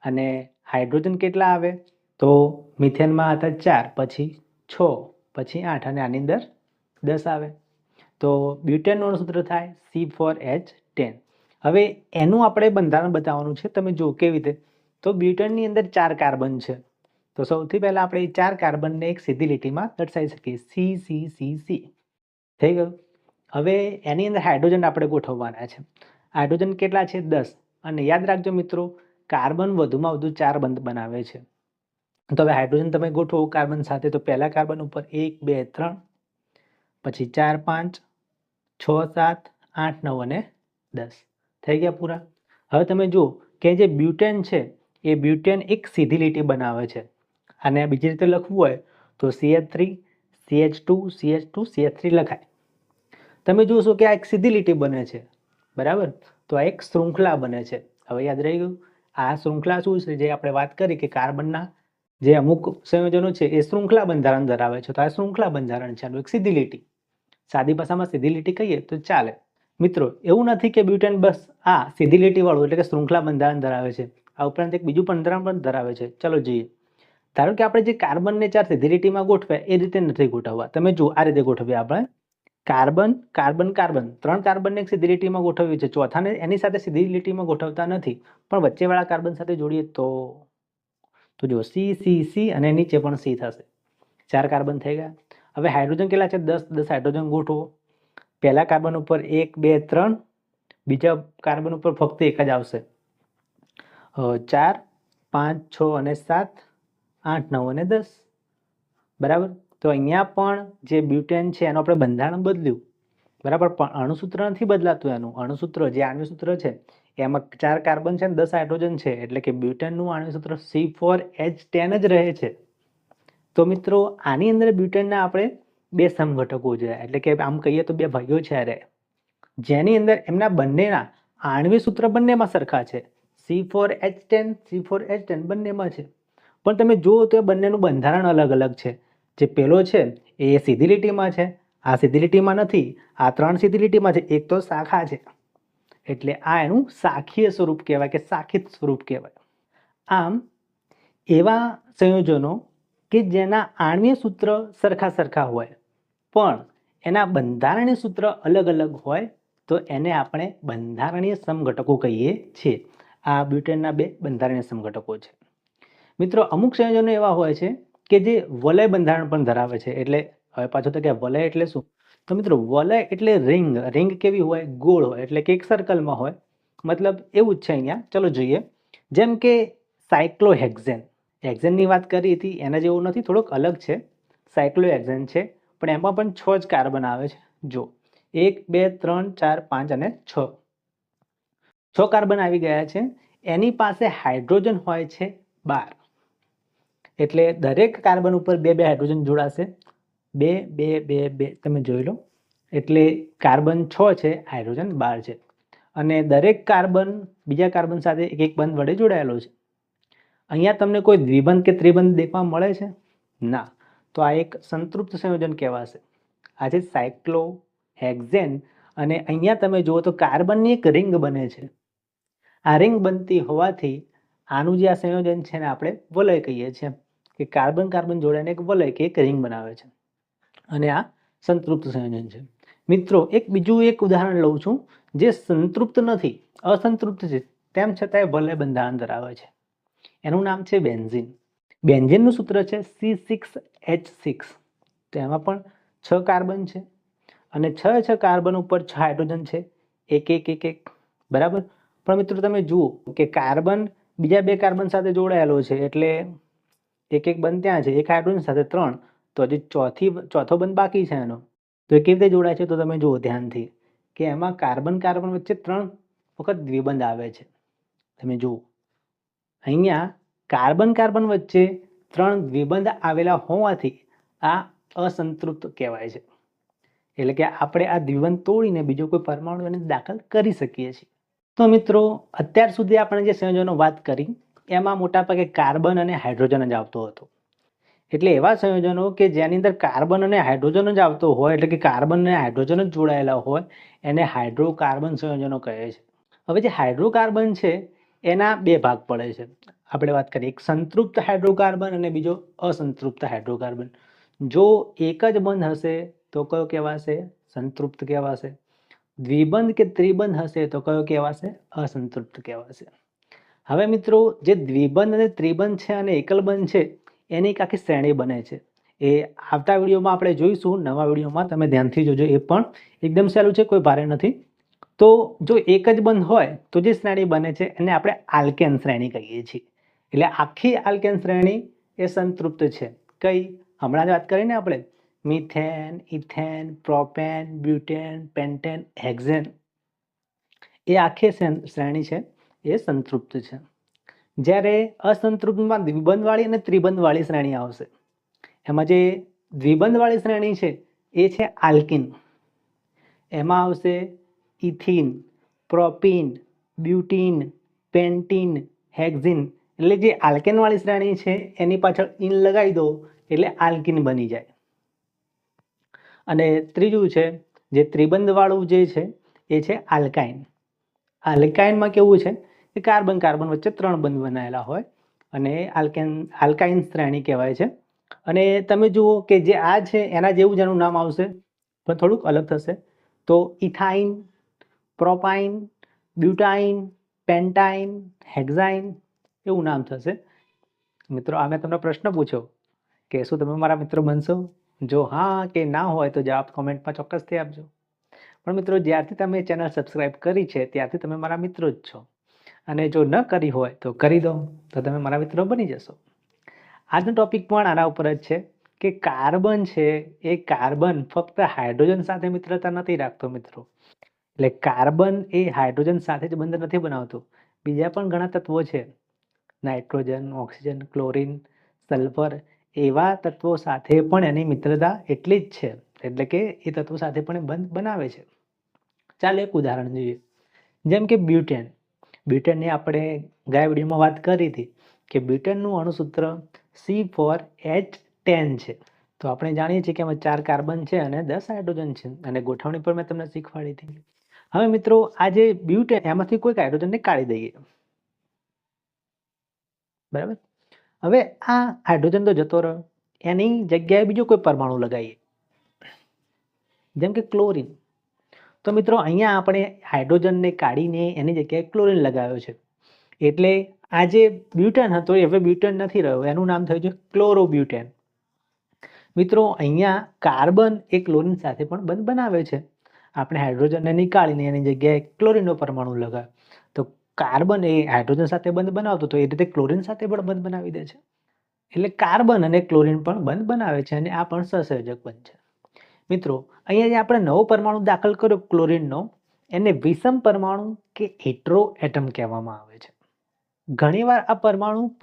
અને હાઇડ્રોજન કેટલા આવે? તો મિથેનમાં હતા 4, પછી 6, પછી 8 અને આની અંદર 10 આવે. તો બ્યુટેનનું અણુસૂત્ર થાય C4H10. હવે એનું આપણે બંધારણ બતાવવાનું છે. તમે જુઓ કેવી રીતે? તો બ્યુટેનની અંદર 4 કાર્બન છે, તો સૌથી પહેલા આપણે 4 કાર્બનને એક સીધી લીટીમાં દર્શાવી શકીએ CCCC. થઈ ગયું. હવે એની અંદર હાઇડ્રોજન આપણે ગોઠવવાના છે. હાઇડ્રોજન કેટલા છે? 10. અને યાદ રાખજો મિત્રો, કાર્બન વધુમાં વધુ 4 બંધ બનાવે છે. તો હવે હાઇડ્રોજન તમે ગોઠવો કાર્બન સાથે, તો પહેલા કાર્બન ઉપર 1, 2, 3, પછી 4, 5, 6, 7, 8, 9 અને 10 થઈ ગયા પૂરા. હવે તમે જુઓ કે જે બ્યુટેન છે એ બ્યુટેન એક સીધી લીટી બનાવે છે. અને બીજી રીતે લખવું હોય તો CH3, CH2, CH2, CH3 લખાય. તમે જોશો કે આ એક સીધી લીટી બને છે. બરાબર. તો આ એક શૃંખલા બને છે. હવે યાદ રહી ગયું. આ શૃંખલા શું છે? જે આપણે વાત કરી કે કાર્બનના જે અમુક સંયોજનો છે એ શૃંખલા બંધારણ ધરાવે છે. તો આ શૃંખલા બંધારણ છે, એક સીધી લીટી. સાદી ભાષામાં સીધી લીટી કહીએ તો ચાલે. મિત્રો એવું નથી કે બ્યુટેન બસ આ સીધી લીટી વાળું એટલે કે શૃંખલા બંધારણ ધરાવે છે. આ ઉપરાંત એક બીજું બંધારણ પણ ધરાવે છે. ચલો જોઈએ. ધારો કે આપણે જે કાર્બનને 4 સીધી લીટીમાં ગોઠવ્યા એ રીતે નથી ગોઠવવા. તમે જુઓ આ રીતે ગોઠવ્યા આપણે કાર્બન કાર્બન કાર્બન 3 કાર્બનને એક સીધી લીટીમાં ગોઠવ્યું છે, ચોથાને એની સાથે સીધી લીટીમાં ગોઠવતા નથી, પણ વચ્ચેવાળા કાર્બન સાથે જોડીએ તો જો સી સી સી અને નીચે પણ સી થશે. 4 કાર્બન થઈ ગયા. હવે હાઇડ્રોજન કેટલા છે? 10 હાઇડ્રોજન ગોઠવો. પહેલા કાર્બન ઉપર 1 2 3, બીજા કાર્બન ઉપર ફક્ત એક જ આવશે. 4 5 6 અને 7 8 9 અને 10. બરાબર. તો અહીંયા પણ જે બ્યુટેન છે એનું આપણે બંધારણ બદલ્યું, બરાબર, પણ અણુસૂત્ર નથી બદલાતું. એનું અણુસૂત્ર જે આણ્વિક સૂત્ર છે એમાં 4 કાર્બન છે અને 10 હાઇડ્રોજન છે, એટલે કે બ્યુટેનનું આણ્વિક સૂત્ર C4H10 જ રહે છે. તો મિત્રો આની અંદર બ્યુટેનના આપણે 2 સમઘટકો છે, એટલે કે આમ કહીએ તો 2 ભાઈઓ છે અરે, જેની અંદર એમના બંનેના આણ્વિક સૂત્ર બંનેમાં સરખા છે. C4H10 બંનેમાં છે, પણ તમે જુઓ તો એ બંનેનું બંધારણ અલગ અલગ છે. જે પેલો છે એ સીધી લીટીમાં છે, આ સીધી લીટીમાં નથી, આ 3 સીધી લીટીમાં છે, એક તો શાખા છે, એટલે આ એનું શાખીય સ્વરૂપ કહેવાય કે શાખિત સ્વરૂપ કહેવાય. આમ એવા સંયોજનો કે જેના આણ્વીય સૂત્ર સરખા હોય પણ એના બંધારણીય સૂત્ર અલગ અલગ હોય તો એને આપણે બંધારણીય સમઘટકો કહીએ છીએ. આ બ્યુટેનના 2 બંધારણીય સમઘટકો છે. મિત્રો અમુક સંયોજનો એવા હોય છે કે જે વલય બંધારણ પણ ધરાવે છે. એટલે હવે પાછું તો કે વલય એટલે શું? તો મિત્રો વલય એટલે રિંગ કેવી હોય? ગોળ હોય, એટલે કે એક સર્કલમાં હોય. મતલબ એવું જ છે અહીંયા. ચલો જોઈએ. જેમ કે સાયક્લોહેક્ઝેન, હેક્ઝેનની વાત કરી હતી એના જેવું નથી, થોડોક અલગ છે. સાયક્લોહેક્ઝેન છે પણ એમાં પણ 6 જ કાર્બન આવે છે. જો 1 2 3 4 5 અને 6 કાર્બન આવી ગયા છે. એની પાસે હાઇડ્રોજન હોય છે 12, એટલે દરેક કાર્બન ઉપર 2 હાઇડ્રોજન જોડાશે. 2 2 2 2 તમે જોઈ લો, એટલે કાર્બન 6 છે, હાઇડ્રોજન 12 છે, અને દરેક કાર્બન બીજા કાર્બન સાથે એક એક બંધ વડે જોડાયેલો છે. અહીંયા તમને કોઈ દ્વિબંધ કે ત્રિબંધ દેખવા મળે છે? ના. તો આ એક સંતૃપ્ત સંયોજન કહેવાશે. આ છે સાયક્લોહેક્ઝેન, અને અહીંયા તમે જુઓ તો કાર્બનની એક રિંગ બને છે. આ રિંગ બનતી હોવાથી આનું જે આ સંયોજન છે ને આપણે વલય કહીએ છીએ, કે કાર્બન કાર્બન જોડાઈને એક વલય કે એક રિંગ બનાવે છે, અને આ સંતૃપ્ત સંયોજન છે. મિત્રો બીજું એક ઉદાહરણ લઉં છું જે સંતૃપ્ત નથી, અસંતૃપ્ત છે, તેમ છતાંય વલય બંધારણ ધરાવે છે. એનું નામ છે બેન્ઝીન. બેન્ઝીનનું સૂત્ર છે C6H6. તો એમાં પણ 6 કાર્બન છે, અને 6 કાર્બન ઉપર 6 હાઇડ્રોજન છે, એક એક એક એક, બરાબર. પણ મિત્રો તમે જુઓ કે કાર્બન બીજા 2 કાર્બન સાથે જોડાયેલો છે, એટલે એક એક બંધ ત્યાં છે, એક હાઇડ્રોજન સાથે 3, તો હજી ચોથો બંધ બાકી છે એનો. તો એ કેવી રીતે જોડાય છે? તો તમે જુઓ ધ્યાનથી કે એમાં કાર્બન કાર્બન વચ્ચે 3 વખત દ્વિબંધ આવે છે. તમે જુઓ અહીંયા કાર્બન કાર્બન વચ્ચે 3 દ્વિબંધ આવેલા હોવાથી આ અસંતૃપ્ત કહેવાય છે. એટલે કે આપણે આ દ્વિબંધ તોડીને બીજો કોઈ પરમાણુ એને દાખલ કરી શકીએ છીએ. તો મિત્રો અત્યાર સુધી આપણે જે સંયોજનો વાત કરી એમાં મોટાભાગે કાર્બન અને હાઇડ્રોજન જ આવતો હતો. એટલે એવા સંયોજનો કે જેની અંદર કાર્બન અને હાઇડ્રોજન જ આવતો હોય, એટલે કે કાર્બન અને હાઇડ્રોજન જ જોડાયેલા હોય, એને હાઇડ્રોકાર્બન સંયોજનો કહે છે. હવે જે હાઇડ્રોકાર્બન છે એના 2 ભાગ પડે છે. આપણે વાત કરીએ એક સંતૃપ્ત હાઇડ્રોકાર્બન અને બીજો અસંતૃપ્ત હાઇડ્રોકાર્બન. જો એક જ બંધ હશે તો કયો કહેવાશે? સંતૃપ્ત કહેવાશે. દ્વિબંધ કે ત્રિબંધ હશે તો કયો કહેવાશે? અસંતૃપ્ત કહેવાશે. હવે મિત્રો જે દ્વિબંધ અને ત્રિબંધ છે અને એકલબંધ છે એની એક આખી શ્રેણી બને છે. એ આવતા વિડીયોમાં આપણે જોઈશું, નવા વિડીયોમાં, તમે ધ્યાનથી જોજો. એ પણ એકદમ સહેલું છે, કોઈ ભારે નથી. તો જો એક જ બંધ હોય તો જે શ્રેણી બને છે એને આપણે આલ્કેન શ્રેણી કહીએ છીએ. એટલે આખી આલ્કેન શ્રેણી એ સંતૃપ્ત છે. કઈ? હમણાં જ વાત કરીને આપણે methane, ethane, propane, butane, pentane, hexane, એ આખી શ્રેણી છે એ સંતૃપ્ત છે. જ્યારે અસંતૃપ્તમાં દ્વિબંધવાળી અને ત્રિબંધવાળી શ્રેણી આવશે. એમાં જે દ્વિબંધવાળી શ્રેણી છે એ છે આલ્કીન. એમાં આવશે ઇથિન, પ્રોપીન, બ્યુટીન, પેન્ટીન, હેક્ઝીન. એટલે જે આલ્કેનવાળી શ્રેણી છે એની પાછળ ઇન લગાવી દો એટલે આલ્કીન બની જાય. અને ત્રીજું છે જે ત્રિબંધવાળું જે છે એ છે આલ્કાઇન. આલ્કાઇનમાં કેવું છે કે કાર્બન કાર્બન વચ્ચે 3 બંધ બનાવેલા હોય, અને આલ્કાઇન શ્રેણી કહેવાય છે. અને તમે જુઓ કે જે આ છે એના જેવું જ એનું નામ આવશે પણ થોડુંક અલગ થશે. તો ઇથાઇન, પ્રોપાઇન, બ્યુટાઇન, પેન્ટાઇન, હેક્સાઇન એવું નામ થશે. મિત્રો આ મેં તમને પ્રશ્ન પૂછ્યો કે શું તમે મારા મિત્રો બનશો? જો હા કે ના હોય તો જવાબ કોમેન્ટમાં ચોક્કસથી આપજો. પણ મિત્રો જ્યારથી તમે ચેનલ સબસ્ક્રાઇબ કરી છે ત્યારથી તમે મારા મિત્રો જ છો. અને જો ન કરી હોય તો કરી દો, તો તમે મારા મિત્રો બની જશો. આજનો ટોપિક પણ આના ઉપર જ છે કે કાર્બન છે એ કાર્બન ફક્ત હાઇડ્રોજન સાથે મિત્રતા નથી રાખતો મિત્રો. એટલે કાર્બન એ હાઇડ્રોજન સાથે જ બંધ નથી બનાવતું. બીજા પણ ઘણા તત્વો છે, નાઇટ્રોજન, ઓક્સિજન, ક્લોરીન, સલ્ફર, એવા તત્વો સાથે પણ એની મિત્રતા એટલી જ છે. એટલે કે એ તત્વો સાથે પણ બંધ બનાવે છે. ચાલો એક ઉદાહરણ જોઈએ. જેમ કે બ્યુટેન. બ્યુટેનની આપણે ગયા વિડીયોમાં વાત કરી હતી કે બ્યુટેનનું અણુસૂત્ર C4H10 છે. તો આપણે જાણીએ છીએ કે એમાં 4 કાર્બન છે અને 10 હાઇડ્રોજન છે. અને ગોઠવણી પણ મેં તમને શીખવાડી હતી. હવે મિત્રો આ જે બ્યુટેન એમાંથી કોઈક હાઇડ્રોજનને કાઢી દઈએ, બરાબર. હવે આ હાઇડ્રોજન તો જતો રહ્યો, એની જગ્યાએ બીજો કોઈ પરમાણુ લગાવીએ, જેમ કે ક્લોરીન. તો મિત્રો અહીંયા આપણે હાઇડ્રોજનને કાઢીને એની જગ્યાએ ક્લોરીન લગાવ્યો છે. એટલે આ જે બ્યુટેન હતો એ હવે બ્યુટેન નથી રહ્યો, એનું નામ થયું છે ક્લોરોબ્યુટેન. મિત્રો અહીંયા કાર્બન એ ક્લોરીન સાથે પણ બંધ બનાવે છે. આપણે હાઇડ્રોજનને નીકાળીને એની જગ્યાએ ક્લોરીનનો પરમાણુ લગાવ્યો. તો કાર્બન એ હાઇડ્રોજન સાથે બંધ બનાવતો તો એ રીતે ક્લોરીન સાથે પણ બંધ બનાવી દે છે. એટલે કાર્બન અને ક્લોરીન પણ બંધ બનાવે છે અને આ પણ સહસંયોજક બંધ છે. મિત્રો અહીંયા જે આપણે નવો પરમાણુ દાખલ કર્યો ક્લોરીનનો, એને વિષમ પરમાણુ કે હેટ્રો એટમ કહેવામાં આવે છે. ઘણીવાર આ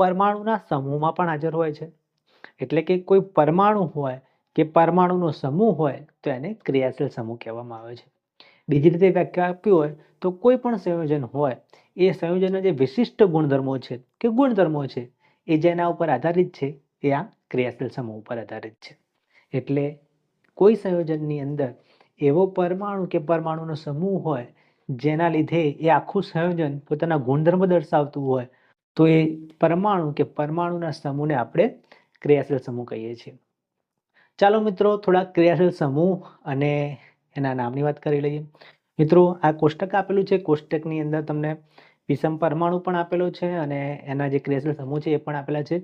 પરમાણુના સમૂહમાં પણ હાજર હોય છે. એટલે કે કોઈ પરમાણુ હોય કે પરમાણુનો સમૂહ હોય તો એને ક્રિયાશીલ સમૂહ કહેવામાં આવે છે. બીજી રીતે વ્યાખ્યા આપી હોય તો કોઈ પણ સંયોજન હોય એ સંયોજનના જે વિશિષ્ટ ગુણધર્મો છે કે ગુણધર્મો છે એ જેના ઉપર આધારિત છે એ આ ક્રિયાશીલ સમૂહ ઉપર આધારિત છે. એટલે કોઈ સંયોજનની અંદર એવો પરમાણુ કે પરમાણુનો સમૂહ હોય જેના લીધે એ આખું સંયોજન પોતાના ગુણધર્મ દર્શાવતું હોય તો એ પરમાણુ કે પરમાણુના સમૂહને આપણે ક્રિયાશીલ સમૂહ કહીએ છીએ. ચાલો મિત્રો થોડા ક્રિયાશીલ સમૂહ અને એના નામની વાત કરી લઈએ. મિત્રો આ કોષ્ટક આપેલું છે, કોષ્ટકની અંદર તમને વિષમ પરમાણુ પણ આપેલો છે અને એના જે ક્રિયાશીલ સમૂહ છે એ પણ આપેલા છે.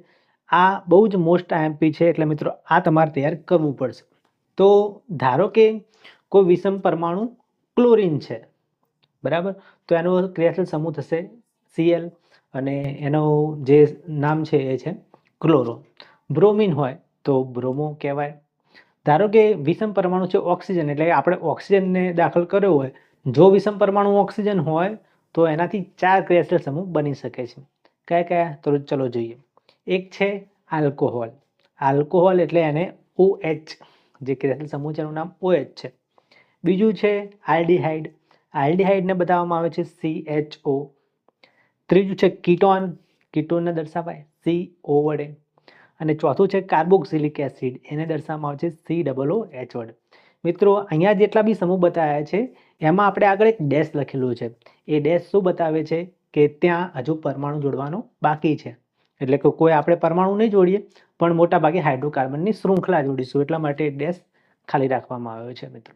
આ બહુ જ મોસ્ટ આઈએમપી છે એટલે મિત્રો આ તમારે તૈયાર કરવું પડશે. તો ધારો કે કોઈ વિષમ પરમાણુ ક્લોરીન છે, બરાબર. તો એનો ક્રિયાશીલ સમૂહ થશે Cl અને એનું જે નામ છે એ છે ક્લોરો. બ્રોમિન હોય તો બ્રોમો કહેવાય. ધારો કે વિષમ પરમાણુ છે ઓક્સિજન, એટલે આપણે ઓક્સિજનને દાખલ કર્યો હોય, જો વિષમ પરમાણુ ઓક્સિજન હોય તો એનાથી 4 ક્રિયાશીલ સમૂહ બની શકે છે. કયા કયા? તો ચલો જોઈએ. એક છે આલ્કોહોલ. આલ્કોહોલ એટલે એને OH, જે ક્રિયાશીલ સમૂહ છે એનું નામ OH છે. બીજું છે આલ્ડીહાઇડ. આલ્ડીહાઇડને બતાવવામાં આવે છે CHO. ત્રીજું છે કીટોન. કીટોનને દર્શાવાય CO વડે. અને ચોથું છે કાર્બોક્સિલિક એસિડ, એને દર્શાવવામાં આવે છે COOH વડે. મિત્રો અહીંયા જેટલા બી સમૂહ બતાવ્યા છે એમાં આપણે આગળ એક ડેશ લખેલું છે. એ ડેશ શું બતાવે છે કે ત્યાં હજુ પરમાણુ જોડવાનો બાકી છે. એટલે કે કોઈ આપણે પરમાણુ નહીં જોડીએ પણ મોટા ભાગે હાઇડ્રોકાર્બનની શૃંખલા જોડીશું, એટલા માટે ડેશ ખાલી રાખવામાં આવ્યો છે. મિત્રો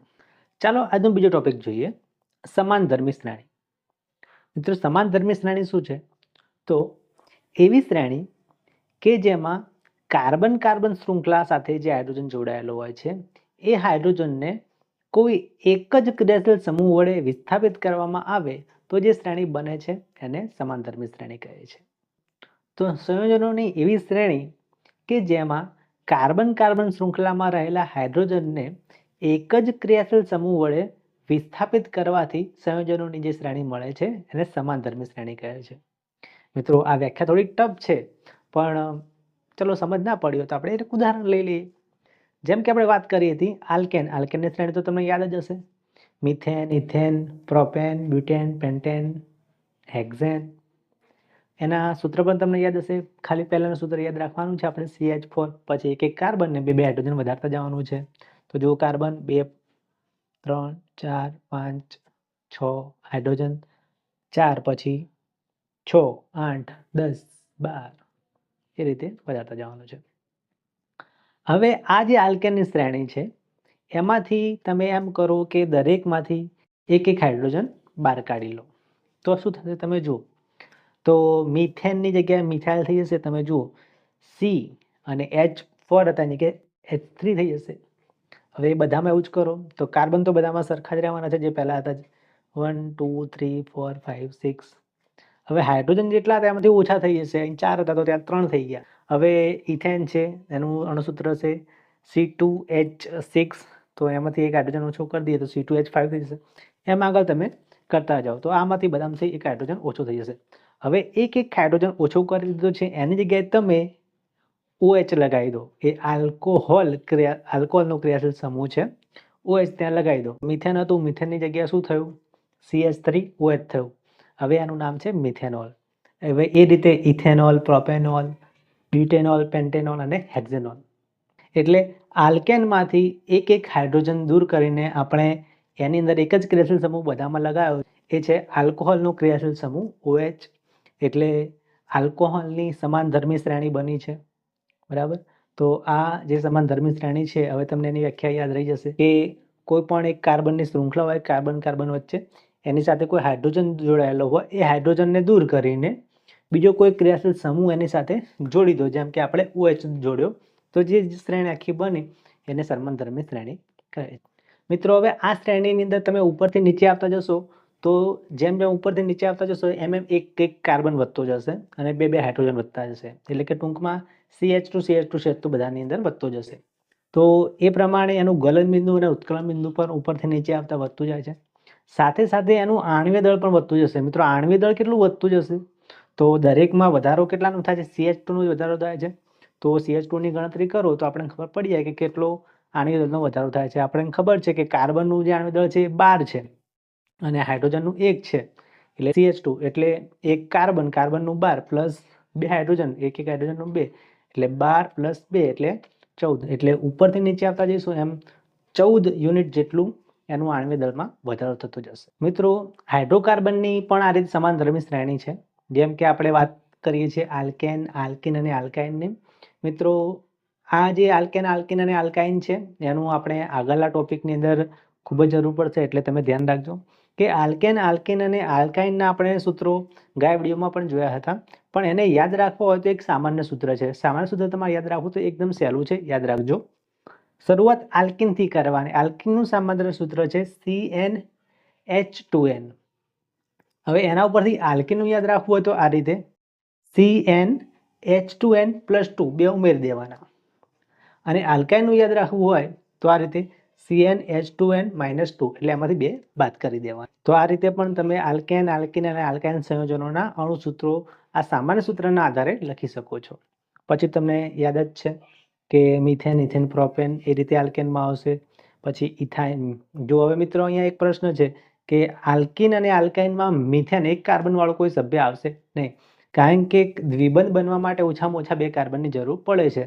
ચાલો આજનો બીજો ટોપિક જોઈએ, સમાનધર્મી શ્રેણી. મિત્રો સમાનધર્મી શ્રેણી શું છે? તો એવી શ્રેણી કે જેમાં કાર્બન કાર્બન શૃંખલા સાથે જે હાઇડ્રોજન જોડાયેલો હોય છે એ હાઇડ્રોજનને કોઈ એક જ ક્રિયાશીલ સમૂહ વડે વિસ્થાપિત કરવામાં આવે તો જે શ્રેણી બને છે એને સમાનધર્મી શ્રેણી કહે છે. તો સંયોજનોની એવી શ્રેણી કે જેમાં કાર્બન કાર્બન શૃંખલામાં રહેલા હાઇડ્રોજનને એક જ ક્રિયાશીલ સમૂહ વડે વિસ્થાપિત કરવાથી સંયોજનોની જે શ્રેણી મળે છે એને સમાનધર્મી શ્રેણી કહે છે. મિત્રો આ વ્યાખ્યા થોડી ટફ છે પણ ચલો સમજ ના પડ્યો તો આપણે એક ઉદાહરણ લઈ લઈએ. જેમ કે આપણે વાત કરી હતી આલ્કેન. આલ્કેનની શ્રેણી તો તમને યાદ જ હશે. Methane, ethane, propane, butane, pentane, hexane. એના સૂત્ર પણ તમને યાદ હશે. ખાલી પહેલાનું સૂત્ર યાદ રાખવાનું છે આપણે CH4, પછી એક એક કાર્બન ને બે બે હાઇડ્રોજન વધારતા જવાનું છે. તો જો કાર્બન 2, 3, 4, 5, 6 હાઇડ્રોજન 4, પછી 6, 8, 10, 12, એ રીતે વધારતા જવાનું છે. હવે આ જે આલ્કેનની શ્રેણી છે એમાંથી તમે એમ કરો કે દરેકમાંથી એક એક હાઇડ્રોજન બહાર કાઢી લો. તો શું થશે તમે જુઓ. તો મિથેનની જગ્યાએ મિથાઇલ થઈ જશે. તમે જુઓ સી અને H4 હતા એની કે H3 થઈ જશે. હવે એ બધામાં એવું જ કરો તો કાર્બન તો બધામાં સરખા જ રહેવાના છે જે પહેલા હતા જ 1 2 3 4 5 6. હવે હાઇડ્રોજન જેટલા હતા એમાંથી ઓછા થઈ જશે. અહીં 4 હતા તો ત્યાં 3 થઈ ગયા. હવે ઇથેન છે એનું અણુસૂત્ર છે C2H6. તો એમાંથી એક હાઇડ્રોજન ઓછો કરી દઈએ તો C2H5 થઈ જશે. એમ આગળ તમે કરતા જાઓ તો આમાંથી બધામાંથી એક હાઇડ્રોજન ઓછો થઈ જશે. હવે એક એક હાઇડ્રોજન ઓછો કરી દીધો છે એની જગ્યાએ તમે OH લગાવી દો. એ આલ્કોહોલનો ક્રિયાશીલ સમૂહ છે. OH ત્યાં લગાવી દો. મિથેન હતું, મિથેનની જગ્યાએ શું થયું? CH3OH થયું. હવે આનું નામ છે મિથેનોલ. હવે એ રીતે ઇથેનોલ, પ્રોપેનોલ, બ્યુટેનોલ, પેન્ટેનોલ અને હેક્ઝેનોલ. એટલે આલ્કેનમાંથી એક એક હાઇડ્રોજન દૂર કરીને આપણે એની અંદર એક જ ક્રિયાશીલ સમૂહ બધામાં લગાવ્યો. એ છે આલ્કોહોલનો ક્રિયાશીલ સમૂહ OH. એટલે આલ્કોહોલની સમાનધર્મી શ્રેણી બની છે. બરાબર. તો આ જે સમાનધર્મી શ્રેણી છે હવે તમને એની વ્યાખ્યા યાદ રહી જશે કે કોઈ પણ એક કાર્બનની શૃંખલા હોય કાર્બન વચ્ચે એની સાથે કોઈ હાઇડ્રોજન જોડાયેલો હોય એ હાઇડ્રોજનને દૂર કરીને બીજો કોઈ ક્રિયાશીલ સમૂહ એની સાથે જોડી દો. જેમ કે આપણે OH જોડ્યો તો જે શ્રેણી આખી બની એને સમાનધર્મી શ્રેણી કહે છે. મિત્રો હવે આ શ્રેણીની અંદર તમે ઉપરથી નીચે આવતા જશો તો જેમ જેમ ઉપરથી નીચે આવતા જશો એમ એમ એક એક કાર્બન વધતો જશે અને બે હાઇડ્રોજન વધતા જશે. એટલે કે ટૂંકમાં CH2 તો બધાની અંદર વધતો જશે. તો એ પ્રમાણે એનું ગલનબિંદુ અને ઉત્કલન બિંદુ પર ઉપરથી નીચે આવતા વધતું જાય છે. સાથે સાથે એનું આણ્વીય દળ પણ વધતું જશે. મિત્રો આણ્વીય દળ કેટલું વધતું જશે? તો દરેકમાં વધારો કેટલાનો થાય છે? CH2 નો વધારો થાય છે. તો CH2 ની ગણતરી કરો તો આપણે ખબર પડી જાય કે કેટલો આણ્વીય દળનો વધારો થાય છે. આપણને ખબર છે કે કાર્બનનું જે આણ્વીય દળ છે એ 12 છે અને હાઇડ્રોજનનું 1 છે. એટલે CH2 એટલે એક કાર્બનનું 12 પ્લસ 2 હાઇડ્રોજન એક હાઇડ્રોજનનું 2 એટલે 12 પ્લસ 2 એટલે 14. એટલે ઉપરથી નીચે આવતા જઈશું એમ 14 યુનિટ જેટલું એનું આણ્વીય દળમાં વધારો થતો જશે. મિત્રો હાઇડ્રોકાર્બનની પણ આ રીતે સમાનધર્મી શ્રેણી છે. જેમ કે આપણે વાત કરીએ છીએ આલ્કેન, આલ્કીન અને આલ્કાઇનની. મિત્રો આ જે આલ્કેન, આલ્કીન અને આલ્કાઇન છે એનું આપણે આગળના ટોપિકની અંદર ખૂબ જ જરૂર પડશે. એટલે તમે ધ્યાન રાખજો કે આલ્કેન, આલ્કીન અને આલ્કાઇનના આપણે સૂત્રો ગયા વિડીયોમાં પણ જોયા હતા. પણ એને યાદ રાખવો હોય તો એક સામાન્ય સૂત્ર છે. સામાન્ય સૂત્ર તમારે યાદ રાખવું તો એકદમ સહેલું છે, યાદ રાખજો. શરૂઆત આલ્કીનથી કરવાની. આલ્કીનનું સામાન્ય સૂત્ર છે CnH2n. હવે એના ઉપરથી આલ્કીનનું યાદ રાખવું હોય તો આ રીતે CnH2n+2 બે ઉમેરી દેવાના. અને આલ્કાઇનનું યાદ રાખવું હોય તો આ રીતે CnH2n-2 એટલે એમાંથી 2 બાદ કરી દેવાના. તો આ રીતે પણ તમે આલ્કેન, આલ્કીન અને આલ્કાઇન સંયોજનોના અણુસૂત્રો આ સામાન્ય સૂત્રના આધારે લખી શકો છો. પછી તમને યાદ જ છે કે મિથેન, ઇથેન, પ્રોપેન એ રીતે આલ્કેનમાં આવશે. પછી ઇથાઇન. જો હવે મિત્રો અહીંયા એક પ્રશ્ન છે કે આલ્કીન અને આલ્કાઇનમાં મિથેન એક કાર્બનવાળો કોઈ સભ્ય આવશે નહીં. કારણ કે દ્વિબંધ બનવા માટે ઓછામાં ઓછા 2 કાર્બનની જરૂર પડે છે.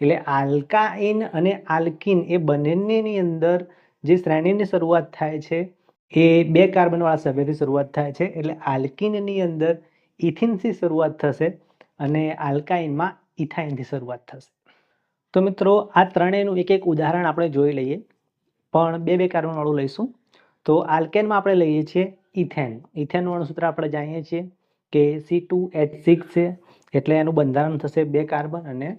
એટલે આલ્કાઇન અને આલ્કીન એ બંનેની અંદર જે શ્રેણીની શરૂઆત થાય છે એ 2 કાર્બનવાળા સભ્યથી શરૂઆત થાય છે. એટલે આલ્કીનની અંદર ઇથિનથી શરૂઆત થશે અને આલ્કાઇનમાં ઇથાઇનથી શરૂઆત થશે. તો મિત્રો આ ત્રણેયનું એક એક ઉદાહરણ આપણે જોઈ લઈએ. પણ 2 કાર્બનવાળું લઈશું. તો આલ્કેનમાં આપણે લઈએ છીએ ઇથેન. ઇથેનનું અણુસૂત્ર આપણે જાણીએ છીએ કે C2H6 છે. એટલે એનું બંધારણ થશે 2 કાર્બન અને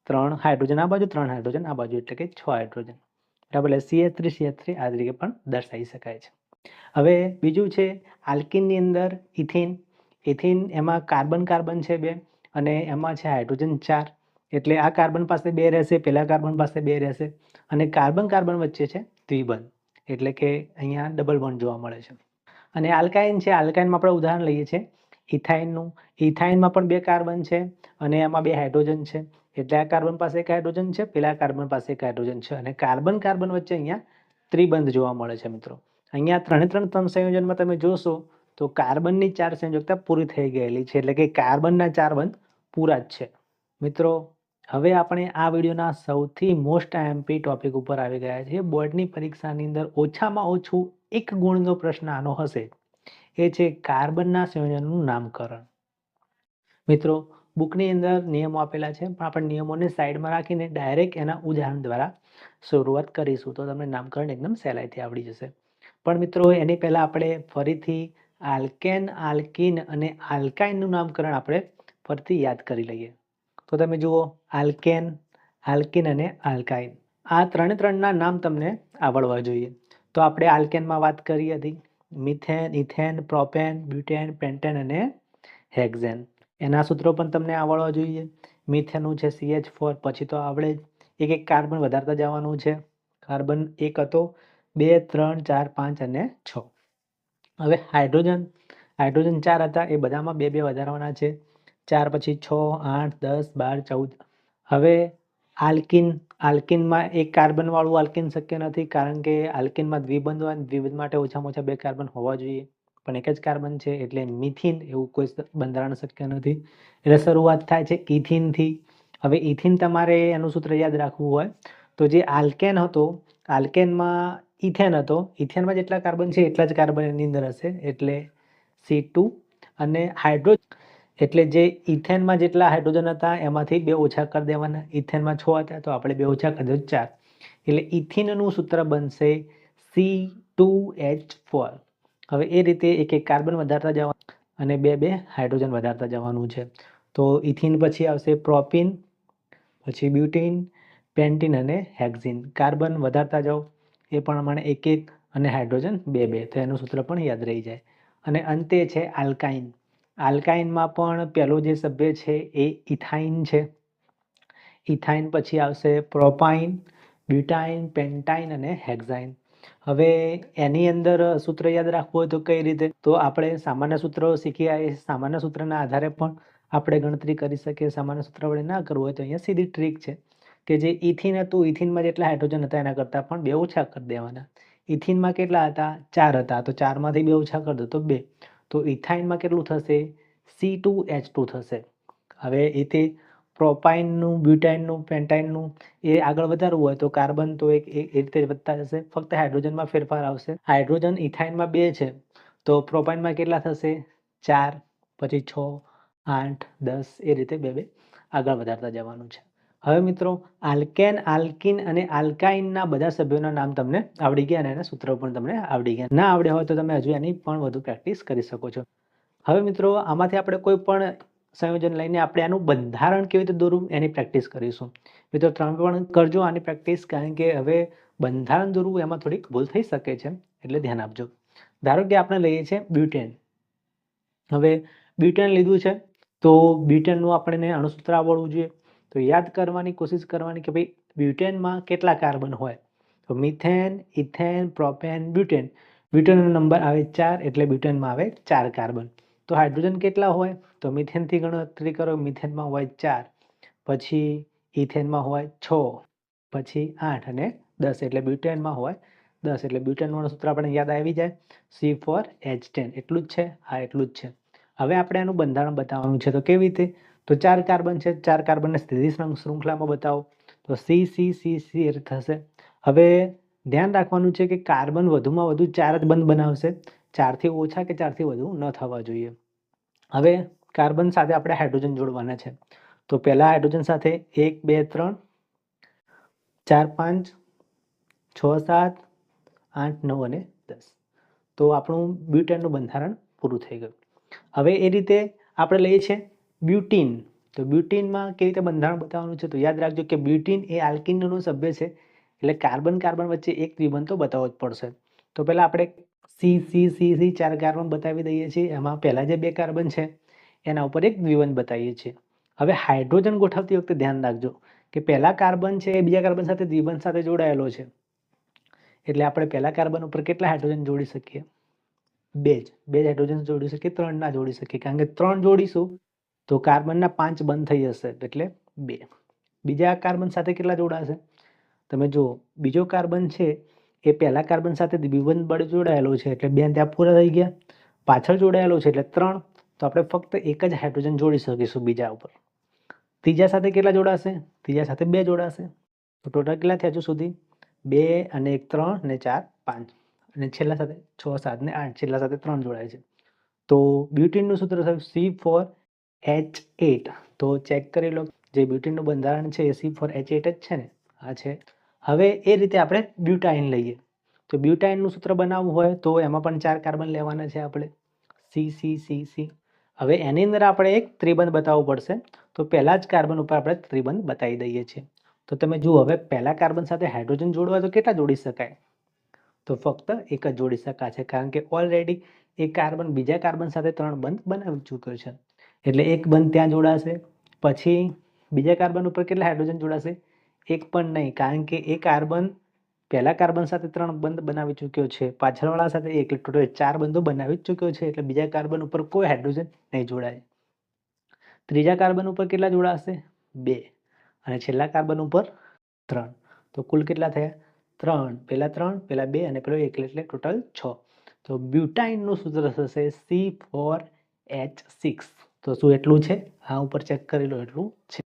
3 હાઇડ્રોજન આ બાજુ, 3 હાઇડ્રોજન આ બાજુ, એટલે કે 6 હાઇડ્રોજન. બરાબર. CH3 આ રીતે પણ દર્શાવી શકાય છે. હવે બીજું છે આલ્કીનની અંદર ઇથિન. ઇથિન એમાં કાર્બન છે 2 અને એમાં છે હાઇડ્રોજન 4. એટલે આ કાર્બન પાસે 2 રહેશે, પેલા કાર્બન પાસે 2 રહેશે અને કાર્બન વચ્ચે છે દ્વિબંધ. એટલે કે અહીંયા ડબલ બોન્ડ જોવા મળે છે. અને આલ્કાઇન છે. આલ્કાઇનમાં આપણે ઉદાહરણ લઈએ છીએ ઇથાઇનનું. ઇથાઇનમાં પણ 2 કાર્બન છે અને એમાં 2 હાઇડ્રોજન છે. એટલે આ કાર્બન પાસે 1 હાઇડ્રોજન છે, પેલા કાર્બન પાસે 1 હાઇડ્રોજન છે અને કાર્બન વચ્ચે અહીંયા ત્રિબંધ જોવા મળે છે. મિત્રો અહીંયા 3 સંયોજનમાં તમે જોશો તો કાર્બનની 4 સંયોજકતા પૂરી થઈ ગયેલી છે. એટલે કે કાર્બનના 4 બંધ પૂરા જ છે. મિત્રો હવે આપણે આ વિડીયોના સૌથી મોસ્ટ આઈએમપી ટોપિક ઉપર આવી ગયા છીએ. બોર્ડની પરીક્ષાની અંદર ઓછામાં ઓછું 1 ગુણનો પ્રશ્ન આનો હશે. એ છે કાર્બનના સંયોજનનું નામકરણ. મિત્રો બુકની અંદર નિયમો આપેલા છે, પણ આપણે નિયમોને સાઈડમાં રાખીને ડાયરેક્ટ એના ઉદાહરણ દ્વારા શરૂઆત કરીશું, તો તમને નામકરણ એકદમ સહેલાઈથી આવડી જશે. પણ મિત્રો એની પહેલાં આપણે ફરીથી આલ્કેન, આલ્કીન અને આલ્કાઇનનું નામકરણ આપણે ફરીથી યાદ કરી લઈએ. તો તમે જુઓ, આલ્કેન, આલ્કીન અને આલ્કાઇન, આ ત્રણના નામ તમને આવડવા જોઈએ. તો આપણે આલ્કેનમાં વાત કરી હતી, methane, ethane, propane, butane, pentane અને હેક્ઝેન. એના સૂત્રો પણ તમને આવડવા જોઈએ. મિથેનનું છે CH4, પછી તો આવડે જ. એક કાર્બન વધારતા જવાનું છે. કાર્બન 1 હતો, 2, 3, 4, 5 અને 6. હવે હાઇડ્રોજન 4 હતા, એ બધામાં 2 વધારવાના છે. 4 પછી 6, 8, 10, 12, 14. હવે આલ્કીનમાં એક કાર્બનવાળું આલ્કીન શક્ય નથી, કારણ કે આલ્કીનમાં દ્વિબંધ હોય, દ્વિબંધ માટે ઓછામાં ઓછા 2 કાર્બન હોવા જોઈએ, પણ એક જ કાર્બન છે, એટલે મિથિન એવું કોઈ બંધારણ શક્ય નથી. એટલે શરૂઆત થાય છે ઇથિનથી. હવે ઇથિન તમારે એનું સૂત્ર યાદ રાખવું હોય તો જે આલ્કેન હતો, આલ્કેનમાં ઇથેન હતો, ઇથેનમાં જેટલા કાર્બન છે એટલા જ કાર્બન એની અંદર હશે, એટલે C2. અને હાઇડ્રોજન, એટલે જે ઇથેનમાં જેટલા હાઇડ્રોજન હતા એમાંથી 2 ઓછા કરી દેવાના. ઇથેનમાં 6 હતા તો આપણે 2 ઓછા કરી દો 4, એટલે ઇથિનનું સૂત્ર બનશે C2H4. હવે એ રીતે એક કાર્બન વધારતા જવાનું અને 2 હાઇડ્રોજન વધારતા જવાનું છે. તો ઇથિન પછી આવશે પ્રોપિન, પછી બ્યુટીન, પેન્ટીન અને હેક્ઝીન. કાર્બન વધારતા જાઓ એ પ્રમાણે 1 અને હાઇડ્રોજન 2, તો એનું સૂત્ર પણ યાદ રહી જાય. અને અંતે છે આલ્કાઇન. આલ્કાઇનમાં પણ પહેલો જે સભ્ય છે એ ઇથાઇન છે. ઇથાઇન પછી આવશે પ્રોપાઇન, બ્યુટાઇન, પેન્ટાઇન અને હેક્ઝાઇન. હવે એની અંદર સૂત્ર યાદ રાખવું હોય તો કઈ રીતે? તો આપણે સામાન્ય સૂત્રો શીખી આવીએ, સામાન્ય સૂત્રના આધારે પણ આપણે ગણતરી કરી શકીએ. સામાન્ય સૂત્ર વડે ના કરવું હોય તો અહીંયા સીધી ટ્રીક છે કે જે ઇથિન હતું, ઇથિનમાં જેટલા હાઇડ્રોજન હતા એના કરતાં પણ 2 ઓછા કરી દેવાના. ઇથિનમાં કેટલા હતા? 4 હતા, તો 4માંથી 2 ઓછા કરી દો તો 2. તો ઇથાઇનમાં કેટલું થશે? C2H2 થશે. હવે એથી પ્રોપાઇનનું, બ્યુટાઇનનું, પેન્ટાઇનનું એ આગળ વધારવું હોય તો કાર્બન તો એ રીતે વધતા જશે, ફક્ત હાઇડ્રોજનમાં ફેરફાર આવશે. હાઇડ્રોજન ઇથાઇનમાં 2 છે તો પ્રોપાઇનમાં કેટલા થશે? 4, પછી 6, 8, 10, એ રીતે 2 આગળ વધારતા જવાનું છે. હવે મિત્રો આલ્કેન, આલ્કીન અને આલ્કાઇનના બધા સભ્યોના નામ તમને આવડી ગયા અને એના સૂત્રો પણ તમને આવડી ગયા. ના આવડ્યા હોય તો તમે હજુ એની પણ વધુ પ્રેક્ટિસ કરી શકો છો. હવે મિત્રો આમાંથી આપણે કોઈ પણ સંયોજન લઈને આપણે આનું બંધારણ કેવી રીતે દોરવું એની પ્રેક્ટિસ કરીશું. મિત્રો તમે પણ કરજો આની પ્રેક્ટિસ, કારણ કે હવે બંધારણ દોરવું એમાં થોડીક ભૂલ થઈ શકે છે, એટલે ધ્યાન આપજો. ધારો કે આપણે લઈએ છીએ બ્યુટેન. હવે બ્યુટેન લીધું છે તો બ્યુટેનનું આપણને અણુસૂત્ર આવડવું જોઈએ. તો યાદ કરવાની કોશિશ કરવાની કે ભાઈ બ્યુટેનમાં કેટલા કાર્બન હોય. તો મિથેન, ઇથેન, પ્રોપેન, બ્યુટેન. બ્યુટેનનો નંબર આવે 4, એટલે બ્યુટેનમાં આવે 4 કાર્બન. તો હાઇડ્રોજન કેટલા હોય? તો મિથેનથી ગણતરી કરો, મિથેનમાં હોય 4, પછી ઇથેનમાં હોય 6, પછી 8 અને 10, એટલે બ્યુટેનમાં હોય 10, એટલે બ્યુટેનનું સૂત્ર આપણે યાદ આવી જાય, C4H10. એટલું જ છે? હા, એટલું જ છે. હવે આપણે આનું બંધારણ બતાવવાનું છે, તો કેવી રીતે? તો 4 કાર્બન છે, 4 કાર્બનને સ્થિતિ શૃંખલામાં બતાવો તો C એ થશે. હવે ધ્યાન રાખવાનું છે કે કાર્બન વધુમાં વધુ 4 જ બંધ બનાવશે, 4થી ઓછા કે 4થી વધુ ન થવા જોઈએ. હવે કાર્બન સાથે આપણે હાઇડ્રોજન જોડવાના છે, તો પહેલા હાઇડ્રોજન સાથે 1, 2, 3, 4, 5, 6, 7, 8, 9 અને 10. તો આપણું બ્યુટેનનું બંધારણ પૂરું થઈ ગયું. હવે એ રીતે આપણે લઈએ છીએ બ્યુટીન. તો બ્યુટીનમાં કેવી રીતે બંધારણ બતાવવાનું છે? તો યાદ રાખજો કે બ્યુટીન એ આલ્કીનનું સભ્ય છે, એટલે કાર્બન કાર્બન વચ્ચે એક દ્વિબંધ તો બતાવવો જ પડશે. તો પહેલાં આપણે C 4 કાર્બન બતાવી દઈએ છીએ. એમાં પહેલા જે 2 કાર્બન છે એના ઉપર એક દ્વિબંધ બતાવીએ છીએ. હવે હાઇડ્રોજન ગોઠવતી વખતે ધ્યાન રાખજો કે પહેલા કાર્બન છે એ બીજા કાર્બન સાથે દ્વિબંધ સાથે જોડાયેલો છે, એટલે આપણે પહેલા કાર્બન ઉપર કેટલા હાઇડ્રોજન જોડી શકીએ? 2 જ હાઇડ્રોજન જોડી શકીએ, 3 ના જોડી શકીએ, કારણ કે 3 જોડીશું તો કાર્બનના 5 બંધ થઈ જશે, એટલે 2. બીજા કાર્બન સાથે કેટલા જોડાશે? તમે જુઓ, બીજો કાર્બન છે એ પહેલા કાર્બન સાથે દ્વિબંધ બળ જોડાયેલો છે, એટલે 2 ત્યાં પૂરા થઈ ગયા. પાછળ જોડાયેલો છે એટલે 3, તો આપણે ફક્ત એક જ હાઇડ્રોજન જોડી શકીશું બીજા ઉપર. ત્રીજા સાથે કેટલા જોડાશે? ત્રીજા સાથે 2 જોડાશે. તો ટોટલ કેટલા થયા હજુ સુધી? 2 અને 1 3 અને 4 5, અને છેલ્લા સાથે 6, 7 ને 8, છેલ્લા સાથે 3 જોડાય છે. તો બ્યુટીનનું સૂત્ર થયું C4H8. તો ચેક કરી લો, જે બ્યુટીનનું બંધારણ છે એ C4H8 જ છે ને, આ છે. હવે એ રીતે આપણે બ્યુટાઇન લઈએ, તો બ્યુટાઇનનું સૂત્ર બનાવવું હોય તો એમાં પણ 4 કાર્બન લેવાના છે આપણે, C. હવે એની અંદર આપણે એક ત્રિબંધ બતાવવું પડશે, તો પહેલા જ કાર્બન ઉપર આપણે ત્રિબંધ બતાવી દઈએ છીએ. તો તમે જુઓ, હવે પહેલા કાર્બન સાથે હાઇડ્રોજન જોડવા તો કેટલા જોડી શકાય? તો ફક્ત એક જ જોડી શકાશે, કારણ કે ઓલરેડી એ કાર્બન બીજા કાર્બન સાથે 3 બંધ બનાવી ચૂક્યો છે. એટલે એક બંધ ત્યાં જોડાશે. પછી બીજા કાર્બન ઉપર કેટલા હાઇડ્રોજન જોડાશે? એક પણ નહીં, કારણ કે એ કાર્બન પહેલા કાર્બન સાથે 3 બંધ બનાવી ચૂક્યો છે, પાછળવાળા સાથે એક, એટલે ટોટલ 4 બંધો બનાવી જ ચૂક્યો છે. એટલે બીજા કાર્બન ઉપર કોઈ હાઇડ્રોજન નહીં જોડાય. ત્રીજા કાર્બન ઉપર કેટલા જોડાશે? 2, અને છેલ્લા કાર્બન ઉપર 3. તો કુલ કેટલા થયા? 3, પેલા 2 અને પેલો 1, એટલે ટોટલ 6. તો બ્યુટાઇનનું સૂત્ર થશે C4H6. તો શું એટલું છે? આ ઉપર ચેક કરી લો, એટલું છે.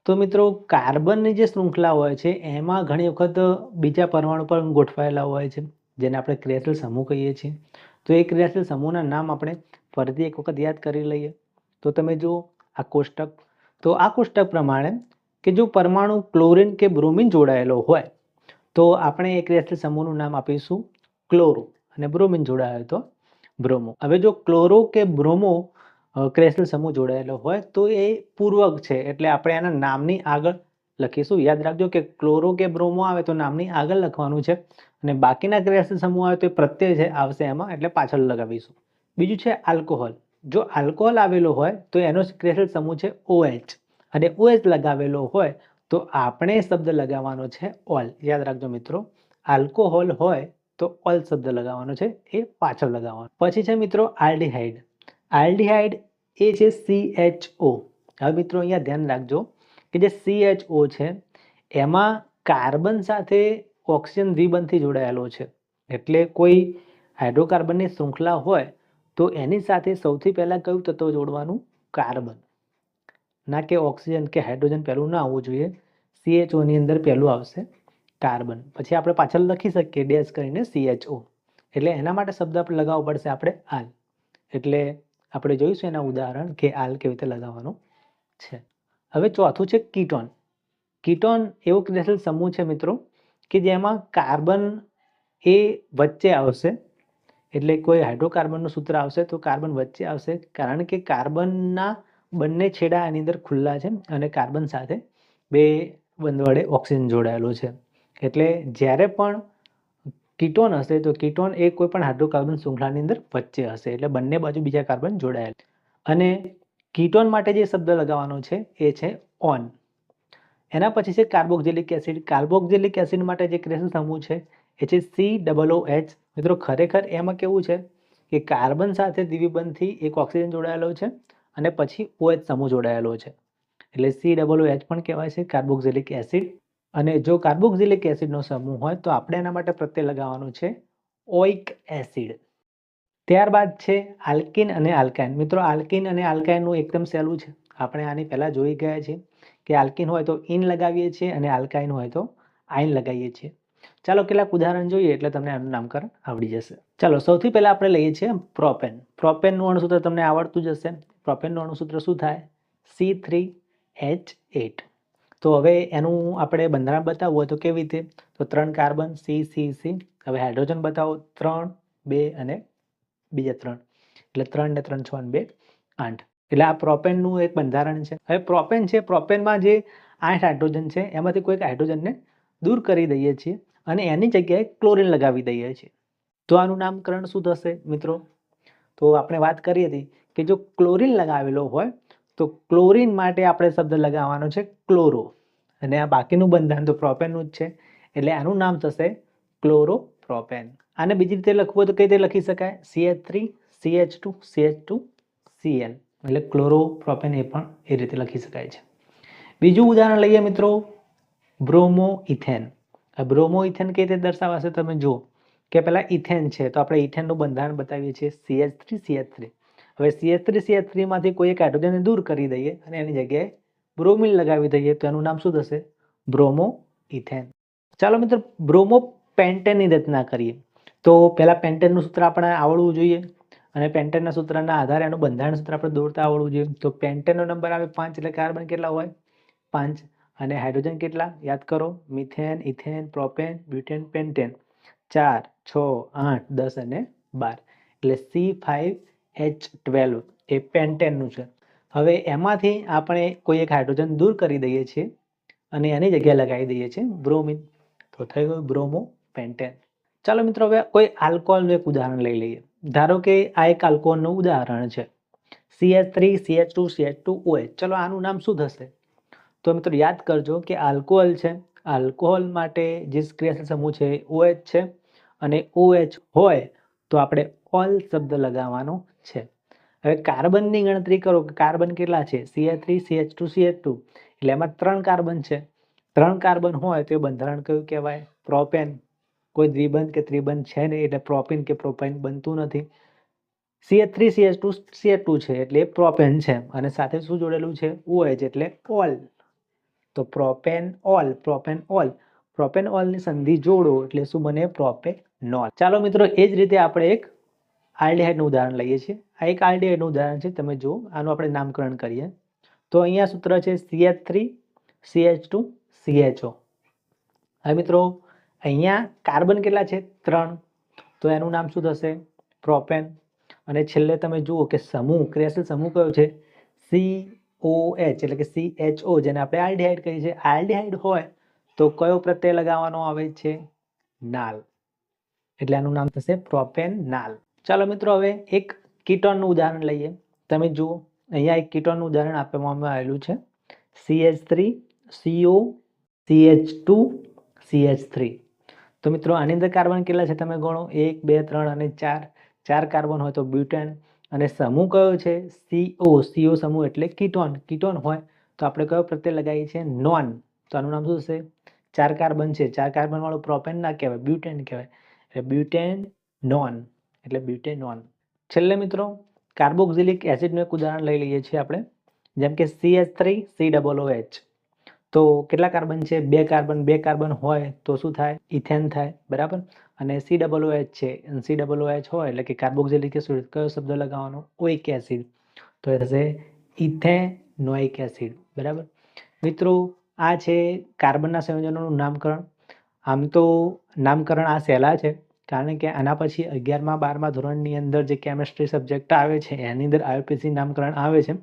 તો મિત્રો, કાર્બનની જે શૃંખલા હોય છે એમાં ઘણી વખત બીજા પરમાણુ પર ગોઠવાયેલા હોય છે, જેને આપણે ક્રિયાશીલ સમૂહ કહીએ છીએ. તો એ ક્રિયાશીલ સમૂહના નામ આપણે ફરીથી એક વખત યાદ કરી લઈએ. તો તમે જુઓ આ કોષ્ટક, તો આ કોષ્ટક પ્રમાણે કે જો પરમાણુ ક્લોરીન કે બ્રોમિન જોડાયેલો હોય તો આપણે એ ક્રિયાશીલ સમૂહનું નામ આપીશું ક્લોરો, અને બ્રોમિન જોડાયેલો તો બ્રોમો. હવે જો ક્લોરો કે બ્રોમો ક્રિયાશીલ સમૂહ જોડાયેલો હોય તો એ પૂર્વક છે, એટલે આપણે એના નામની આગળ લખીશું. યાદ રાખજો કે ક્લોરો કે બ્રોમો આવે તો નામની આગળ લખવાનું છે, અને બાકીના ક્રિયાશીલ સમૂહ આવે તો પ્રત્યય છે આવશે એમાં, એટલે પાછળ લગાવીશું. બીજું છે આલ્કોહોલ. જો આલ્કોહોલ આવેલો હોય તો એનો ક્રિયાશીલ સમૂહ છે OH, અને OH લગાવેલો હોય તો આપણે શબ્દ લગાવવાનો છે ઓલ. યાદ રાખજો મિત્રો, આલ્કોહોલ હોય તો ઓલ શબ્દ લગાવવાનો છે, એ પાછળ લગાવવાનો. પછી છે મિત્રો આલ્ડીહાઇડ. આલ્ડીહાઇડ એ છે CHO. હવે મિત્રો અહીંયા ધ્યાન રાખજો કે જે CHO છે એમાં કાર્બન સાથે ઓક્સિજન દ્વિબંધથી જોડાયેલો છે. એટલે કોઈ હાઇડ્રોકાર્બનની શૃંખલા હોય તો એની સાથે સૌથી પહેલા કયું તત્વ જોડવાનું? કાર્બન, ના કે ઓક્સિજન કે હાઇડ્રોજન પહેલું ના આવવું જોઈએ. CHO ની અંદર પહેલું આવશે કાર્બન, પછી આપણે પાછળ લખી શકીએ ડેશ કરીને CHO. એટલે એના માટે શબ્દ આપણે લગાવવો પડશે આપણે આલ. એટલે આપણે જોઈશું એના ઉદાહરણ કે આલ કેવી રીતે લગાવવાનું છે. હવે ચોથું છે કીટોન. કીટોન એવો ક્રિયાશીલ સમૂહ છે મિત્રો કે જેમાં કાર્બન એ વચ્ચે આવશે, એટલે કોઈ હાઇડ્રોકાર્બનનું સૂત્ર આવશે તો કાર્બન વચ્ચે આવશે, કારણ કે કાર્બનના બંને છેડા એની અંદર ખુલ્લા છે અને કાર્બન સાથે 2 બંધ વડે ઓક્સિજન જોડાયેલો છે. એટલે જ્યારે પણ કીટોન હશે તો કીટોન એ કોઈ પણ હાઇડ્રોકાર્બન શૃંખલાની અંદર વચ્ચે હશે, એટલે બંને બાજુ બીજા કાર્બન જોડાયેલા. અને કીટોન માટે જે શબ્દ લગાવવાનો છે એ છે ઓન. એના પછી છે કાર્બોક્સિલિક એસિડ. કાર્બોક્સિલિક એસિડ માટે જે ક્રિયાશીલ સમૂહ છે એ છે COOH. મિત્રો ખરેખર એમાં કેવું છે કે કાર્બન સાથે દ્વિબંધથી એક ઓક્સિજન જોડાયેલો છે અને પછી OH સમૂહ જોડાયેલો છે, એટલે COOH પણ કહેવાય છે કાર્બોક્સિલિક એસિડ. અને જો કાર્બોક્સિલિક એસિડનો સમૂહ હોય તો આપણે એના માટે પ્રત્યય લગાવવાનું છે ઓઇક એસિડ. ત્યારબાદ છે આલ્કિન અને આલ્કાઇન. મિત્રો આલ્કિન અને આલ્કાઇનનું એકદમ સહેલું છે, આપણે આની પહેલા જોઈ ગયા છીએ કે આલ્કિન હોય તો ઇન લગાવીએ છીએ અને આલ્કાઇન હોય તો આઇન લગાવીએ છીએ. ચાલો કેટલાક ઉદાહરણ જોઈએ એટલે તમને આનું નામકરણ આવડી જશે. ચાલો સૌથી પહેલા આપણે લઈએ છીએ પ્રોપેન. પ્રોપેનનું અણુસૂત્ર તમને આવડતું જ હશે. પ્રોપેનનું અણુસૂત્ર શું થાય? C3H8. તો હવે એનું આપણે બંધારણ બતાવવું હોય તો કેવી રીતે? તો 3 કાર્બન C. હવે હાઇડ્રોજન બતાવો 3, 2 અને બીજા 3, એટલે 3 ને 3 6 અને 2 8. એટલે આ પ્રોપેનનું એક બંધારણ છે. હવે પ્રોપેન છે, પ્રોપેનમાં જે 8 હાઇડ્રોજન છે એમાંથી કોઈક હાઇડ્રોજનને દૂર કરી દઈએ છીએ અને એની જગ્યાએ ક્લોરીન લગાવી દઈએ છીએ. તો આનું નામકરણ શું થશે મિત્રો? તો આપણે વાત કરી હતી કે જો ક્લોરીન લગાવેલો હોય તો ક્લોરીન માટે આપણે શબ્દ લગાવવાનો છે ક્લોરો, અને આ બાકીનું બંધારણ તો પ્રોપેનનું જ છે, એટલે આનું નામ થશે ક્લોરોપ્રોપેન. આને બીજી રીતે લખવું હોય તો કઈ રીતે લખી શકાય? CH3 CH2 CH2 Cl, એટલે ક્લોરોપ્રોપેન એ પણ એ રીતે લખી શકાય છે. બીજું ઉદાહરણ લઈએ મિત્રો, બ્રોમો ઇથેન. બ્રોમો ઇથેન કઈ રીતે દર્શાવાશે? તમે જુઓ કે પહેલા ઇથેન છે તો આપણે ઇથેનનું બંધારણ બતાવીએ છીએ CH3CH3. હવે CH3CH3 માંથી કોઈ એક હાઇડ્રોજનને દૂર કરી દઈએ અને એની જગ્યાએ બ્રોમિન લગાવી દઈએ તો એનું નામ શું થશે? Bromo ethane. ચાલો મિત્રો બ્રોમો પેન્ટેનની રચના કરીએ. તો પહેલા પેન્ટેનનું સૂત્ર આપણે આવડવું જોઈએ, અને પેન્ટેનના સૂત્રના આધારે એનું બંધારણ સૂત્ર આપણે દોરતા આવડવું જોઈએ. તો પેન્ટેનનો નંબર આવે 5 એટલે કાર્બન કેટલા હોય 5 અને હાઇડ્રોજન કેટલા યાદ કરો methane, ethane, propane, butane, pentane 4, 6, 8, 10 અને 12 એટલે C5H12 એ પેન્ટેનનું છે. હવે એમાંથી આપણે કોઈ એક હાઇડ્રોજન દૂર કરી દઈએ છીએ અને એની જગ્યાએ લગાવી દઈએ છીએ બ્રોમિન. તો થઈ ગયું બ્રોમો પેન્ટેન. ચાલો મિત્રો હવે કોઈ આલ્કોહોલનું એક ઉદાહરણ લઈ લઈએ. ધારો કે આ એક આલ્કોહોલનું ઉદાહરણ છે CH3 CH2 CH2OH. ચલો આનું નામ શું થશે? તો મિત્રો યાદ કરજો કે આલ્કોહોલ છે, આલ્કોહોલ માટે જે ક્રિયાશીલ સમૂહ છે OH છે અને OH હોય તો આપણે ઓલ શબ્દ લગાવવાનો છે. હવે કાર્બનની ગણતરી કરો કે કાર્બન કેટલા છે CH3 CH2 CH2 એટલે એમાં 3 કાર્બન છે. 3 કાર્બન હોય તો એ બંધારણ કયું કહેવાય પ્રોપેન. કોઈ દ્વિબંધ કે ત્રિબંધ છે નહીં એટલે પ્રોપીન કે પ્રોપાઇન બનતું નથી. CH3 CH2 CH2 છે એટલે એ પ્રોપેન છે અને સાથે શું જોડેલું છે OH એટલે ઓલ. તો પ્રોપેન ઓલ પ્રોપેન ઓલની સંધિ જોડો એટલે શું બને પ્રોપેનોલ. ચાલો મિત્રો એ જ રીતે આપણે એક આલ્ડીહાઇડનું ઉદાહરણ લઈએ છીએ. આ એક આલ્ડીહાઇડનું ઉદાહરણ છે. તમે જુઓ આનું આપણે નામકરણ કરીએ તો અહીંયા સૂત્ર છે CH3 CH2 CHO. હવે મિત્રો અહીંયા કાર્બન કેટલા છે 3 તો એનું નામ શું થશે પ્રોપેન. અને છેલ્લે તમે જુઓ કે સમૂહ ક્રિયાશીલ સમૂહ કયો છે COH એટલે કે CHO જેને આપણે આલ્ડીહાઇડ કહીએ છીએ. આલ્ડીહાઇડ હોય તો કયો પ્રત્યય લગાવવાનો આવે છે નાલ એટલે આનું નામ થશે પ્રોપેનનાલ. ચાલો મિત્રો હવે એક કીટોનનું ઉદાહરણ લઈએ. તમે જુઓ અહીંયા એક કીટોનનું ઉદાહરણ આપવામાં આવેલું છે CH3 CO CH2 CH3. તો મિત્રો આની અંદર કાર્બન કેટલા છે તમે ગણો 1 2 3 અને 4. 4 કાર્બન હોય તો બ્યુટેન અને સમૂહ કયો છે CO સમૂહ એટલે કીટોન હોય તો આપણે કયો પ્રત્યય લગાવીએ છીએ નોન. તો આનું નામ શું થશે 4 કાર્બન છે 4 કાર્બન વાળું પ્રોપેન ના કહેવાય બ્યુટેન કહેવાય એટલે બ્યુટેનોન એટલે બ્યુટેનોન. છેલ્લે મિત્રો કાર્બોક્સિલિક એસિડનું એક ઉદાહરણ લઈ લઈએ છીએ આપણે. જેમ કે CH3 COOH. તો કેટલા કાર્બન છે 2 કાર્બન હોય તો શું થાય ઇથેન થાય બરાબર. અને COOH છે COOH હોય એટલે કે કાર્બોક્સિલિક એસિડ કયો શબ્દ લગાવવાનો ઓઇક એસિડ તો એ થશે ઇથેનોઇક એસિડ બરાબર. મિત્રો આ છે કાર્બનના સંયોજનોનું નામકરણ. આમ તો નામકરણ આ સહેલા છે કારણ કે આના પછી 11મા 12મા ધોરણની અંદર જે કેમિસ્ટ્રી સબ્જેક્ટ આવે છે એની અંદર IUPAC નામકરણ આવે છે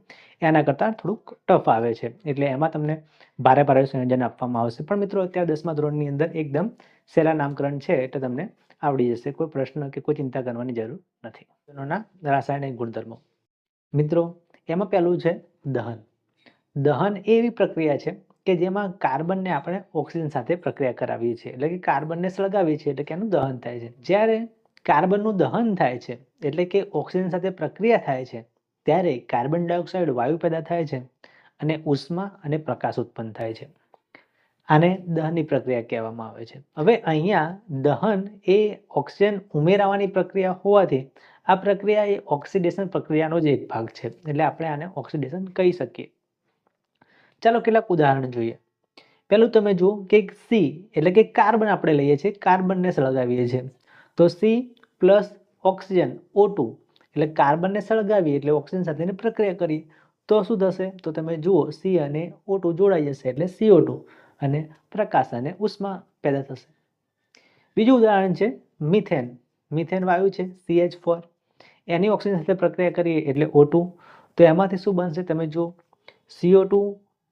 એના કરતાં થોડુંક ટફ આવે છે એટલે એમાં તમને ભારે સંયોજન આપવામાં આવશે. પણ મિત્રો અત્યારે 10મા ધોરણની અંદર એકદમ સહેલા નામકરણ છે એટલે તમને આવડી જશે. કોઈ પ્રશ્ન કે કોઈ ચિંતા કરવાની જરૂર નથી. રાસાયણિક ગુણધર્મો મિત્રો એમાં પહેલું છે દહન. દહન એ એવી પ્રક્રિયા છે કે જેમાં કાર્બનને આપણે ઓક્સિજન સાથે પ્રક્રિયા કરાવીએ છીએ એટલે કે કાર્બનને સળગાવીએ છીએ એટલે કે એનું દહન થાય છે. જ્યારે કાર્બનનું દહન થાય છે એટલે કે ઓક્સિજન સાથે પ્રક્રિયા થાય છે ત્યારે કાર્બન ડાયોક્સાઇડ વાયુ પેદા થાય છે અને ઉષ્મા અને પ્રકાશ ઉત્પન્ન થાય છે. આને દહનની પ્રક્રિયા કહેવામાં આવે છે. હવે અહીંયા દહન એ ઓક્સિજન ઉમેરાવાની પ્રક્રિયા હોવાથી આ પ્રક્રિયા એ ઓક્સિડેશન પ્રક્રિયાનો જ એક ભાગ છે એટલે આપણે આને ઓક્સિડેશન કહી શકીએ. ચાલો કેટલાક ઉદાહરણ જોઈએ. પહેલું તમે જુઓ કે C એટલે કે કાર્બન આપણે લઈએ છીએ કાર્બનને સળગાવીએ છીએ તો C પ્લસ ઓક્સિજન O2 એટલે કાર્બનને સળગાવીએ એટલે ઓક્સિજન સાથેની પ્રક્રિયા કરીએ તો શું થશે તો તમે જુઓ C અને O2 જોડાઈ જશે એટલે CO2 અને પ્રકાશ અને ઉષ્મા પેદા થશે. બીજું ઉદાહરણ છે મિથેન. મિથેન વાયુ છે CH4 એની ઓક્સિજન સાથે પ્રક્રિયા કરીએ એટલે O2 તો એમાંથી શું બનશે તમે જુઓ CO2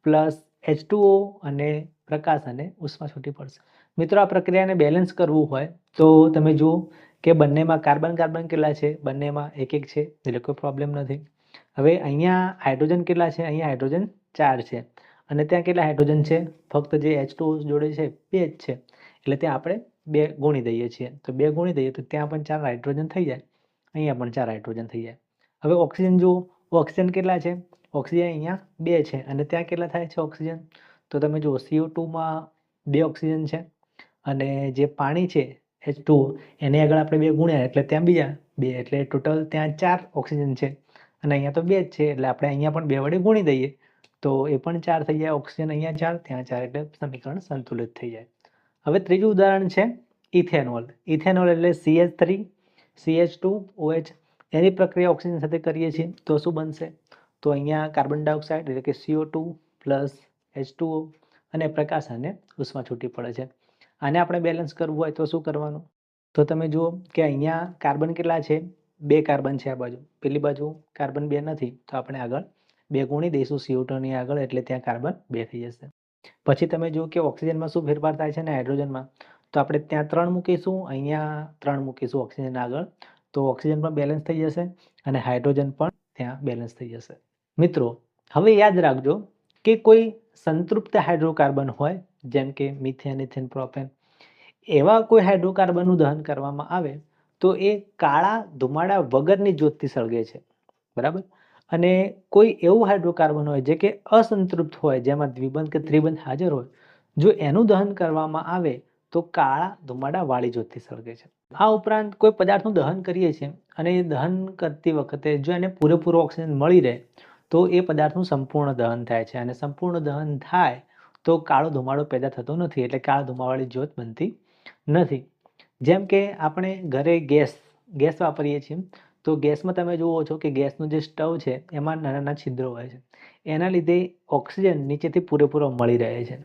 પ્લસ H2O અને પ્રકાશ અને ઉષ્મા છૂટી પડશે. મિત્રો આ પ્રક્રિયાને બેલેન્સ કરવું હોય તો તમે જુઓ કે બંનેમાં કાર્બન કેટલા છે બંનેમાં એક છે એટલે કોઈ પ્રોબ્લેમ નથી. હવે અહીંયા હાઇડ્રોજન કેટલા છે અહીંયા હાઇડ્રોજન 4 છે અને ત્યાં કેટલા હાઇડ્રોજન છે ફક્ત જે H2O જોડે છે 2 જ છે એટલે ત્યાં આપણે 2 ગુણી દઈએ છીએ તો 2 ગુણી દઈએ તો ત્યાં પણ 4 હાઇડ્રોજન થઈ જાય અહીંયા પણ 4 હાઇડ્રોજન થઈ જાય. હવે ઓક્સિજન જુઓ ઓક્સિજન કેટલા છે ઓક્સિજન અહીંયા 2 છે અને ત્યાં કેટલા થાય છે ઓક્સિજન તો તમે જુઓ CO2માં 2 ઓક્સિજન છે અને જે પાણી છે H2O એને આગળ આપણે 2 ગુણ્યા એટલે ત્યાં બીજા 2 એટલે ટોટલ ત્યાં 4 ઓક્સિજન છે અને અહીંયા તો 2 જ છે એટલે આપણે અહીંયા પણ 2 વડે ગુણી દઈએ તો એ પણ 4 થઈ જાય ઓક્સિજન અહીંયા 4 ત્યાં 4 એટલે સમીકરણ સંતુલિત થઈ જાય. હવે ત્રીજું ઉદાહરણ છે ઇથેનોલ. ઇથેનોલ એટલે CH3 CH2OH એની પ્રક્રિયા ઓક્સિજન સાથે કરીએ છીએ તો શું બનશે? તો અહીંયા કાર્બન ડાયોક્સાઇડ એટલે કે CO2 પ્લસ H2O અને પ્રકાશ અને ઉષ્મા છૂટી પડે છે. આને આપણે બેલેન્સ કરવું હોય તો શું કરવાનું? તો તમે જુઓ કે અહીંયા કાર્બન કેટલા છે? 2 કાર્બન છે આ બાજુ. પેલી બાજુ કાર્બન 2 નથી તો આપણે આગળ 2 ગુણી દઈશું CO2 ની આગળ એટલે ત્યાં કાર્બન 2 થઈ જશે. પછી તમે જુઓ કે ઓક્સિજનમાં શું ફેરફાર થાય છે ને હાઇડ્રોજનમાં, તો આપણે ત્યાં 3 મૂકીશું, અહીંયા 3 મૂકીશું ઓક્સિજન આગળ, તો ઓક્સિજન પણ બેલેન્સ થઈ જશે અને હાઇડ્રોજન પણ ત્યાં બેલેન્સ થઈ જશે. મિત્રો હવે યાદ રાખજો કે કોઈ સંતૃપ્ત હાઇડ્રોકાર્બન હોય જેમ કે મિથેન, ઇથેન, પ્રોપેન, એવા કોઈ હાઇડ્રોકાર્બનનું દહન કરવામાં આવે તો એ કાળા ધુમાડા વગરની જ્યોતથી સળગે છે, બરાબર. અને કોઈ એવું હાઇડ્રોકાર્બન હોય જે કે અસંતૃપ્ત હોય જેમાં દ્વિબંધ કે ત્રિબંધ હાજર હોય, જો એનું દહન કરવામાં આવે તો કાળા ધુમાડા વાળી જ્યોતથી સળગે છે. આ ઉપરાંત કોઈ પદાર્થનું દહન કરીએ છીએ અને એ દહન કરતી વખતે જો એને પૂરેપૂરો ઓક્સિજન મળી રહે તો એ પદાર્થનું સંપૂર્ણ દહન થાય છે અને સંપૂર્ણ દહન થાય તો કાળો ધુમાડો પેદા થતો નથી, એટલે કાળા ધુમાડાવાળી જ્યોત બનતી નથી. જેમ કે આપણે ઘરે ગેસ વાપરીએ છીએ તો ગેસમાં તમે જુઓ છો કે ગેસનું જે સ્ટવ છે એમાં નાના નાના છિદ્રો હોય છે, એના લીધે ઓક્સિજન નીચેથી પૂરેપૂરો મળી રહે છે